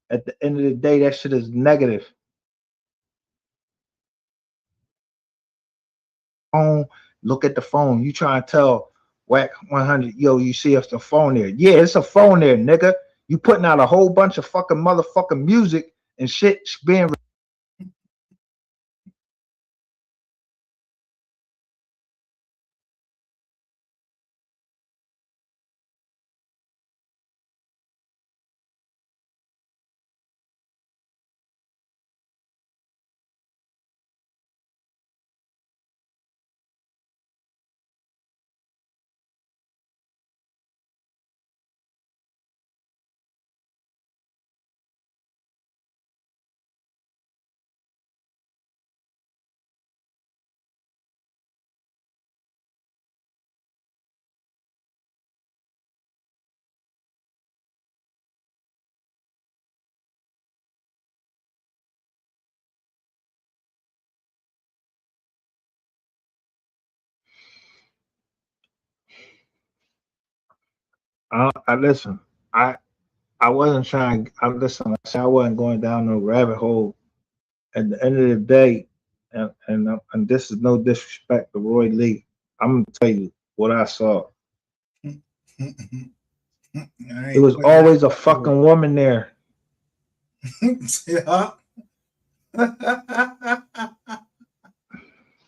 At the end of the day, that shit is negative. Phone, look at the phone. You trying to tell Whack 100, yo, you see us the phone there. Yeah, it's a phone there, nigga. You putting out a whole bunch of fucking motherfucking music and shit being I listen. I wasn't trying. I listen. I said I wasn't going down no rabbit hole. At the end of the day, and this is no disrespect to Roy Lee. I'm gonna tell you what I saw. It was always a fucking woman there. Yeah.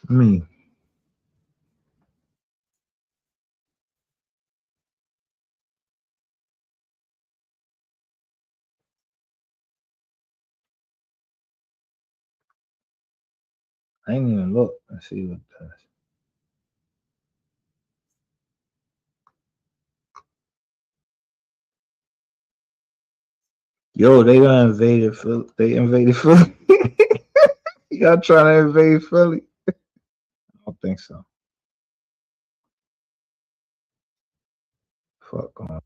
Me. I ain't even look and see what does. Yo, they done invaded Philly. They invaded Philly. Y'all trying to invade Philly? I don't think so. Fuck on.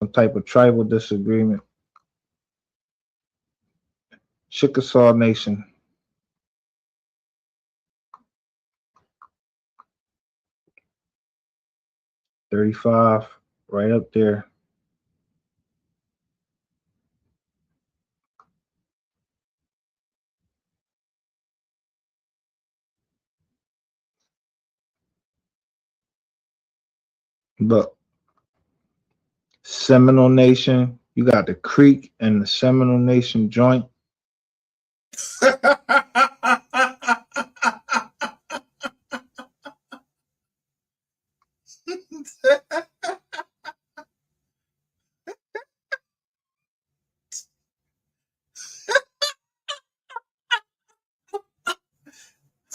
Some type of tribal disagreement. Chickasaw Nation. $35, right up there. But Seminole Nation, you got the Creek and the Seminole Nation joint.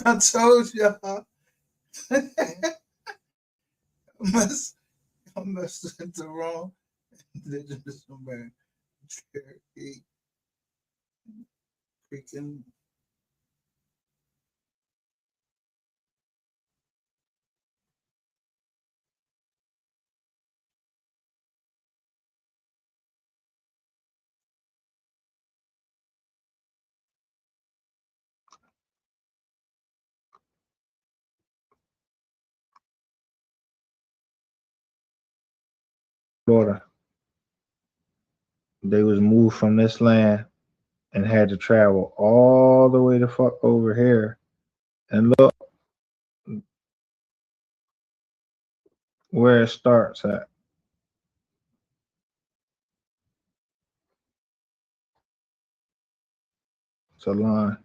I told y'all. I must have the wrong indigenous man. Cherokee. Freaking. Florida. They was moved from this land and had to travel all the way to fuck over here. And look where it starts at. It's a line.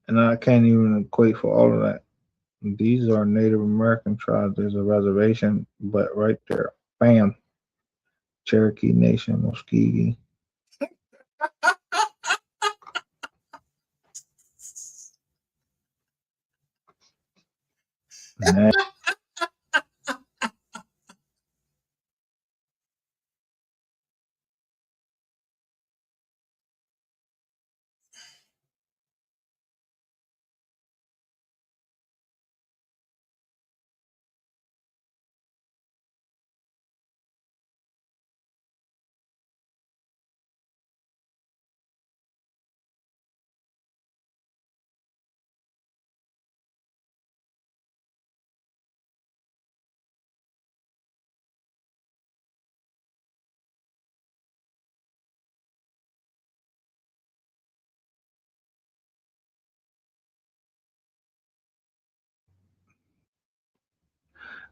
And I can't even equate for all of that. These are Native American tribes. There's a reservation, but right there, bam. Cherokee Nation, Muskegee. Man.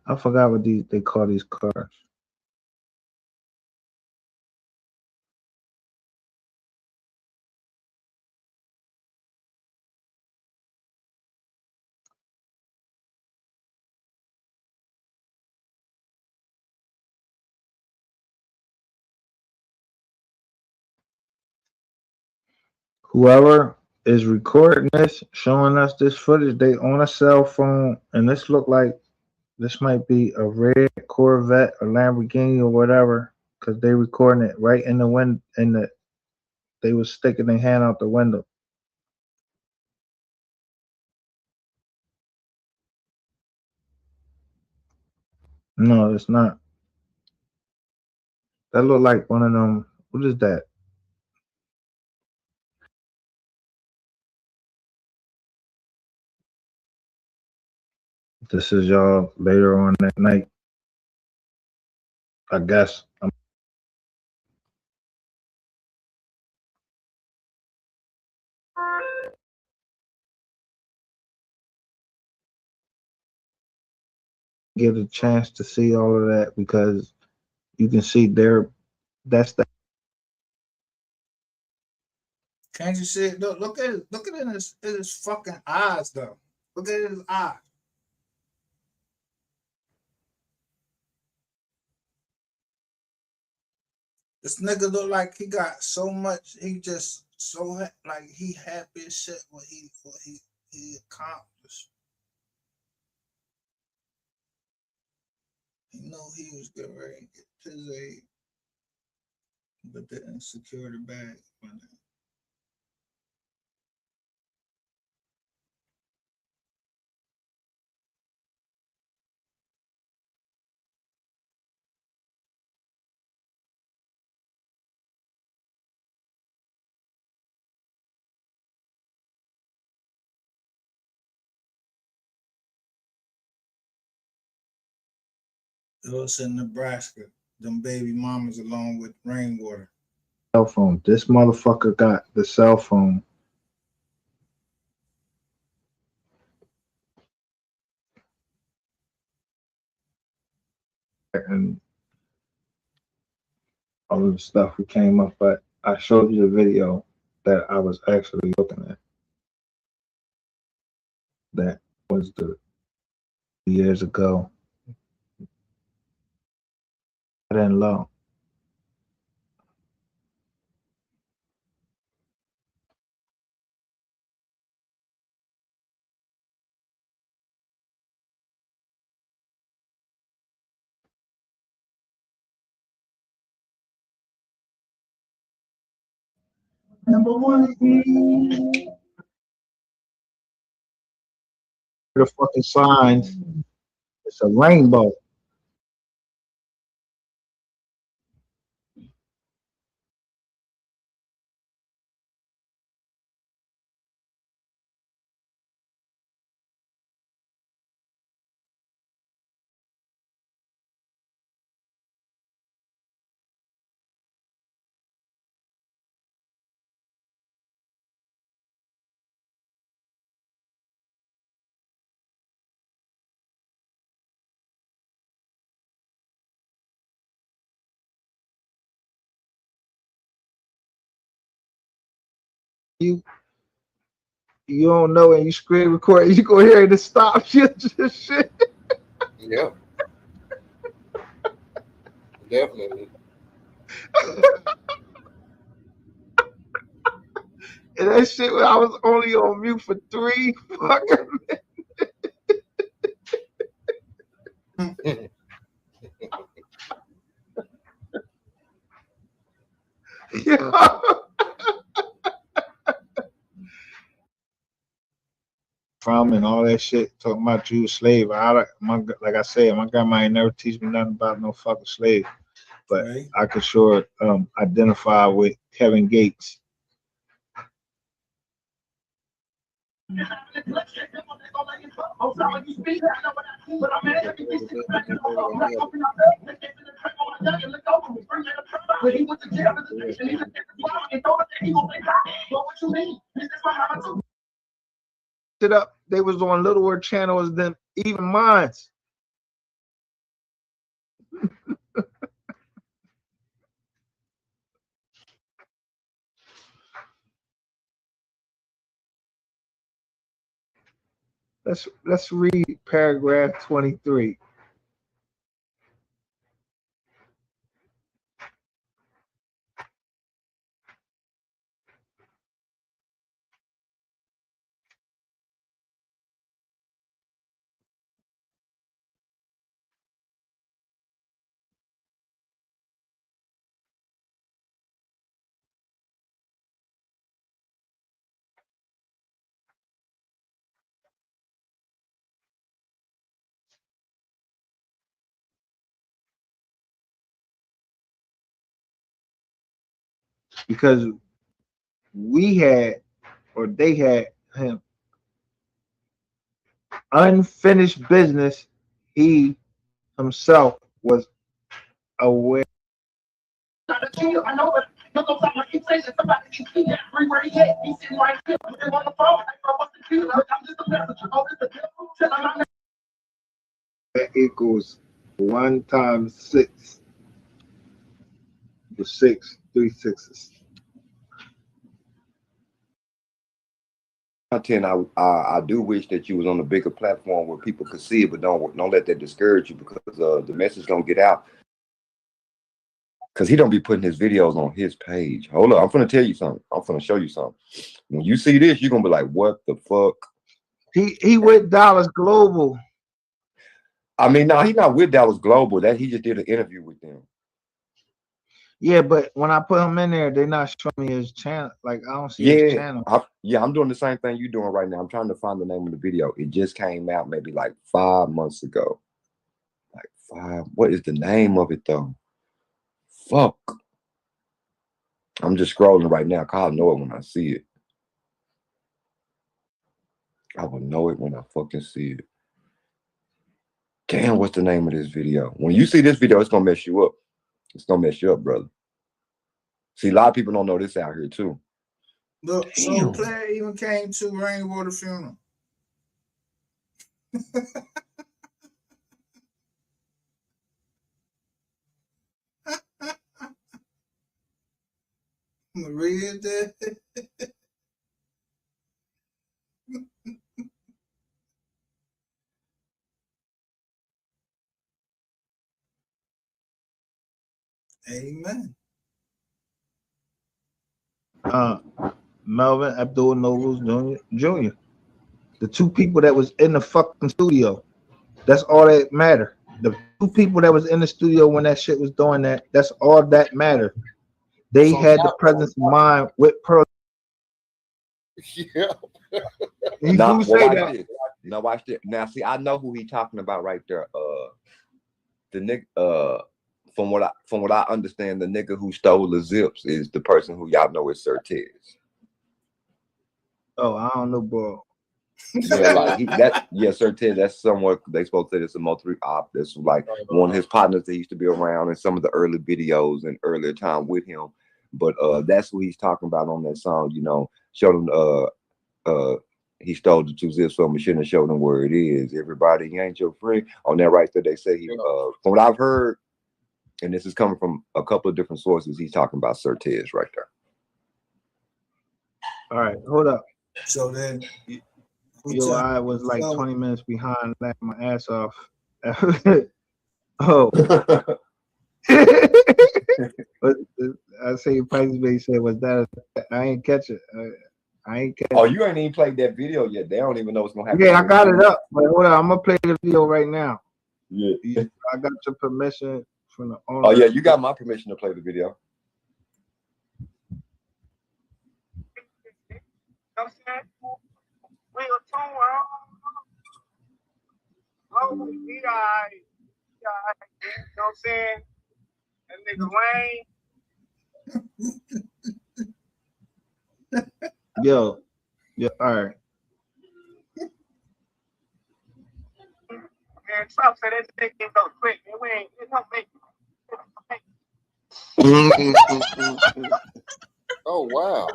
I forgot what they call these cars. Whoever is recording this, showing us this footage, they on a cell phone, and this look like this might be a red Corvette or Lamborghini or whatever, because they recording it right in the wind. They was sticking their hand out the window. No, it's not. That look like one of them. What is that? This is y'all later on that night. I guess I'm get a chance to see all of that because you can see there. That's the Can't you see it? Look at it. Look at it in his fucking eyes, though. Look at his eyes. This nigga look like he got so much. He just so like he happy as shit what he accomplished. He know he was getting ready to get his aid, but didn't secure the bag. It was in Nebraska. Them baby mamas along with rainwater. Cell phone. This motherfucker got the cell phone. And all of the stuff we came up, but I showed you the video that I was actually looking at. That was the years ago. I didn't know. Number one. The fucking signs. It's a rainbow. You don't know and you screen record, you go hear it stop shit. Yeah. Definitely. And that shit, I was only on mute for 3 fucking minutes. Yeah. From and all that shit, talking about Jewish slave. Like I said, my grandma ain't never teach me nothing about no fucking slave. But right. I could sure identify with Kevin Gates. It up, they was on littler channels than even mine. Let's read paragraph 23. Because we had, or they had him unfinished business. He himself was aware. I know, but look like my inflation. Somebody can see that where he at. He's sitting right here. On the phone. What's the deal? I'm just a messenger. Oh, this the devil. That equals 1 times 6. The 6, 3 6s. Content, I do wish that you was on a bigger platform where people could see it, but don't let that discourage you, because the message don't get out. Because he don't be putting his videos on his page. Hold up, I'm gonna tell you something. I'm gonna show you something. When you see this, you're gonna be like, what the fuck? He with Dallas Global. I mean, no, he's not with Dallas Global. That he just did an interview with them. Yeah, but when I put him in there, they're not showing me his channel. Like, I don't see his channel. I'm doing the same thing you're doing right now. I'm trying to find the name of the video. It just came out maybe like 5 months ago. Like 5. What is the name of it though? Fuck. I'm just scrolling right now. I'll know it when I see it. I will know it when I fucking see it. Damn, what's the name of this video? When you see this video, it's gonna mess you up. It's gonna mess you up, brother. See, a lot of people don't know this out here too. Look, so player even came to Rainwater funeral. Maria did. Amen. Melvin Abdul Nobles Jr. The 2 people that was in the fucking studio. That's all that mattered. The 2 people that was in the studio when that shit was doing that. That's all that mattered. They had the presence of mind with Pearl. Yeah. Now watch this. Now see, I know who he talking about right there. The nigga. From what I understand, the nigga who stole the zips is the person who y'all know is Surtez. Oh, I don't know, bro. Yeah, like Surtez. That's somewhat they supposed to say it's a multi-op. That's like one of his partners that used to be around in some of the early videos and earlier time with him. But that's what he's talking about on that song. You know, showed him he stole the 2 zips from me. Shouldn't have showed him where it is. Everybody, he ain't your friend. On that right there, they say he. From what I've heard, and this is coming from a couple of different sources, he's talking about Surtez right there. All right, hold up. So then, I was like 20 minutes behind, laughing my ass off. Oh. I say Price Bay said, was that I ain't catch it. I ain't catch you ain't even played that video yet. They don't even know what's gonna happen. Yeah, I got it up, but hold on, I'm gonna play the video right now. Yeah. I got your permission from the owner. Oh yeah, you got my permission to play the video. Oh, he died. You know what I'm saying? That nigga Wayne. Yo, all right. Man, Trump said that thing can go quick. It don't make Oh wow.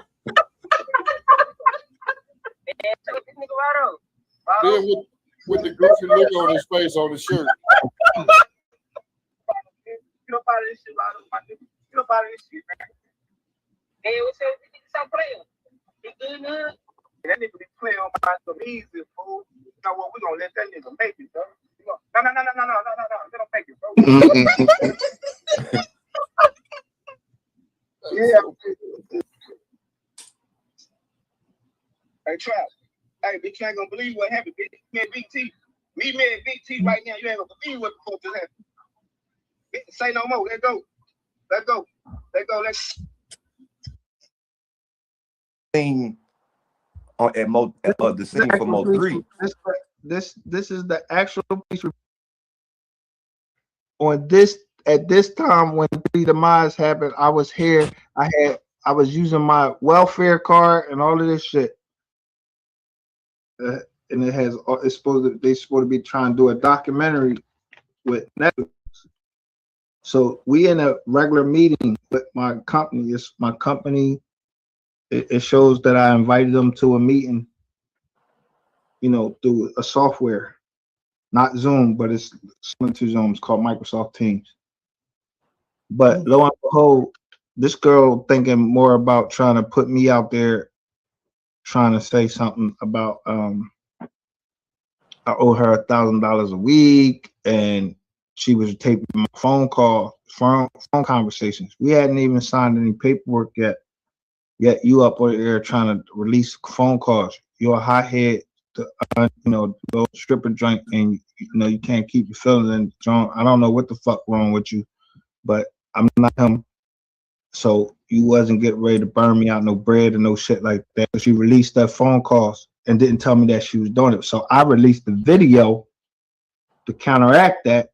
Then with the goofy look on his face on the shirt. Get up out of this shit, Get up out of this shit, man. Hey, what's up? Stop playing. He good, man. That nigga be playing on my some easy, fool. You know what? We gonna let that nigga make it, bro. No. Let him make it, bro. Yeah. Hey, Trap. Hey, bitch, you ain't gonna believe what happened, bitch. Me and Big T. Me and Big T right now. You ain't gonna believe what the fuck just happened. Bitch, say no more. Let's go. Let's Scene at the scene for Mo 3. This is the actual piece on this. At this time when the demise happened, I was here. I was using my welfare card and all of this shit. and it's they're supposed to be trying to do a documentary with Netflix. So we in a regular meeting with my company. It's my company. It shows that I invited them to a meeting, you know, through a software, not Zoom, but it's similar to Zoom. It's called Microsoft Teams. But lo and behold, this girl thinking more about trying to put me out there, trying to say something about I owe her $1,000 a week, and she was taping my phone conversations. We hadn't even signed any paperwork yet. Yet you up on air trying to release phone calls. You're a hothead, you know, go stripper joint, and you know you can't keep your feelings in. John, I don't know what the fuck wrong with you, but I'm not him. So you wasn't getting ready to burn me out no bread and no shit like that. She released that phone calls and didn't tell me that she was doing it. So I released the video to counteract that.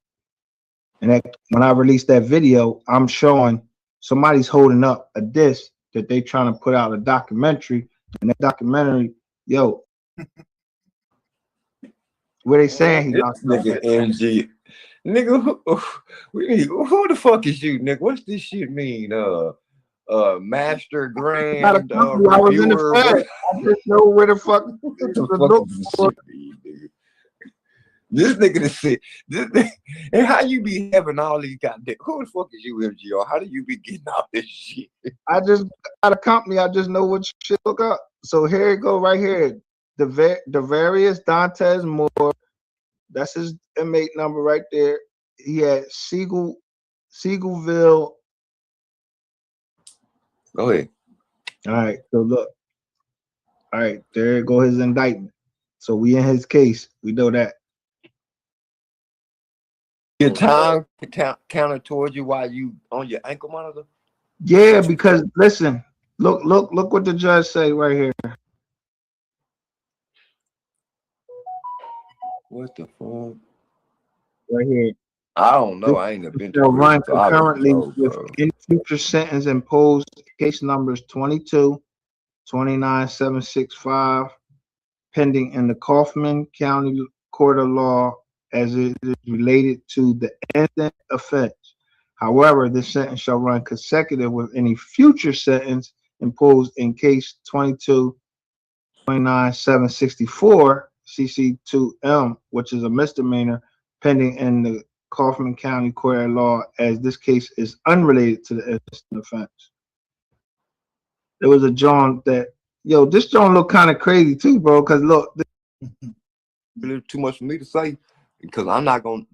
And that, when I released that video, I'm showing somebody's holding up a disc that they trying to put out a documentary. And that documentary, yo, where they saying he lost nigga MG. Nigga, who the fuck is you, nigga? What's this shit mean? Master Grand I was in the Fed. I just know where the fuck this nigga to say this, and how you be having all these goddamn, who the fuck is you, MGR? How do you be getting all this shit? I just got a company, I just know what shit look up. So here it go right here. The various Dantes Moore, that's his inmate number right there. He had Siegelville. Go ahead. All right, so look. All right, there go his indictment. So we in his case. We know that. Your time counted towards you while you on your ankle monitor? Yeah, because listen, look what the judge say right here. What the fuck? Right here. I don't know. I ain't been to Shall run prison, so I don't concurrently know, with bro. any future sentence imposed, case numbers 22, 29765, pending in the Kaufman County Court of Law as it is related to the instant offense. However, this sentence shall run consecutive with any future sentence imposed in case 22, 29764 CC2M, which is a misdemeanor, pending in the Kaufman County Court of Law, as this case is unrelated to the instant offense. There was a John that, yo, this John look kind of crazy too, bro. Cause look, Too much for me to say because I'm not gonna.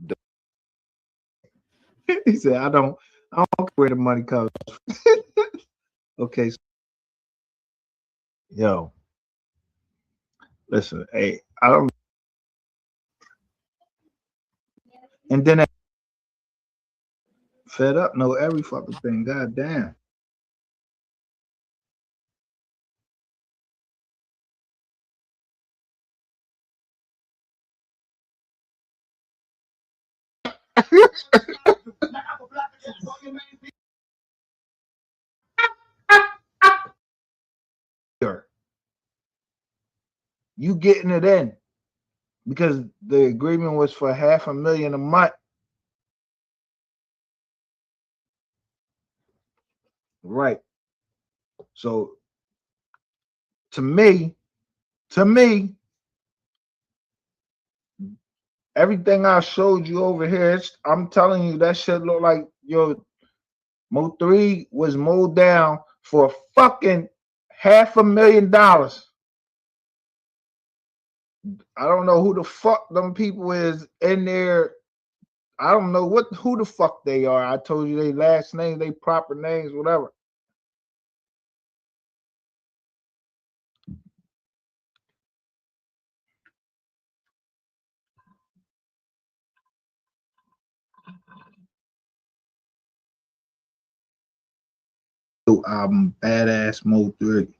he said, I don't care where the money comes. Okay, so, yo, listen, hey, I don't. And then I fed up, know every fucking thing. God damn. You getting it in because the agreement was for $500,000 a month. Right. So to me, everything I showed you over here, I'm telling you that shit look like your Mo3 was mowed down for fucking $500,000. I don't know who the fuck them people is in there. I don't know who the fuck they are. I told you they last names, they proper names, whatever. Album Badass Mo3.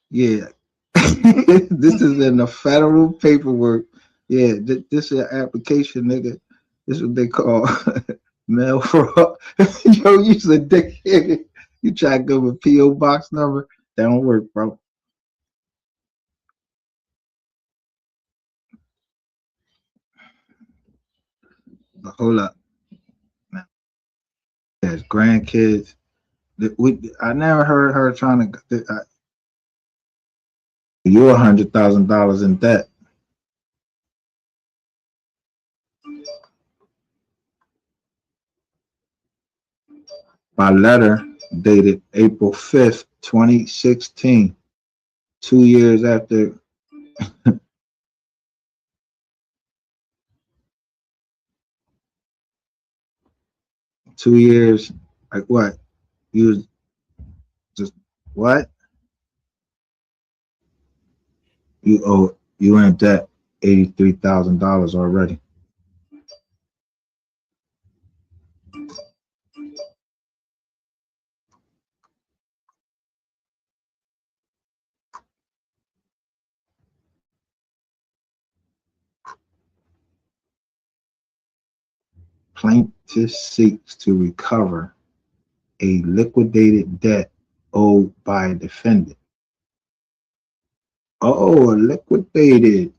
Yeah. This is in the federal paperwork. Yeah, this is an application, nigga. This is what they call mail fraud. Yo, you a dickhead. You try to go with P.O. box number, that don't work, bro. But hold up. There's grandkids. I never heard her trying to. You're $100,000 in debt. By letter dated April 5th, 2016, 2 years after. 2 years, like what? You just what? You in debt $83,000 already. Plaintiff seeks to recover a liquidated debt owed by a defendant. Oh, liquidated.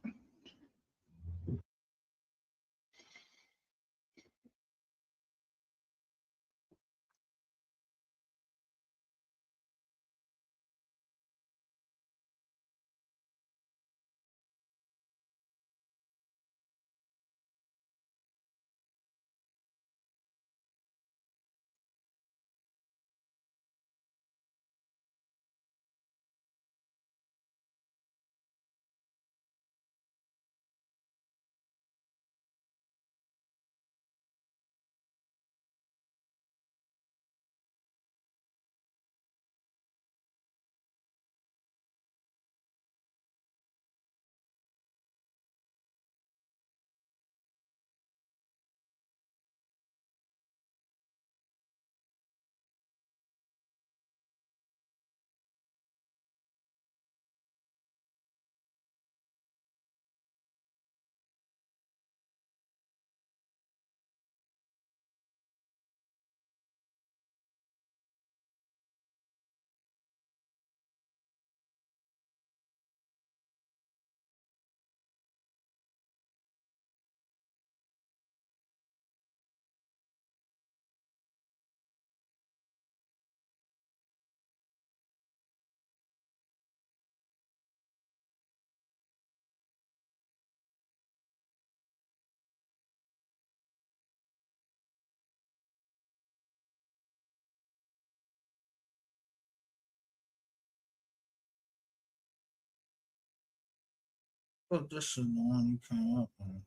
Oh, this is the one you came up on.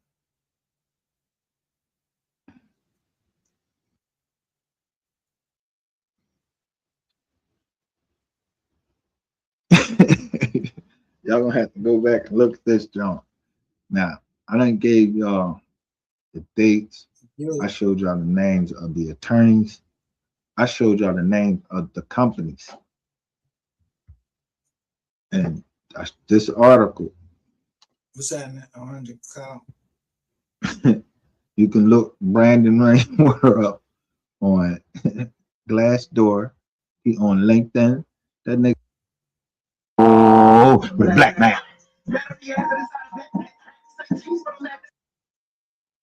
Y'all gonna have to go back and look at this joint. Now, I done gave y'all the dates. I showed y'all the names of the attorneys. I showed y'all the names of the companies. And this article, What's that? 100 cow. you can look Brandon Rainwater up on Glassdoor. He on LinkedIn. That nigga. Oh, with black man.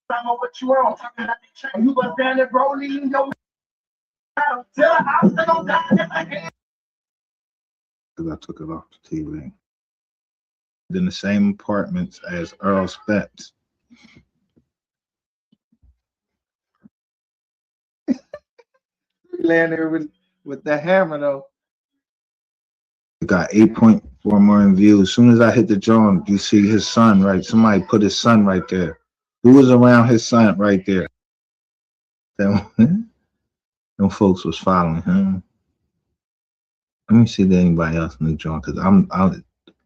What you on? You was down there rolling in your because I took it off the TV. In the same apartments as Earl Spence. Laying there with the hammer though. It got 8.4 million views. As soon as I hit the joint, you see his son right. Somebody put his son right there. Who was around his son right there? Them folks was following him. Let me see if anybody else in the joint, because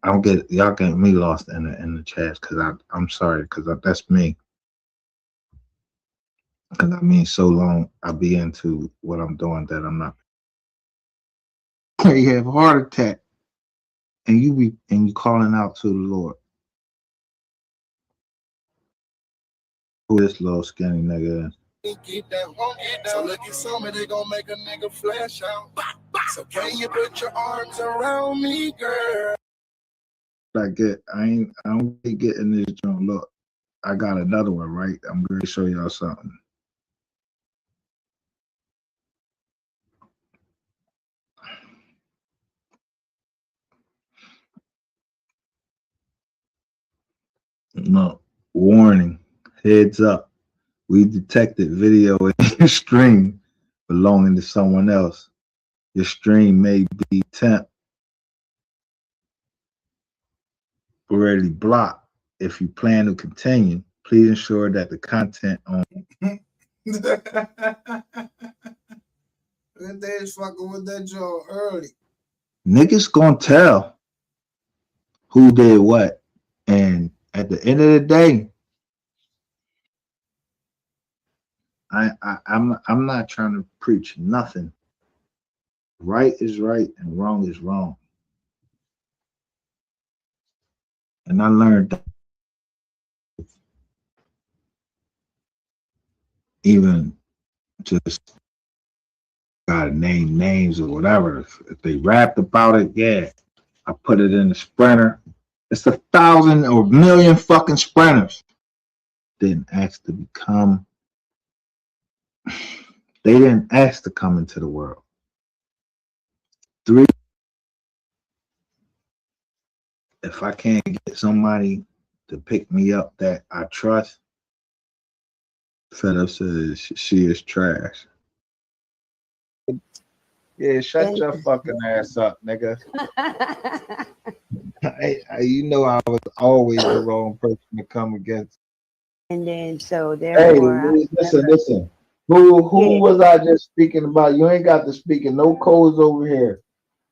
I'll get y'all getting me lost in the chat, because I'm sorry, because that's me. Because I mean, so long I'll be into what I'm doing that I'm not. You have a heart attack, and you calling out to the Lord. Who this little skinny nigga is? Keep that one, so look at some, they gonna make a nigga flash out. So can you put your arms around me, girl? I don't be getting this joint. Look, I got another one, right? I'm going to show y'all something. No, warning, heads up. We detected video in your stream belonging to someone else. Your stream may be temporarily blocked. If you plan to continue, please ensure that the content on They was fucking with that joint early. niggas gonna tell who did what, and at the end of the day, I'm not trying to preach nothing. Right is right and wrong is wrong, and I learned that even just gotta name names or whatever. If they rapped about it, yeah, I put it in the sprinter. It's 1,000 or million fucking sprinters. Didn't ask to become. They didn't ask to come into the world. 3. If I can't get somebody to pick me up that I trust, Fed Up says she is trash. Yeah, shut your fucking ass up, nigga. You know I was always the wrong person to come against. And then so therefore, Hey, listen. Who was I just speaking about? You ain't got to speak in no codes over here.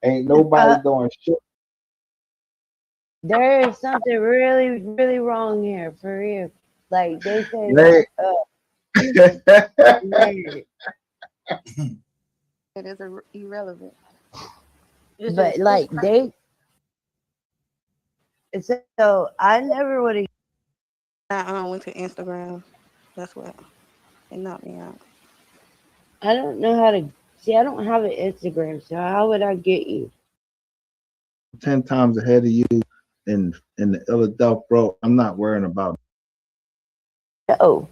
Ain't nobody doing shit. there is something really, really wrong here for real. Like they say, It is irrelevant. but like they. So I never would have. I went to Instagram. That's what it knocked me out. I don't know how to see. I don't have an Instagram, so how would I get you? 10 times ahead of you in the Philadelphia, bro. I'm not worrying about it. Oh,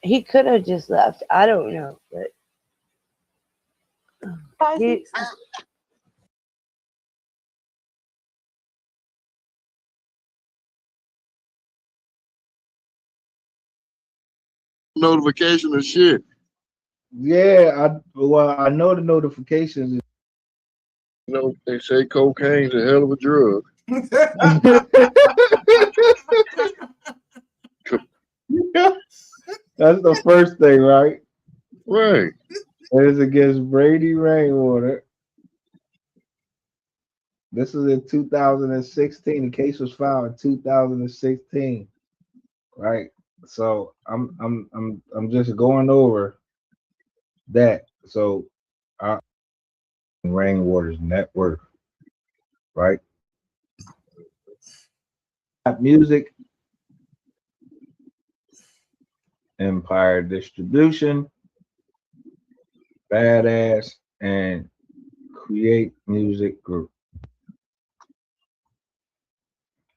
he could have just left. I don't know, but he, Notification of shit. Yeah, I know the notifications. You know, they say cocaine's a hell of a drug. That's the first thing, right? Right. It is against Brady Rainwater. This is in 2016. The case was filed in 2016, right? So I'm just going over that. So our Rainwater's net worth, right? Music, Empire Distribution, Badass, and Create Music Group.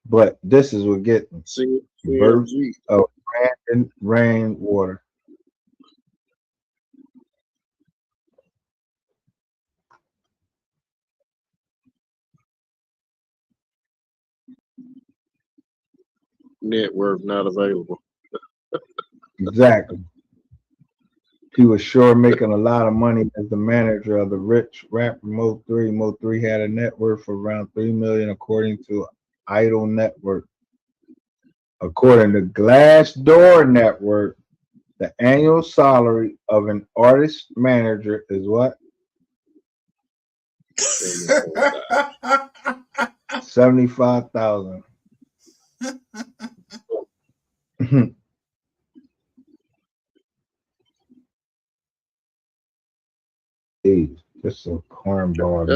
But this is what getting birth of Brandon Rainwater. Network not available. Exactly. He was sure making a lot of money as the manager of the rich rapper Mo3. Mo3 had a net worth of around $3 million, according to Idol Network. According to Glassdoor Network, the annual salary of an artist manager is what? $75,000. That's a cornball.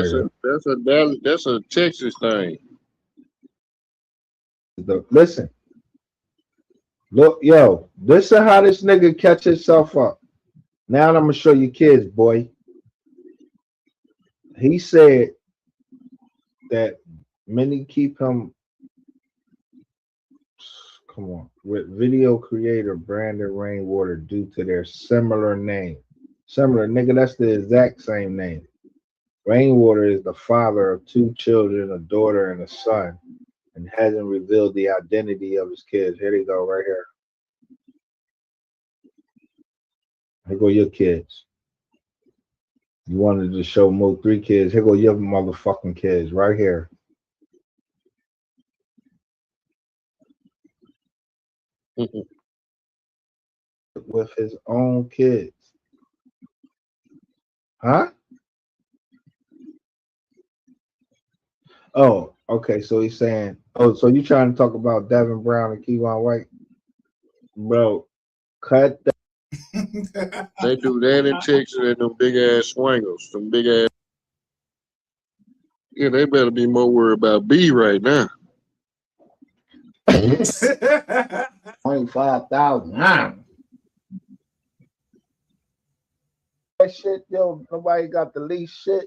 That's a Texas thing. Listen, look, yo, this is how this nigga catch himself up. Now I'm gonna show you kids, boy. He said that many keep him. Come on, with video creator Brandon Rainwater due to their similar name. Similar, nigga, that's the exact same name. Rainwater is the father of 2 children, a daughter and a son, and hasn't revealed the identity of his kids. Here they go, right here. Here go your kids. You wanted to show Mo 3 kids. Here go your motherfucking kids, right here. With his own kids. Huh? Oh, okay. So he's saying, oh, so you trying to talk about Devin Brown and Kevon White? Bro, cut that. They do that in Texas and them big ass swingers, them big ass. Yeah, they better be more worried about B right now. 25,000. That shit, yo, nobody got the least shit.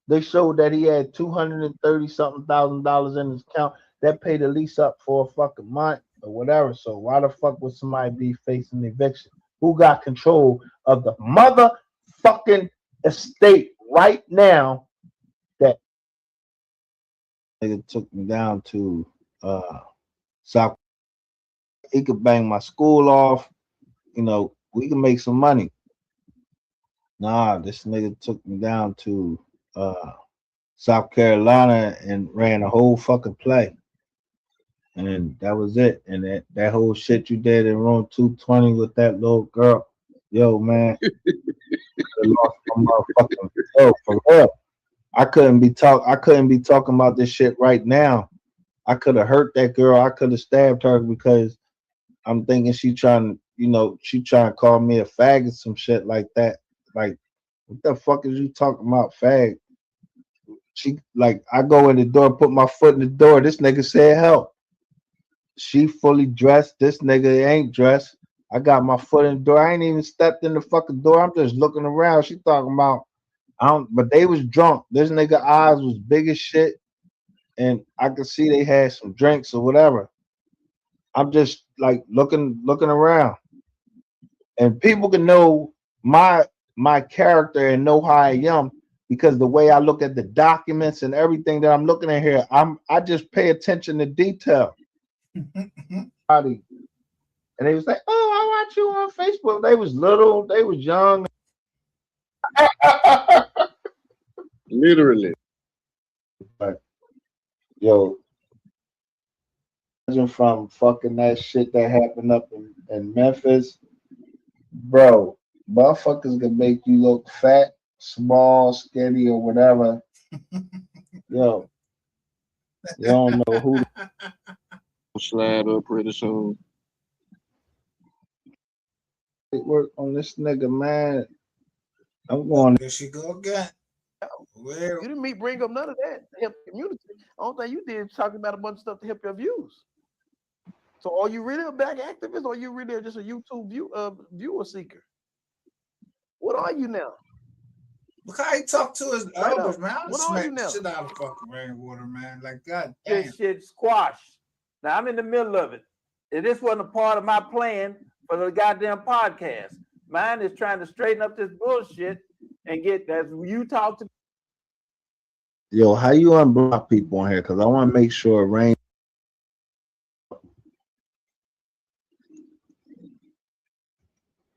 They showed that he had $230-something thousand in his account. That paid the lease up for a fucking month or whatever. So why the fuck would somebody be facing eviction? Who got control of the motherfucking estate right now? That nigga took me down to South. He could bang my school off. You know, we can make some money. Nah, this nigga took me down to South Carolina and ran a whole fucking play. And that was it. And that whole shit you did in room 220 with that little girl. Yo, man. I lost my motherfucking yo, for real. I couldn't be talking about this shit right now. I could have hurt that girl. I could have stabbed her because I'm thinking she trying to call me a faggot, some shit like that. Like, what the fuck is you talking about, fag? She like, I go in the door, put my foot in the door. This nigga said help. She fully dressed. This nigga ain't dressed. I got my foot in the door. I ain't even stepped in the fucking door. I'm just looking around. She talking about, but they was drunk. This nigga eyes was big as shit. And I could see they had some drinks or whatever. I'm just like looking around. And people can know my character and know how I am because the way I look at the documents and everything that I'm looking at here, I just pay attention to detail. And they was like, oh, I watch you on Facebook. They was little, they was young. Literally. But yo, from fucking that shit that happened up in Memphis, bro, motherfuckers can make you look fat, small, skinny, or whatever. Yo, you don't know who. Slide up pretty soon. Work on this nigga, man. I'm going. There she go again. You didn't bring up none of that to help the community. The only thing you did is talking about a bunch of stuff to help your views. So are you really a black activist or are you really just a YouTube viewer seeker? What are you now? Look how he talked to his elders, man. I What are you smacked now? the shit out of fucking Rainwater, man. Like, God damn. This shit squashed. Now I'm in the middle of it. And this wasn't a part of my plan for the goddamn podcast. Mine is trying to straighten up this bullshit and get that you talk to. Yo, how you unblock people on here? Because I want to make sure Rain.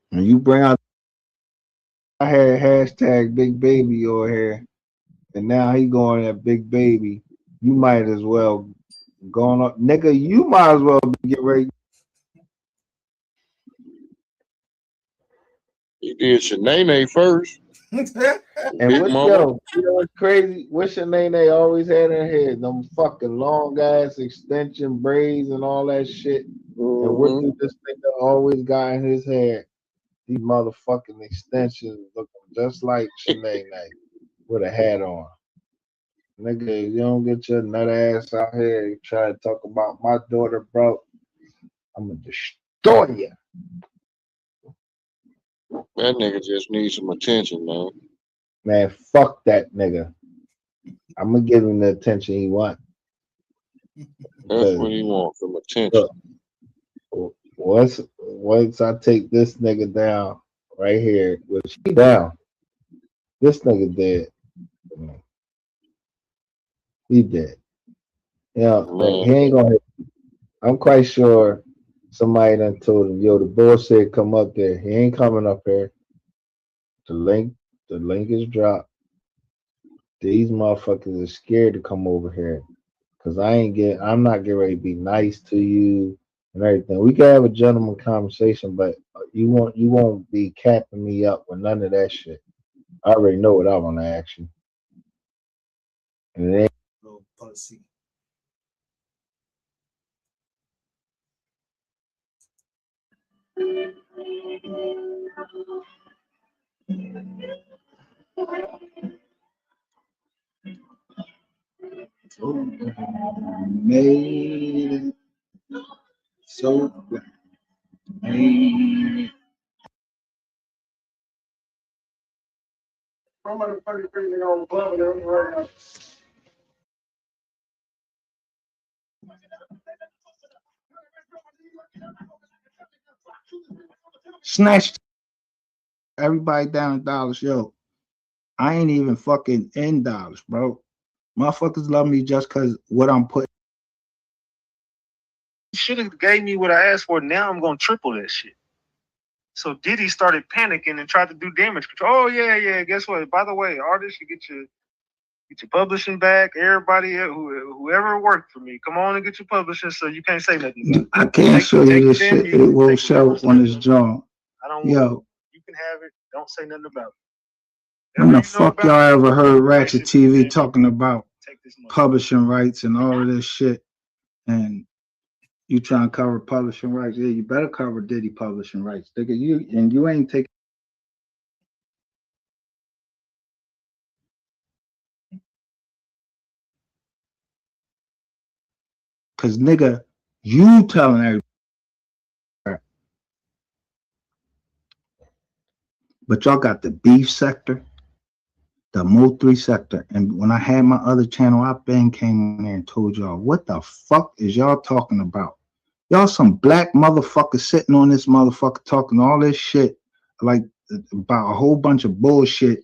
When you bring out, I had hashtag Big Baby over here, and now he going at Big Baby. You might as well going up, nigga. You might as well get ready. He did Shanae first. And what's crazy? What's your name? They always had in her head them fucking long ass extension braids and all that shit. And what do this nigga always got in his head? These motherfucking extensions looking just like Shanae with a hat on. Nigga, if you don't get your nut ass out here, you try to talk about my daughter, bro, I'm gonna destroy you. That nigga just needs some attention, man. Man, fuck that nigga. I'm gonna give him the attention he wants. That's what he wants, some attention. Look, once I take this nigga down right here, which he down, this nigga dead. He dead. Yeah, he ain't gonna hit. I'm quite sure somebody done told him, yo, the bullshit come up there. He ain't coming up here. The link is dropped. These motherfuckers are scared to come over here. Cause I'm not getting ready to be nice to you and everything. We can have a gentleman conversation, but you won't be capping me up with none of that shit. I already know what I want to ask you. And it ain't Little pussy. Made it so glad. Made snatched everybody down dollars. Yo, I ain't even fucking in dollars, bro. Motherfuckers love me just cause what I'm putting. Should have gave me what I asked for. Now I'm gonna triple that shit. So Diddy started panicking and tried to do damage control. Oh yeah. Guess what? By the way, artists, you get your publishing back. Everybody, whoever worked for me, come on and get your publishing. So you can't say nothing about it. I can't show you this shit. It will show on his jaw. I don't. Yo, you can have it. Don't say nothing about it. when the fuck y'all ever heard Ratchet TV talking about publishing rights and all of this shit? And you trying to cover publishing rights? Yeah, you better cover Diddy publishing rights, nigga. You ain't taking. Cause nigga, you telling everybody. But y'all got the beef sector, the Mo3 sector. And when I had my other channel, I been came in there and told y'all, what the fuck is y'all talking about? Y'all some black motherfuckers sitting on this motherfucker talking all this shit like about a whole bunch of bullshit.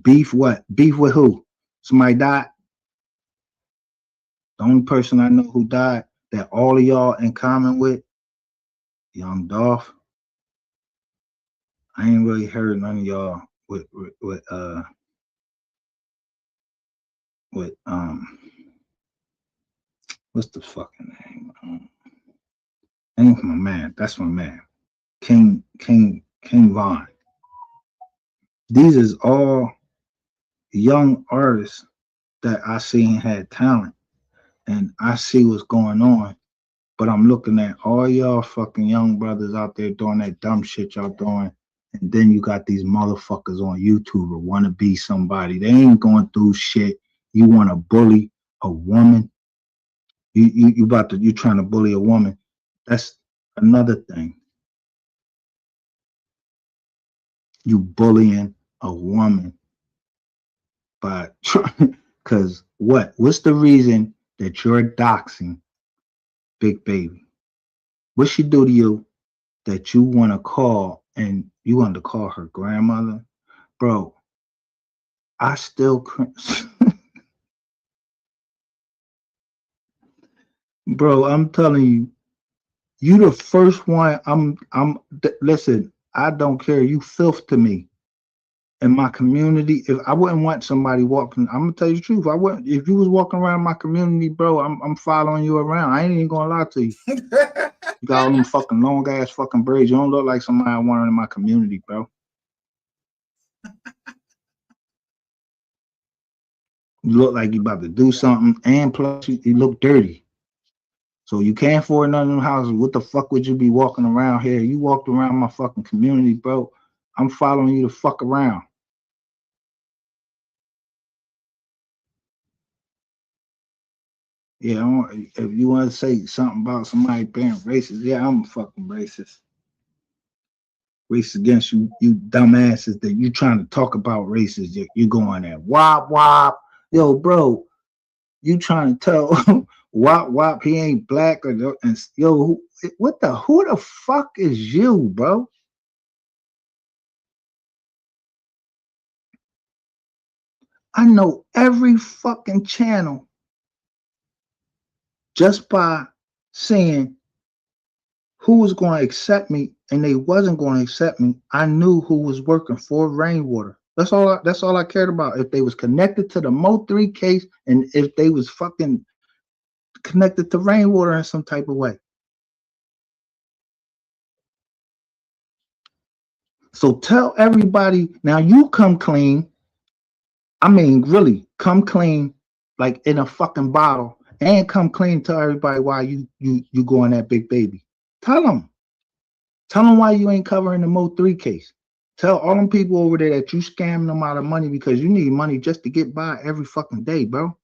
Beef what? Beef with who? Somebody died? The only person I know who died that all of y'all in common with, Young Dolph. I ain't really heard none of y'all with what's the fucking name? Ain't my man. That's my man. King Von. These is all young artists that I seen had talent, and I see what's going on. But I'm looking at all y'all fucking young brothers out there doing that dumb shit y'all doing. And then you got these motherfuckers on YouTube who want to be somebody. They ain't going through shit. You want to bully a woman. You trying to bully a woman. That's another thing. You bullying a woman by because what's the reason that you're doxing Big Baby? What she do to you that you want to call and you want to call her grandmother? Bro, I still bro, I'm telling you, you the first one. Listen, I don't care. You filth to me. In my community, if I wouldn't want somebody walking, I'm gonna tell you the truth. I wouldn't. If you was walking around my community, bro, I'm following you around. I ain't even gonna lie to you. You got all them fucking long ass fucking braids. You don't look like somebody I want in my community, bro. You look like you about to do something, and plus you look dirty. So you can't afford none of them houses. What the fuck would you be walking around here? You walked around my fucking community, bro. I'm following you the fuck around. Yeah, if you want to say something about somebody being racist, yeah, I'm fucking racist. Race against you, you dumbasses that you trying to talk about races. You going there, wop wop. Yo, bro, you trying to tell wop wop he ain't black or and yo, who the fuck is you, bro? I know every fucking channel just by seeing who was going to accept me and they wasn't going to accept me. I knew who was working for Rainwater. That's all I cared about. If they was connected to the Mo3 case and if they was fucking connected to Rainwater in some type of way. So tell everybody, now you come clean. I mean, really, come clean, like in a fucking bottle, and come clean. Tell everybody why you going that big baby. Tell them. Tell them why you ain't covering the Mo3 case. Tell all them people over there that you scamming them out of money because you need money just to get by every fucking day, bro.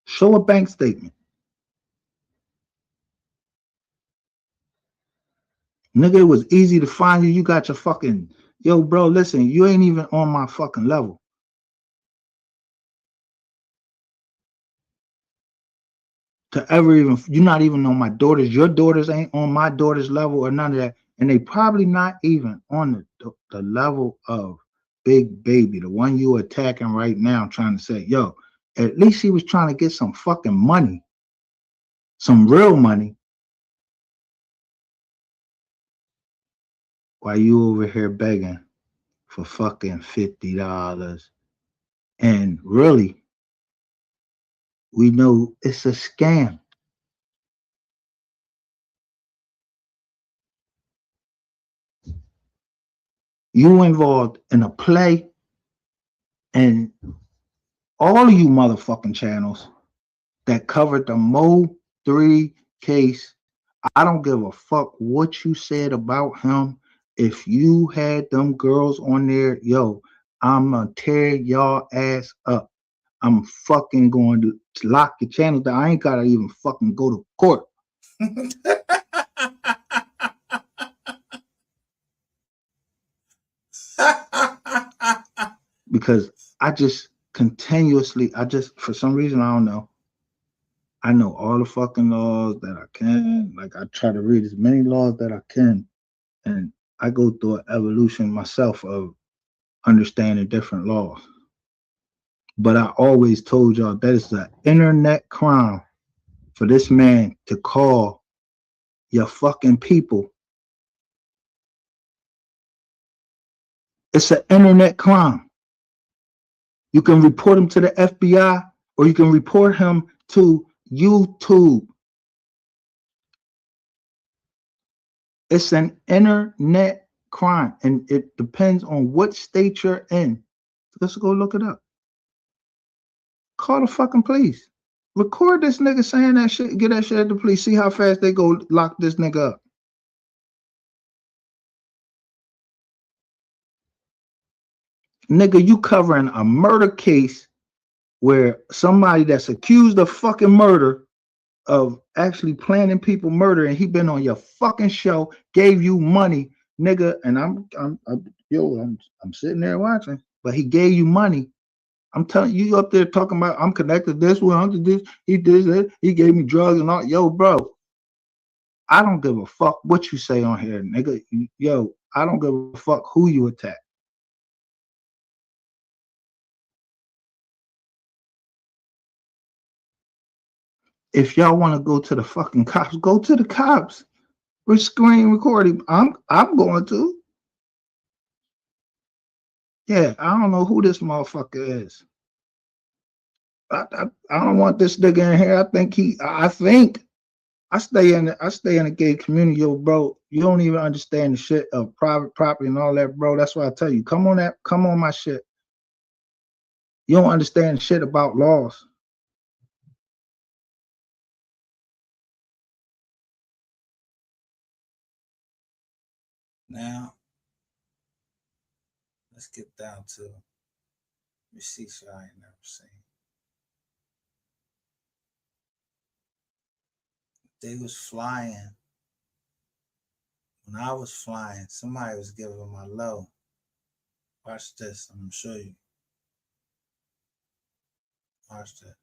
Show a bank statement. Nigga, it was easy to find you. You got your fucking, yo, bro, listen, you ain't even on my fucking level. To ever even, you're not even on my daughters. Your daughters ain't on my daughter's level or none of that. And they probably not even on the level of Big Baby, the one you attacking right now, trying to say, yo, at least he was trying to get some fucking money, some real money. While you over here begging for fucking $50. And really, we know it's a scam. You involved in a play, and all of you motherfucking channels that covered the Mo3 case, I don't give a fuck what you said about him. If you had them girls on there, yo, I'm gonna tear y'all ass up. I'm fucking going to lock your channel down. I ain't gotta even fucking go to court. Because I just continuously, for some reason, I don't know. I know all the fucking laws that I can. Like, I try to read as many laws that I can. And I go through an evolution myself of understanding different laws. But I always told y'all that is an internet crime for this man to call your fucking people. It's an internet crime. You can report him to the FBI or you can report him to YouTube. It's an internet crime and it depends on what state you're in. Let's go look it up. Call the fucking police. Record this nigga saying that shit, get that shit at the police, see how fast they go lock this nigga up. Nigga, you covering a murder case where somebody that's accused of fucking murder, of actually planning people murder, and he been on your fucking show, gave you money, nigga, and I'm sitting there watching, but he gave you money. I'm telling you, up there talking about I'm connected this way, I'm to this, he did that, he gave me drugs and all. Yo, bro, I don't give a fuck what you say on here, nigga. Yo, I don't give a fuck who you attack. If y'all want to go to the fucking cops, go to the cops. We're screen recording. I'm going to. Yeah, I don't know who this motherfucker is. I don't want this nigga in here. I think I stay in the gay community, yo, bro. You don't even understand the shit of private property and all that, bro. That's why I tell you, come on my shit. You don't understand shit about laws. Now, let's get down to receipts I ain't never seen. they was flying. When I was flying, somebody was giving my low. Watch this. I'm gonna show you. Watch that.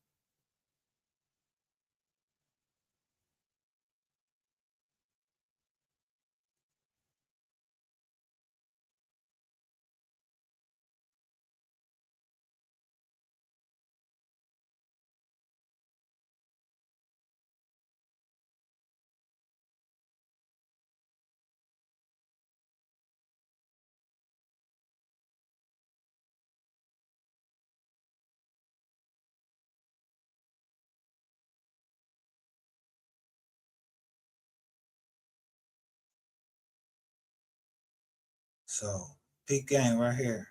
So, peak game right here.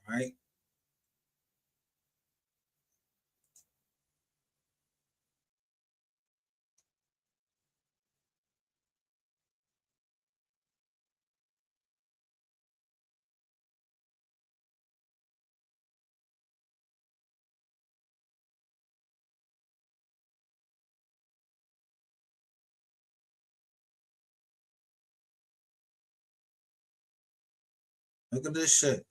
Right? Look at this shit.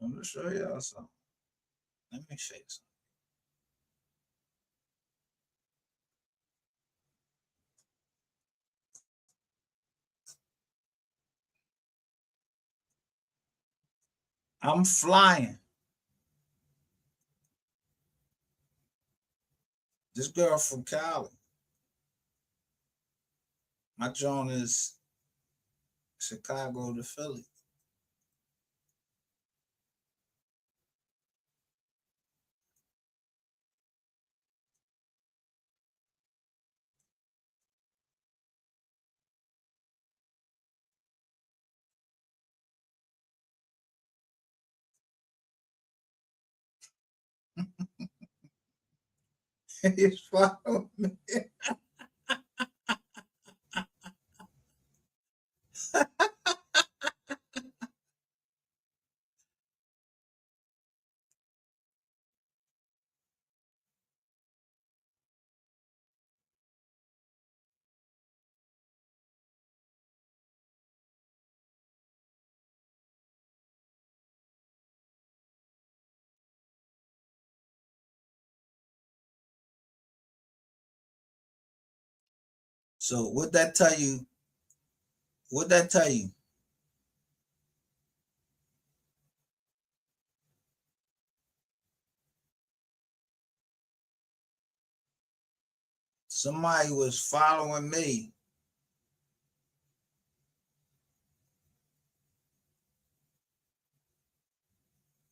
I'm gonna show y'all something. Let me show you something. I'm flying. This girl from Cali. My joint is Chicago to Philly. He's following me. So what that tell you? What that tell you? Somebody was following me.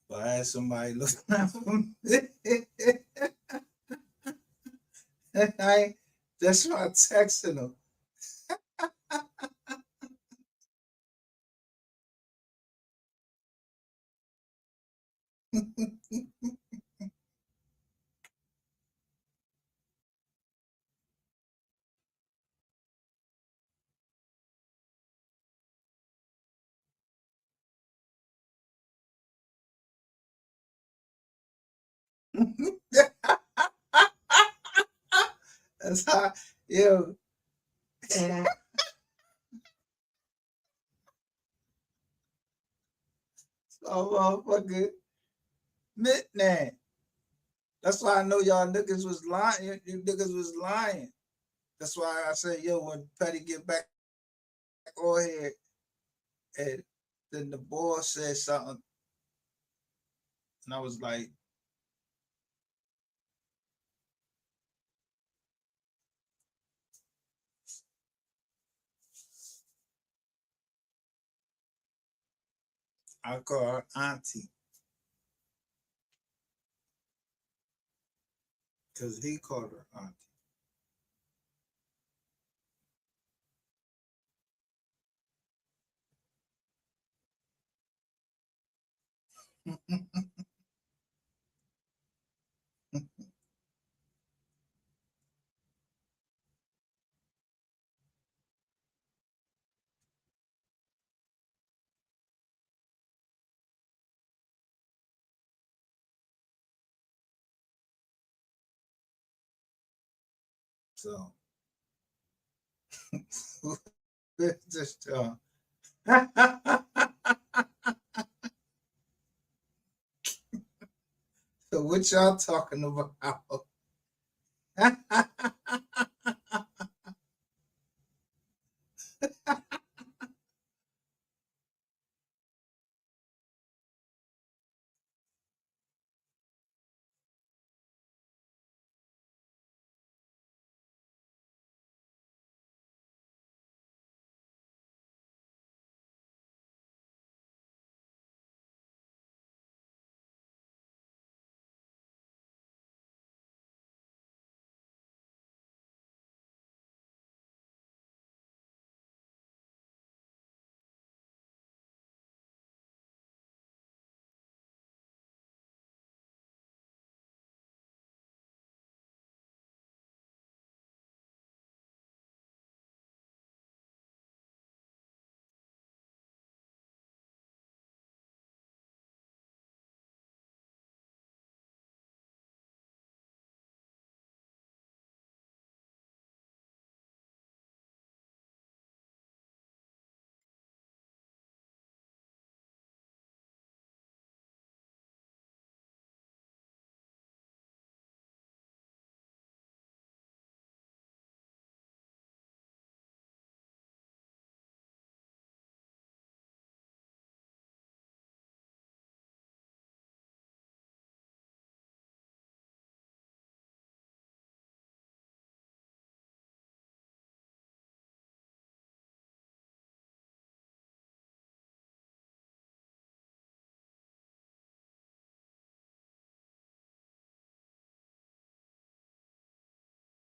But I had somebody looking out for me. That's why I texted him. That's how, yo. So motherfucker, midnight. That's why I know y'all niggas was lying. You niggas was lying. That's why I said, yo, when Petty get back on here, and then the boss said something, and I was like, I call her auntie. because he called her auntie. So just so what y'all talking about?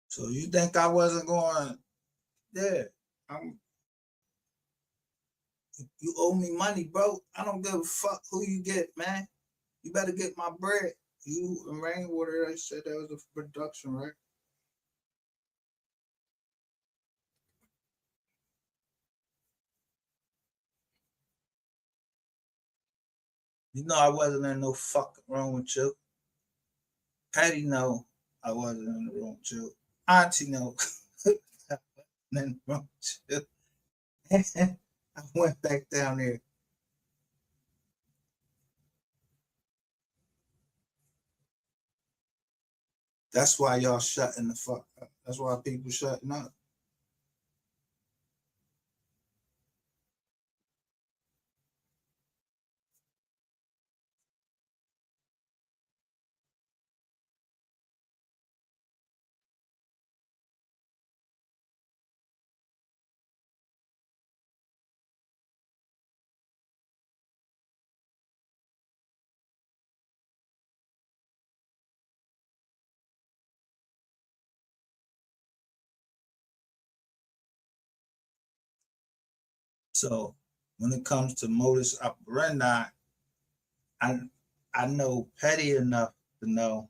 So you think I wasn't going? Yeah, you owe me money, bro. I don't give a fuck who you get, man. You better get my bread. You and Rainwater, they said that was a production, right? You know I wasn't in no fucking room with you. Patty know I wasn't in the room with you. Auntie know I wasn't in the room with you. I went back down there. That's why y'all shutting the fuck up. That's why people shutting up. So when it comes to modus operandi, I know petty enough to know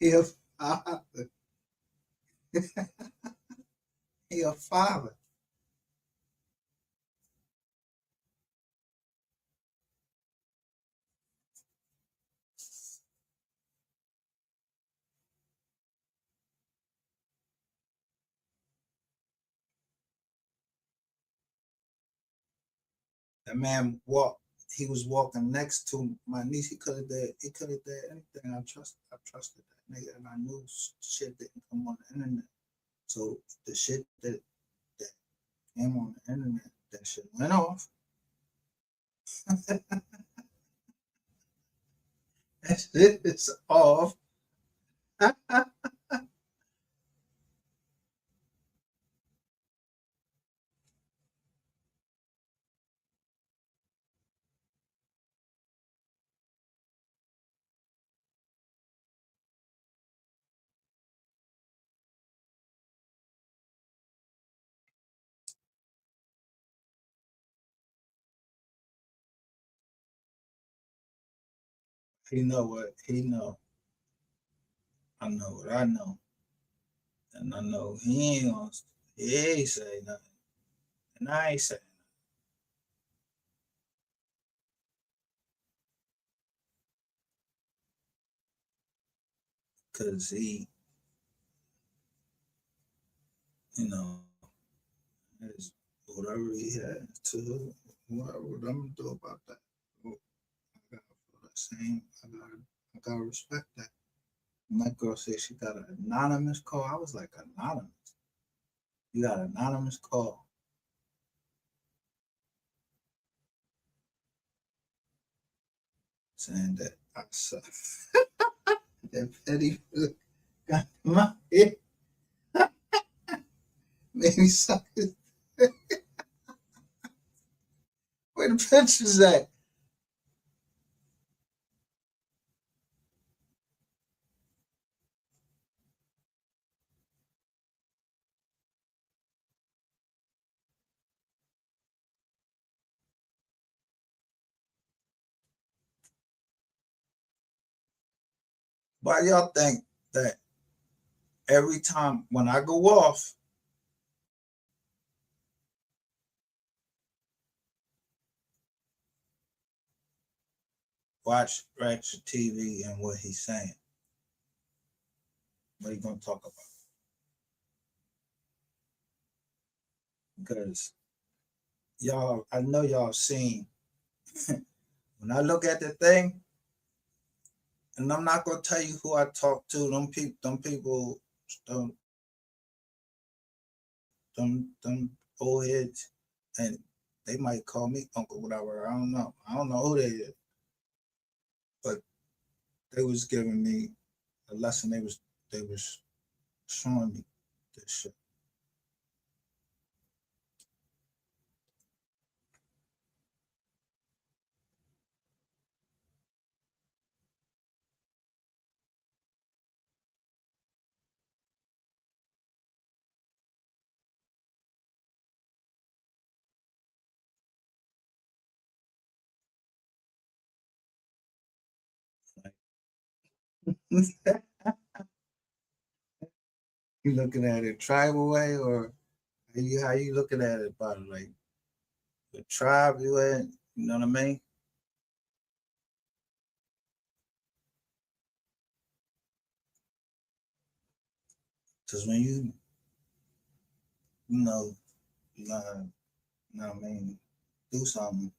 if he a father. That man walked. He was walking next to my niece. He could have did. He could have did anything. I trusted that nigga, and I knew shit didn't come on the internet. So the shit that came on the internet, that shit went off. That shit is off. He know what he know. I know what I know. And I know he ain't say nothing. And I ain't saying nothing. Cause he, you know, has whatever he had to whatever I'm gonna do about that. I gotta feel the same. I gotta respect that. My girl said she got an anonymous call. I was like, anonymous? You got an anonymous call. Saying that I suck. That petty got my head. Made me suck it. Where the pictures at? Why y'all think that every time when I go off, watch Ratchet TV and what he's saying? What he gonna talk about? Because y'all, I know y'all seen when I look at the thing, and I'm not gonna tell you who I talk to. Them people, them old heads, and they might call me uncle, whatever. I don't know. I don't know who they is, but they was giving me a lesson. They was showing me this shit. You looking at it tribal way, or how you looking at it about it, like the tribe you in? You know what I mean? Because when you know, you know what I mean, do something.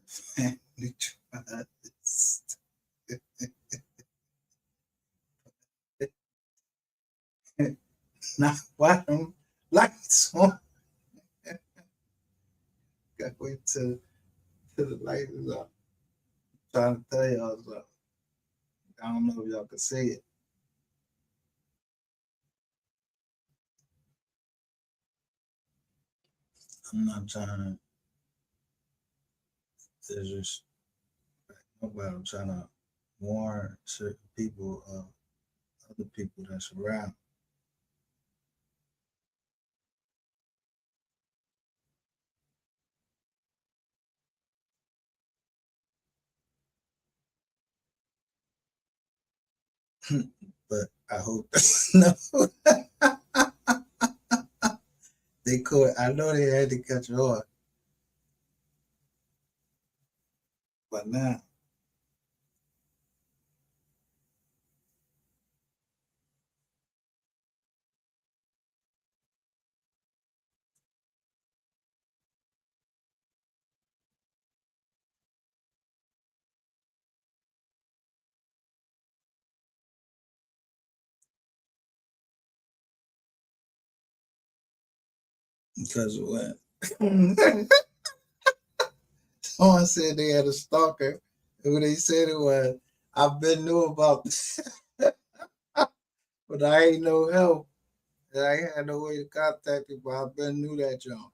Family tribes. Not why them lights on. Gotta wait till the light is up. Trying to tell y'all something. I don't know if y'all can see it. I'm not trying to just nobody. I'm trying to warn certain people of other people that's around. But I hope no. They could. I know they had to cut you off, but now because when someone said they had a stalker, and what they said it was, I've been knew about this, but I ain't no help. And I ain't had no way to contact people. I've been knew that John.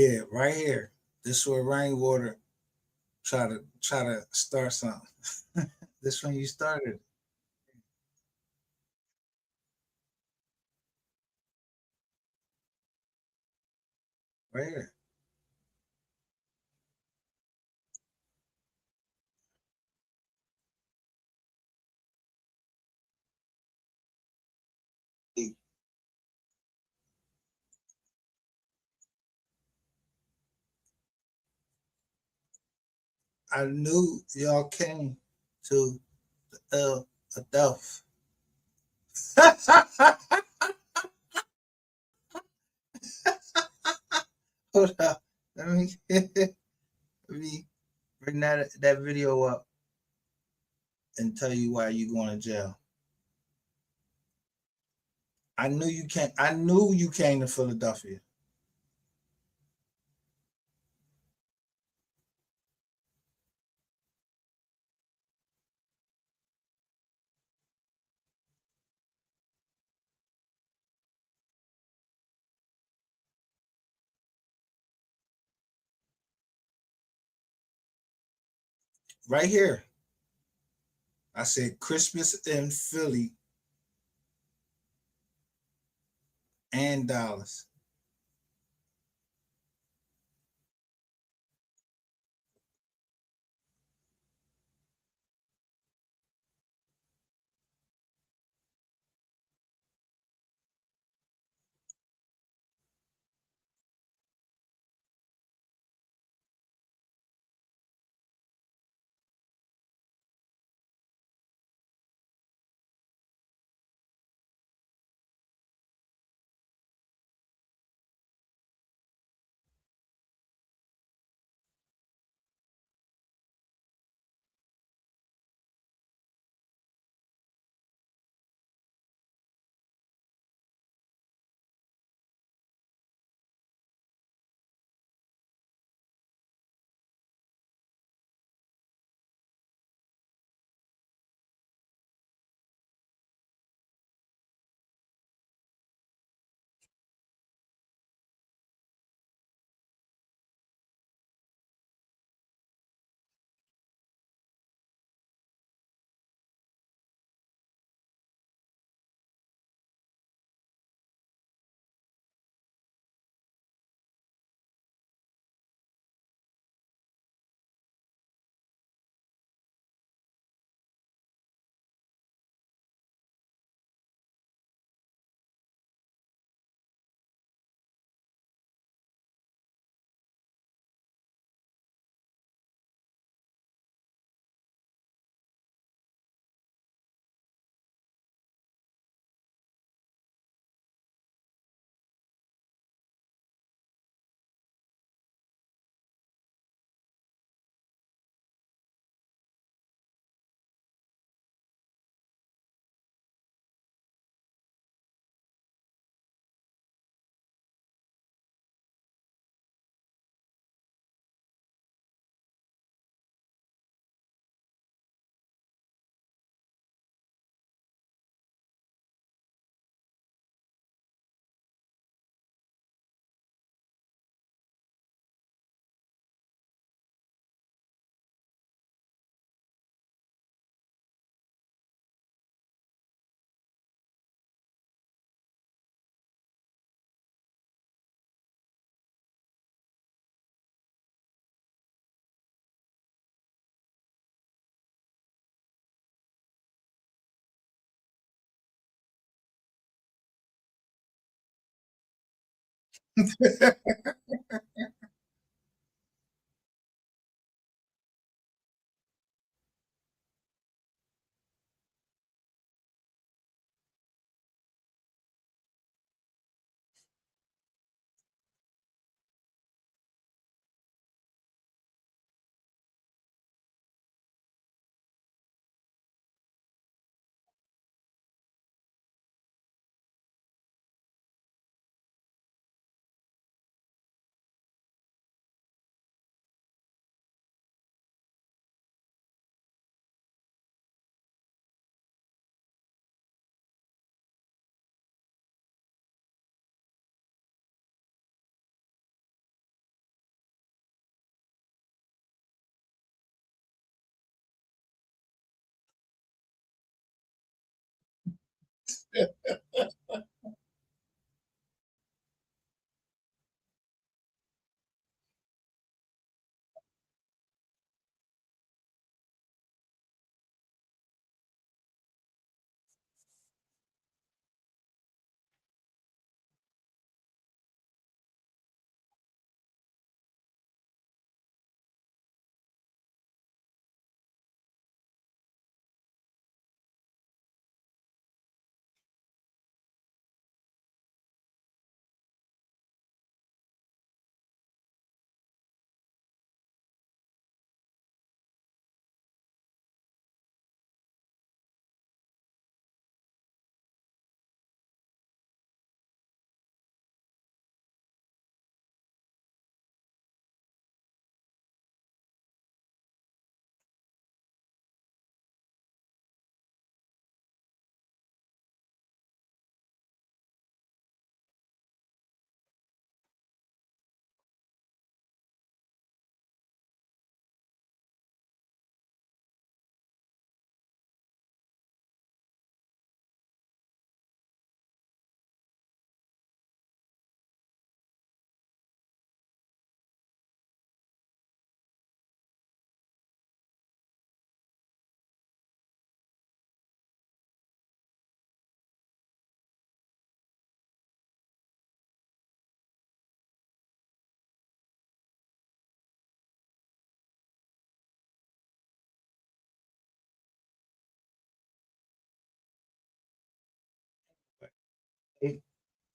Yeah, right here. This where rainwater try to start something. This one you started. Right here. I knew y'all came to Adelph. Hold up. Let me let me bring that video up and tell you why you going to jail. I knew you can't. I knew you came to Philadelphia. Right here. I said Christmas in Philly and Dallas.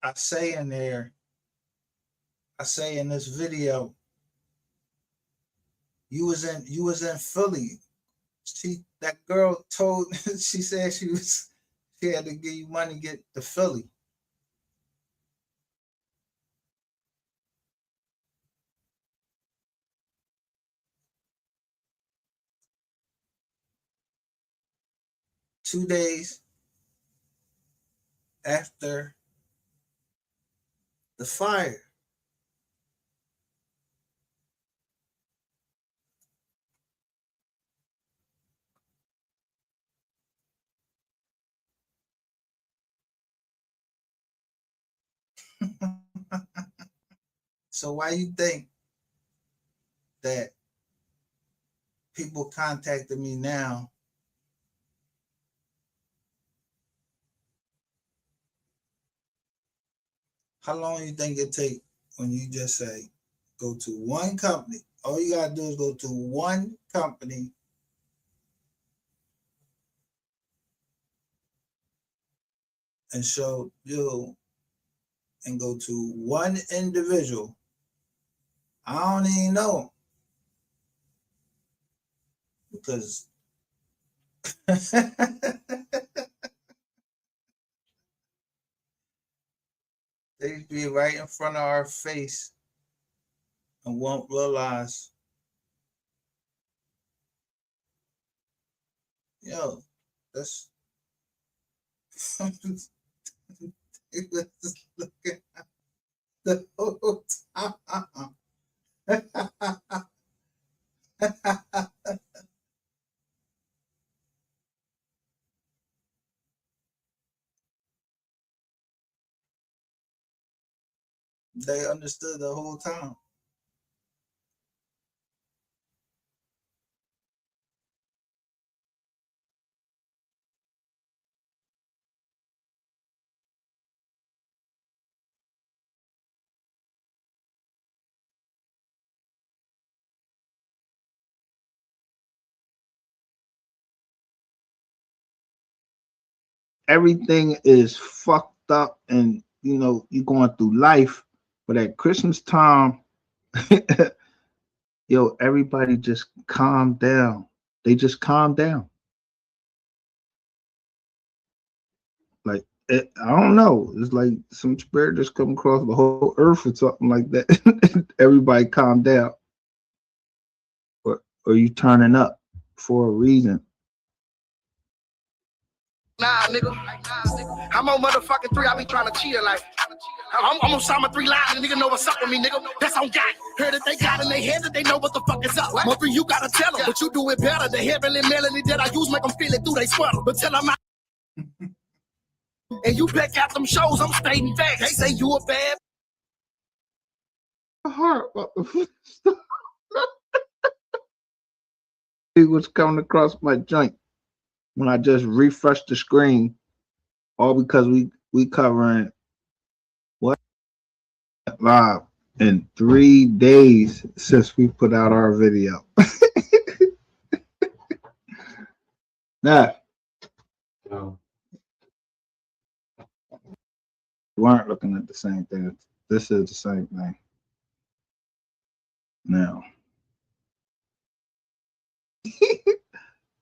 I say in there, I say in this video, you was in Philly. That girl told she said she had to give you money to get to Philly. Two days after the fire. So why you think that people contacted me now? How long you think it take when you just say, go to one company? All you gotta do is go to one company and show you and go to one individual. I don't even know because they be right in front of our face and won't realize, yo, that's it was just looking at the whole time. They understood the whole time. Everything is fucked up, and you know you're going through life, but at Christmas time, yo, everybody just calm down. They just calm down. Like I don't know. It's like some spirit just come across the whole earth or something like that. Everybody calm down, or you turning up for a reason. Nah, nigga. I'm on motherfucking 3. I be trying to chill like. I'm on Summer 3 Live, and nigga know what's up with me, nigga. That's on God. Heard that they got in their head that they know what the fuck is up. More 3, you gotta tell them, but you do it better. The heavenly melody that I use make them feel it through they sweater. But tell them And you back out them shows, I'm stating facts. They say you a bad heart. It was coming across my joint when I just refreshed the screen, all because we covering what live in 3 days since we put out our video. Now, we weren't looking at the same thing. This is the same thing. Now,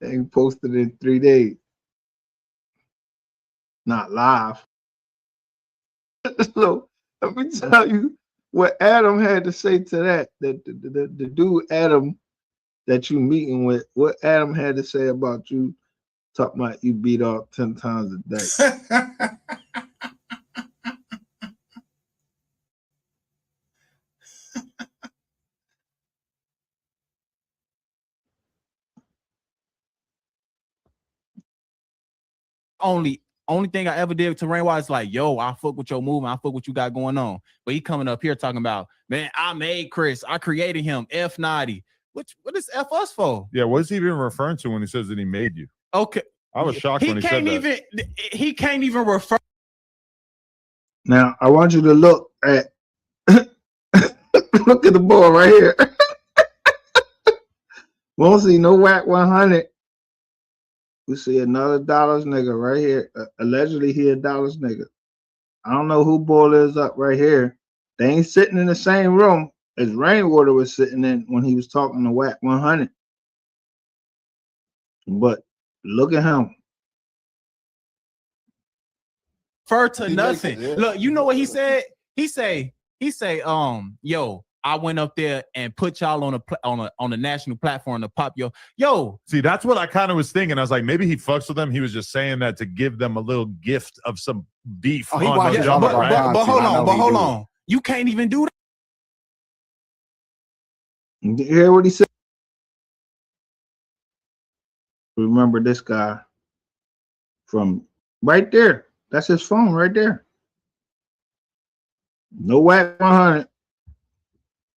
they posted in 3 days, not live. So let me tell you what Adam had to say to that. The dude Adam that you meeting with, what Adam had to say about you, talking about you beat off 10 times a day. Only thing I ever did to Rainwater is like, yo, I fuck with your movement, I fuck what you got going on. But he coming up here talking about, man, I made Chris, I created him, F Naughty. What is F us for? Yeah, what is he even referring to when he says that he made you? Okay, I was shocked when he said that. He can't even refer. Now I want you to look at look at the board right here. Won't see no whack 100. We see another dollars nigga right here. Allegedly he a dollars nigga. I don't know who ball is up right here. They ain't sitting in the same room as Rainwater was sitting in when he was talking to whack 100. But look at him. Refer to nothing. Look, you know what he said? He say, yo, I went up there and put y'all on a national platform to pop yo. See, that's what I kind of was thinking. I was like, maybe he fucks with them. He was just saying that to give them a little gift of some beef. But hold on. You can't even do that. You hear what he said? Remember this guy from right there. That's his phone right there. No whack 100.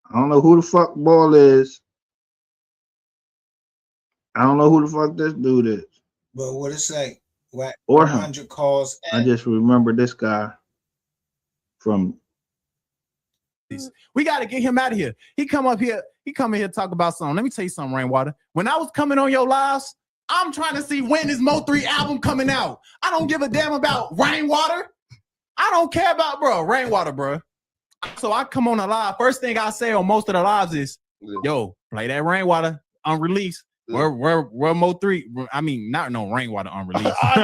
I don't know who the fuck ball is. I don't know who the fuck this dude is. But what it say? Whack Or 100 calls. I just remember this guy from. We got to get him out of here. He come in here talk about something. Let me tell you something, Rainwater. When I was coming on your lives, I'm trying to see when is Mo3 album coming out. I don't give a damn about Rainwater. I don't care about Rainwater, bro. So I come on a live. First thing I say on most of the lives is, yo, play that Rainwater unreleased. Where Mo3? I mean, not no Rainwater unreleased. Play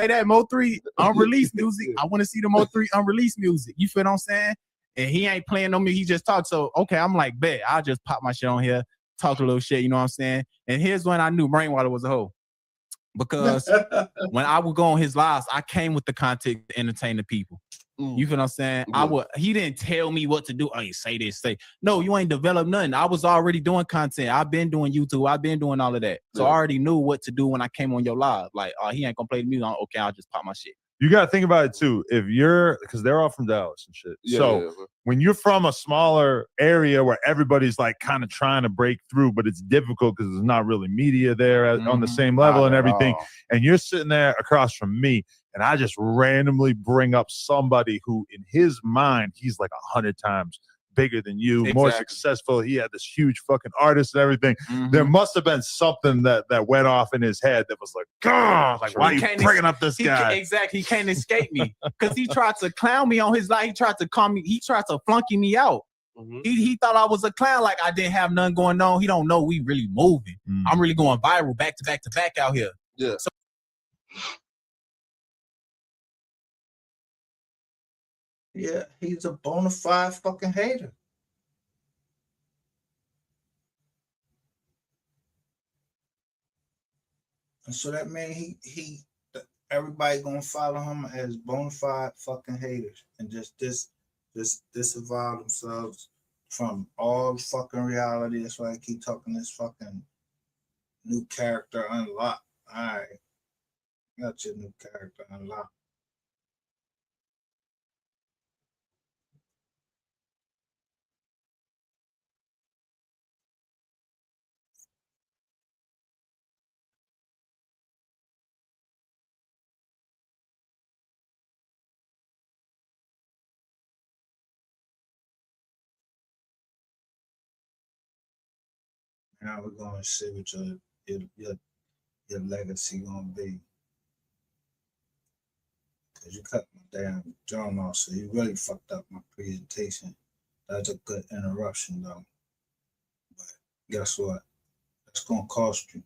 that Mo3 unreleased music. I want to see the Mo3 unreleased music. You feel what I'm saying? And he ain't playing on me. He just talks. So okay, I'm like, bet I'll just pop my shit on here, talk a little shit. You know what I'm saying? And here's when I knew Rainwater was a hoe. Because when I would go on his lives, I came with the content to entertain the people. You feel what I'm saying? He didn't tell me what to do. Hey, say this, say. No, you ain't developed nothing. I was already doing content. I've been doing YouTube. I've been doing all of that. So I already knew what to do when I came on your live. Like, he ain't gonna play the music. Okay, I'll just pop my shit. You got to think about it too. If you're, because they're all from Dallas and shit. When you're from a smaller area where everybody's like kind of trying to break through, but it's difficult because there's not really media there on the same level and everything. And you're sitting there across from me, and I just randomly bring up somebody who, in his mind, he's like 100 times bigger than you, more successful. He had this huge fucking artist and everything. There must have been something that went off in his head that was like, God, like, why are you bringing up this guy? Exactly. He can't escape me because he tried to clown me on his life. He tried to call me. He tried to flunky me out. He thought I was a clown, like I didn't have nothing going on. He don't know we really moving. I'm really going viral back to back to back out here. Yeah. So Yeah, he's a bona fide fucking hater. And so that means everybody gonna follow him as bona fide fucking haters and just disavow themselves from all fucking reality. That's why I keep talking this fucking new character unlocked. All right. Got your new character unlocked. Now we're gonna see what your legacy gonna be. Cause you cut my damn drum off, so you really fucked up my presentation. That's a good interruption though. But guess what? That's gonna cost you.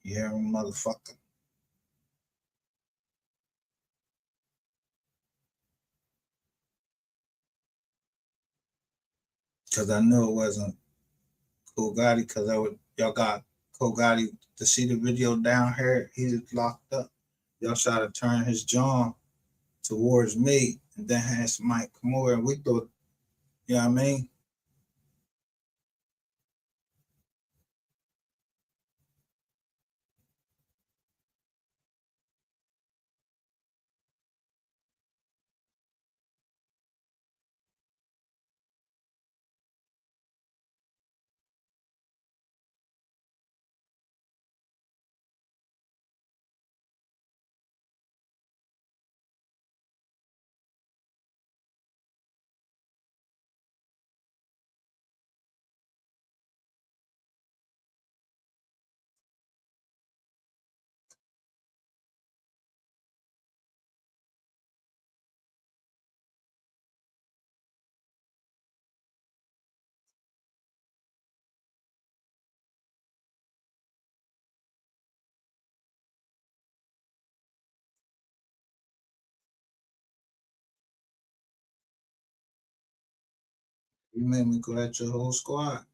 You hear me, motherfucker? Cause I knew it wasn't Cool Gotti, cause y'all got Cool Gotti to see the video down here. He's locked up. Y'all try to turn his jaw towards me, and then had somebody come over, and we thought, you know what I mean? You made me go at your whole squad.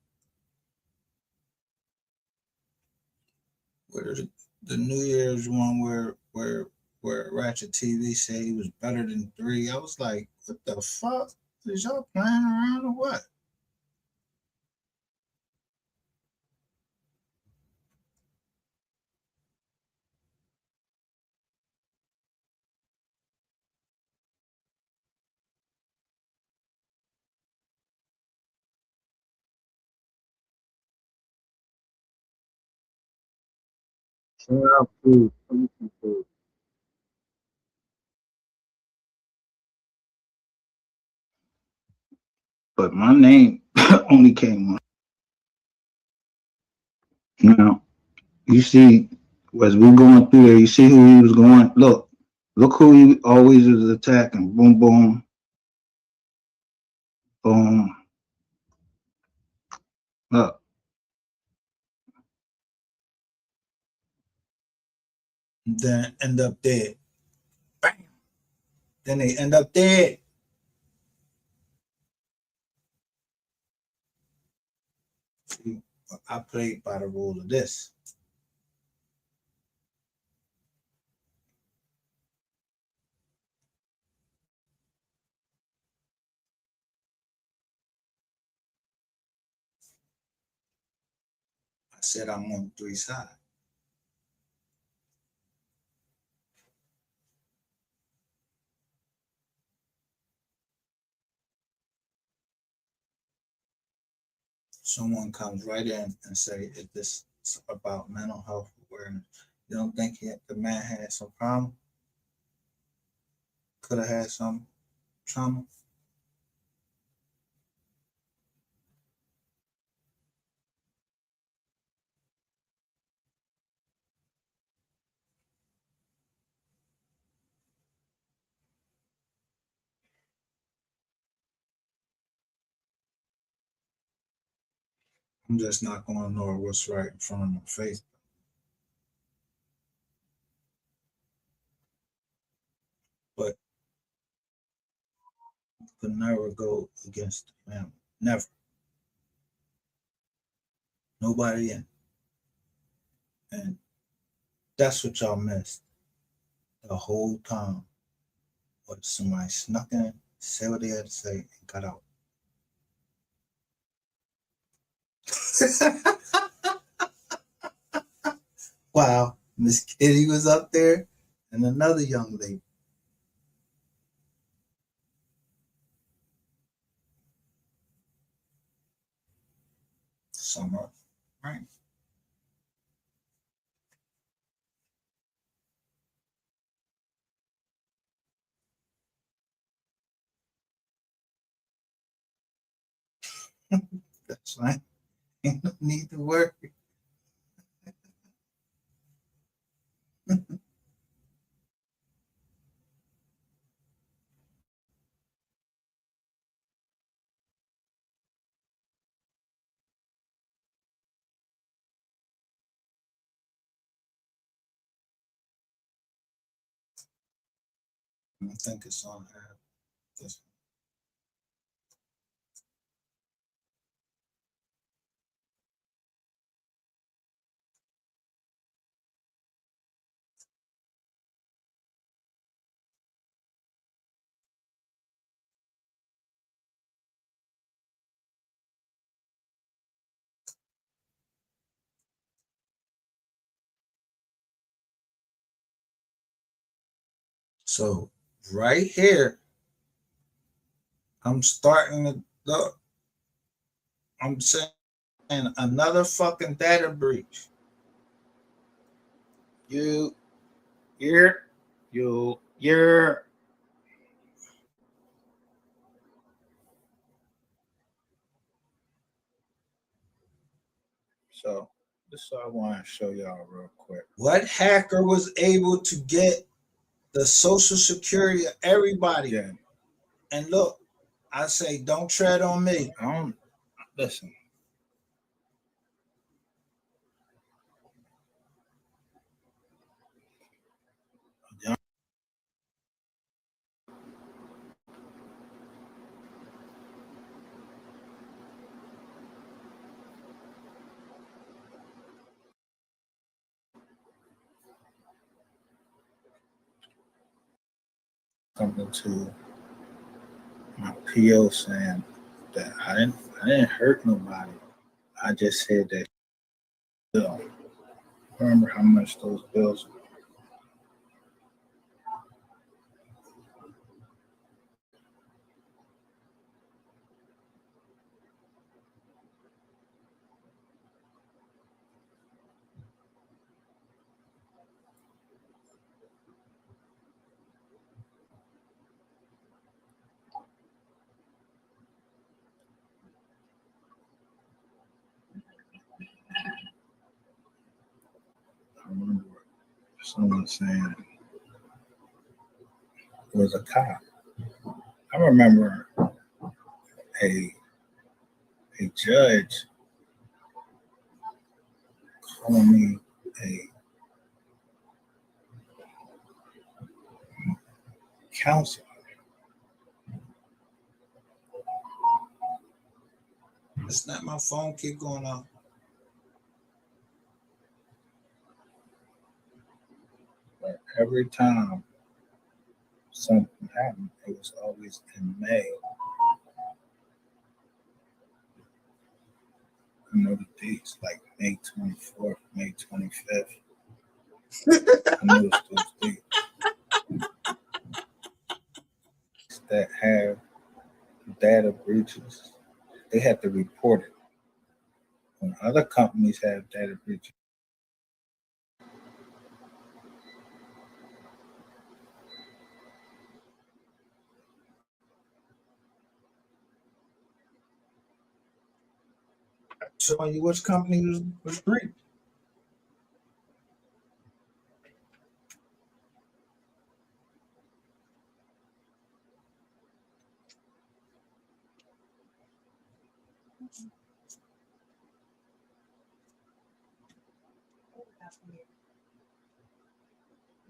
Where the New Year's one where Ratchet TV said he was better than 3. I was like, what the fuck? Is y'all playing around or what? Shout out to people. But my name only came on. Now, you see, as we going through there, you see who he was going. Look who he always was attacking. Boom, boom, boom. Look. Then end up dead. Bam. Then they end up dead. See, I played by the rule of this. I said I'm on 3 sides. Someone comes right in and say, "Is this about mental health awareness?" You don't think the man had some problem? Could have had some trauma? I'm just not going to know what's right in front of my face. But you could never go against the family. Never. Nobody in. And that's what y'all missed the whole time. But somebody snuck in, said what they had to say, and got out. Wow, Miss Kitty was up there, and another young lady. Summer, right? That's right. Ain't no need to worry. I think it's on her. This. So right here, I'm starting to look. I'm saying another fucking data breach. You're. So this is what I want to show y'all real quick. What hacker was able to get the social security of everybody? Yeah. And look, I say, don't tread on me. I don't listen. Something to my PO saying that I didn't hurt nobody. I just said that bill. Remember how much those bills were. I remember someone saying it was a cop. I remember a judge calling me a counselor. It's not my phone keep going off. But every time something happened, it was always in May. I know the dates, like May 24th, May 25th. I know it's those dates that have data breaches. They have to report it. When other companies have data breaches, showing you which company was breached.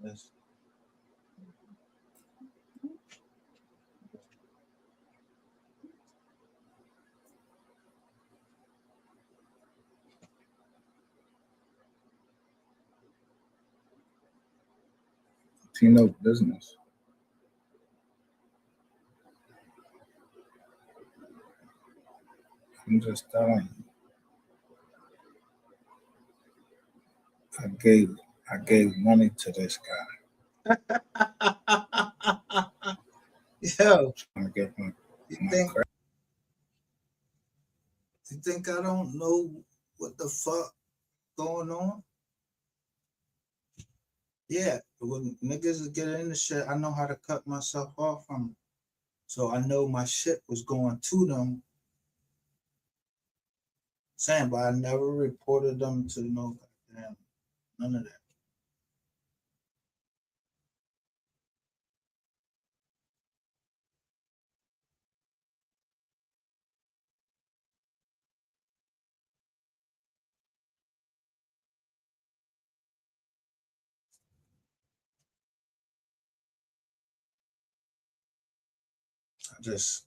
Yes. Tino business. I'm just telling you. I gave I gave money to this guy. Yo, I'm gonna get my you think I don't know what the fuck going on? Yeah, when niggas get in the shit, I know how to cut myself off from it. So I know my shit was going to them. Saying, but I never reported them to no goddamn, none of that. I just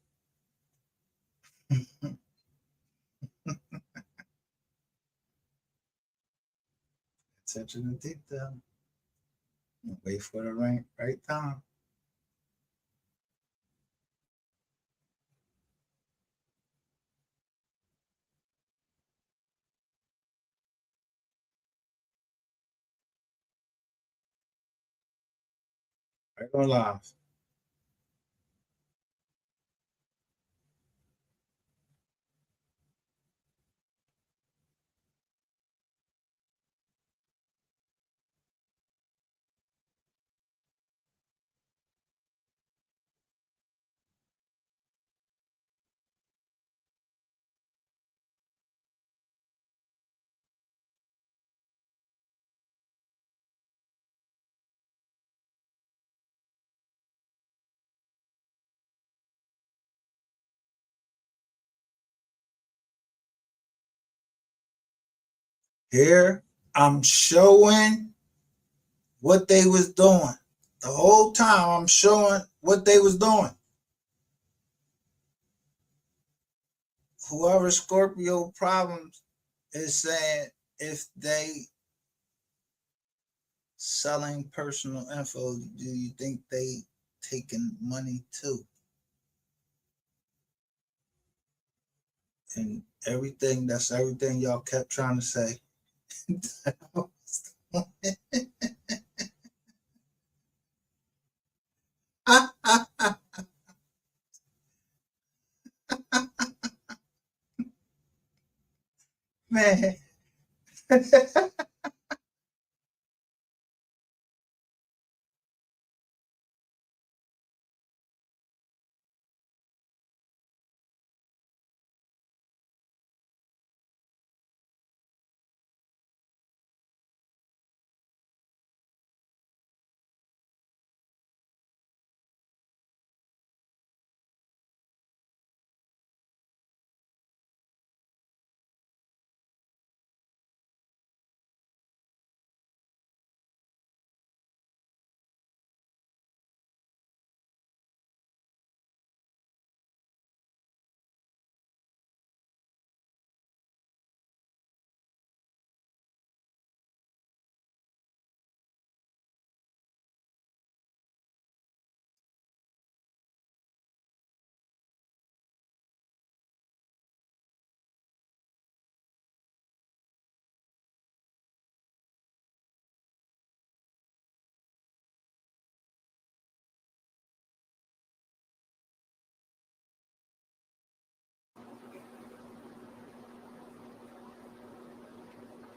attention to detail. Wait for the right time. Right on live. Here I'm showing what they was doing. The whole time I'm showing what they was doing. Whoever Scorpio problems is saying if they selling personal info, do you think they taking money too? And everything, that's everything y'all kept trying to say. Man.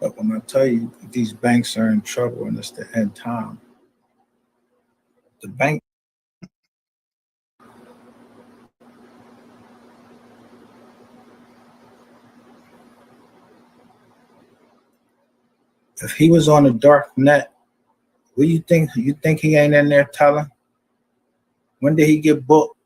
But when I tell you these banks are in trouble and it's the end time, the bank. If he was on the dark net, what do you think? You think he ain't in there telling? When did he get booked?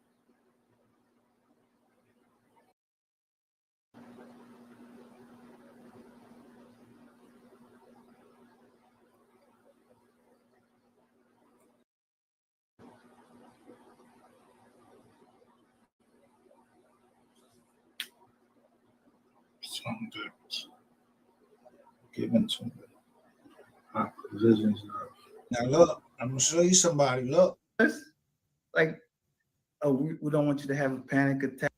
Some goods given to me. Provisions. Now look, I'm gonna show you somebody. Look, like, oh, we don't want you to have a panic attack.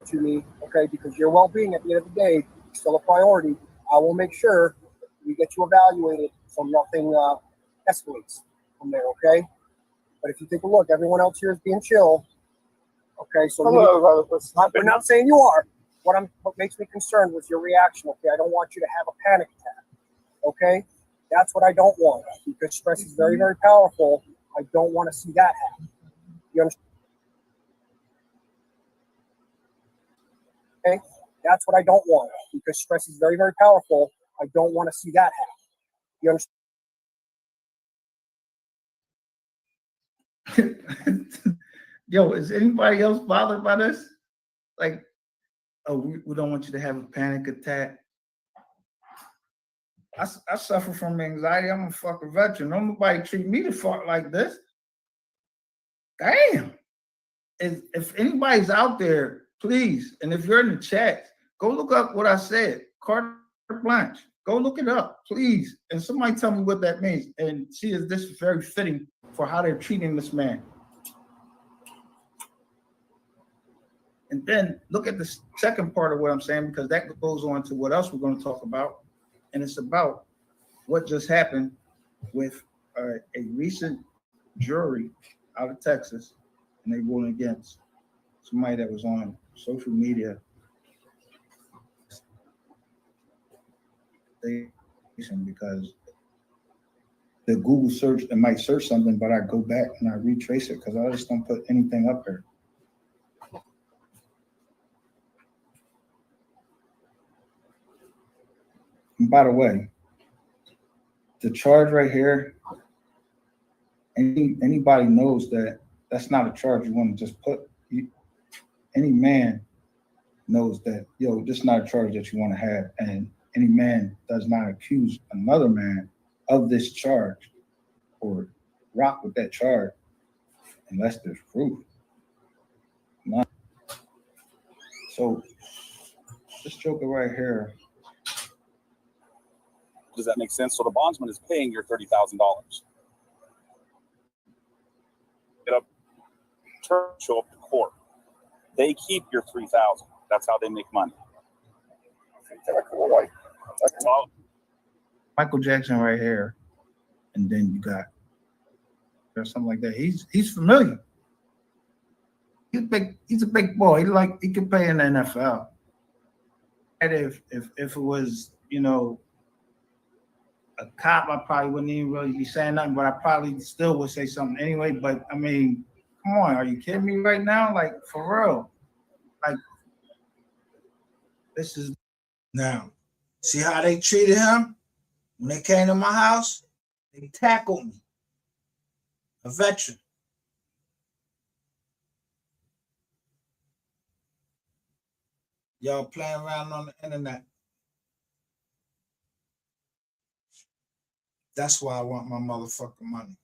to me, okay, because your well-being at the end of the day is still a priority. I will make sure we get you evaluated so nothing escalates from there, okay? But if you take a look, everyone else here is being chill, okay? So we're not saying you are. What makes me concerned was your reaction, okay? I don't want you to have a panic attack, okay? That's what I don't want, because stress is very, very powerful. I don't want to see that happen. You understand? Okay? That's what I don't want, because stress is very, very powerful. I don't want to see that happen. You understand? Yo, is anybody else bothered by this? Like, oh, we don't want you to have a panic attack. I suffer from anxiety. I'm a fucking veteran. Nobody treat me the fuck like this. Damn. If anybody's out there, please, and if you're in the chat, go look up what I said. Carte blanche. Go look it up, please. And somebody tell me what that means. And see, is this very fitting for how they're treating this man? And then look at the second part of what I'm saying, because that goes on to what else we're going to talk about. And it's about what just happened with a recent jury out of Texas, and they ruled against somebody that was on social media. Because the Google search, it might search something, but I go back and I retrace it because I just don't put anything up there. And by the way, the charge right here, anybody knows that that's not a charge you want to just put. Any man knows that, yo, this is not a charge that you want to have. And any man does not accuse another man of this charge or rock with that charge unless there's proof. None. So this joker right here. Does that make sense? So the bondsman is paying your $30,000. Get up, show up to court. They keep your $3,000. That's how they make money. Michael Jackson right here, and then you got or something like that. He's familiar. He's a big boy. He could play in the NFL. And if it was, you know, a cop, I probably wouldn't even really be saying nothing, but I probably still would say something anyway. But I mean, come on, are you kidding me right now? Like, for real. Like, this is now. See how they treated him? When they came to my house, they tackled me. A veteran. Y'all playing around on the internet. That's why I want my motherfucking money.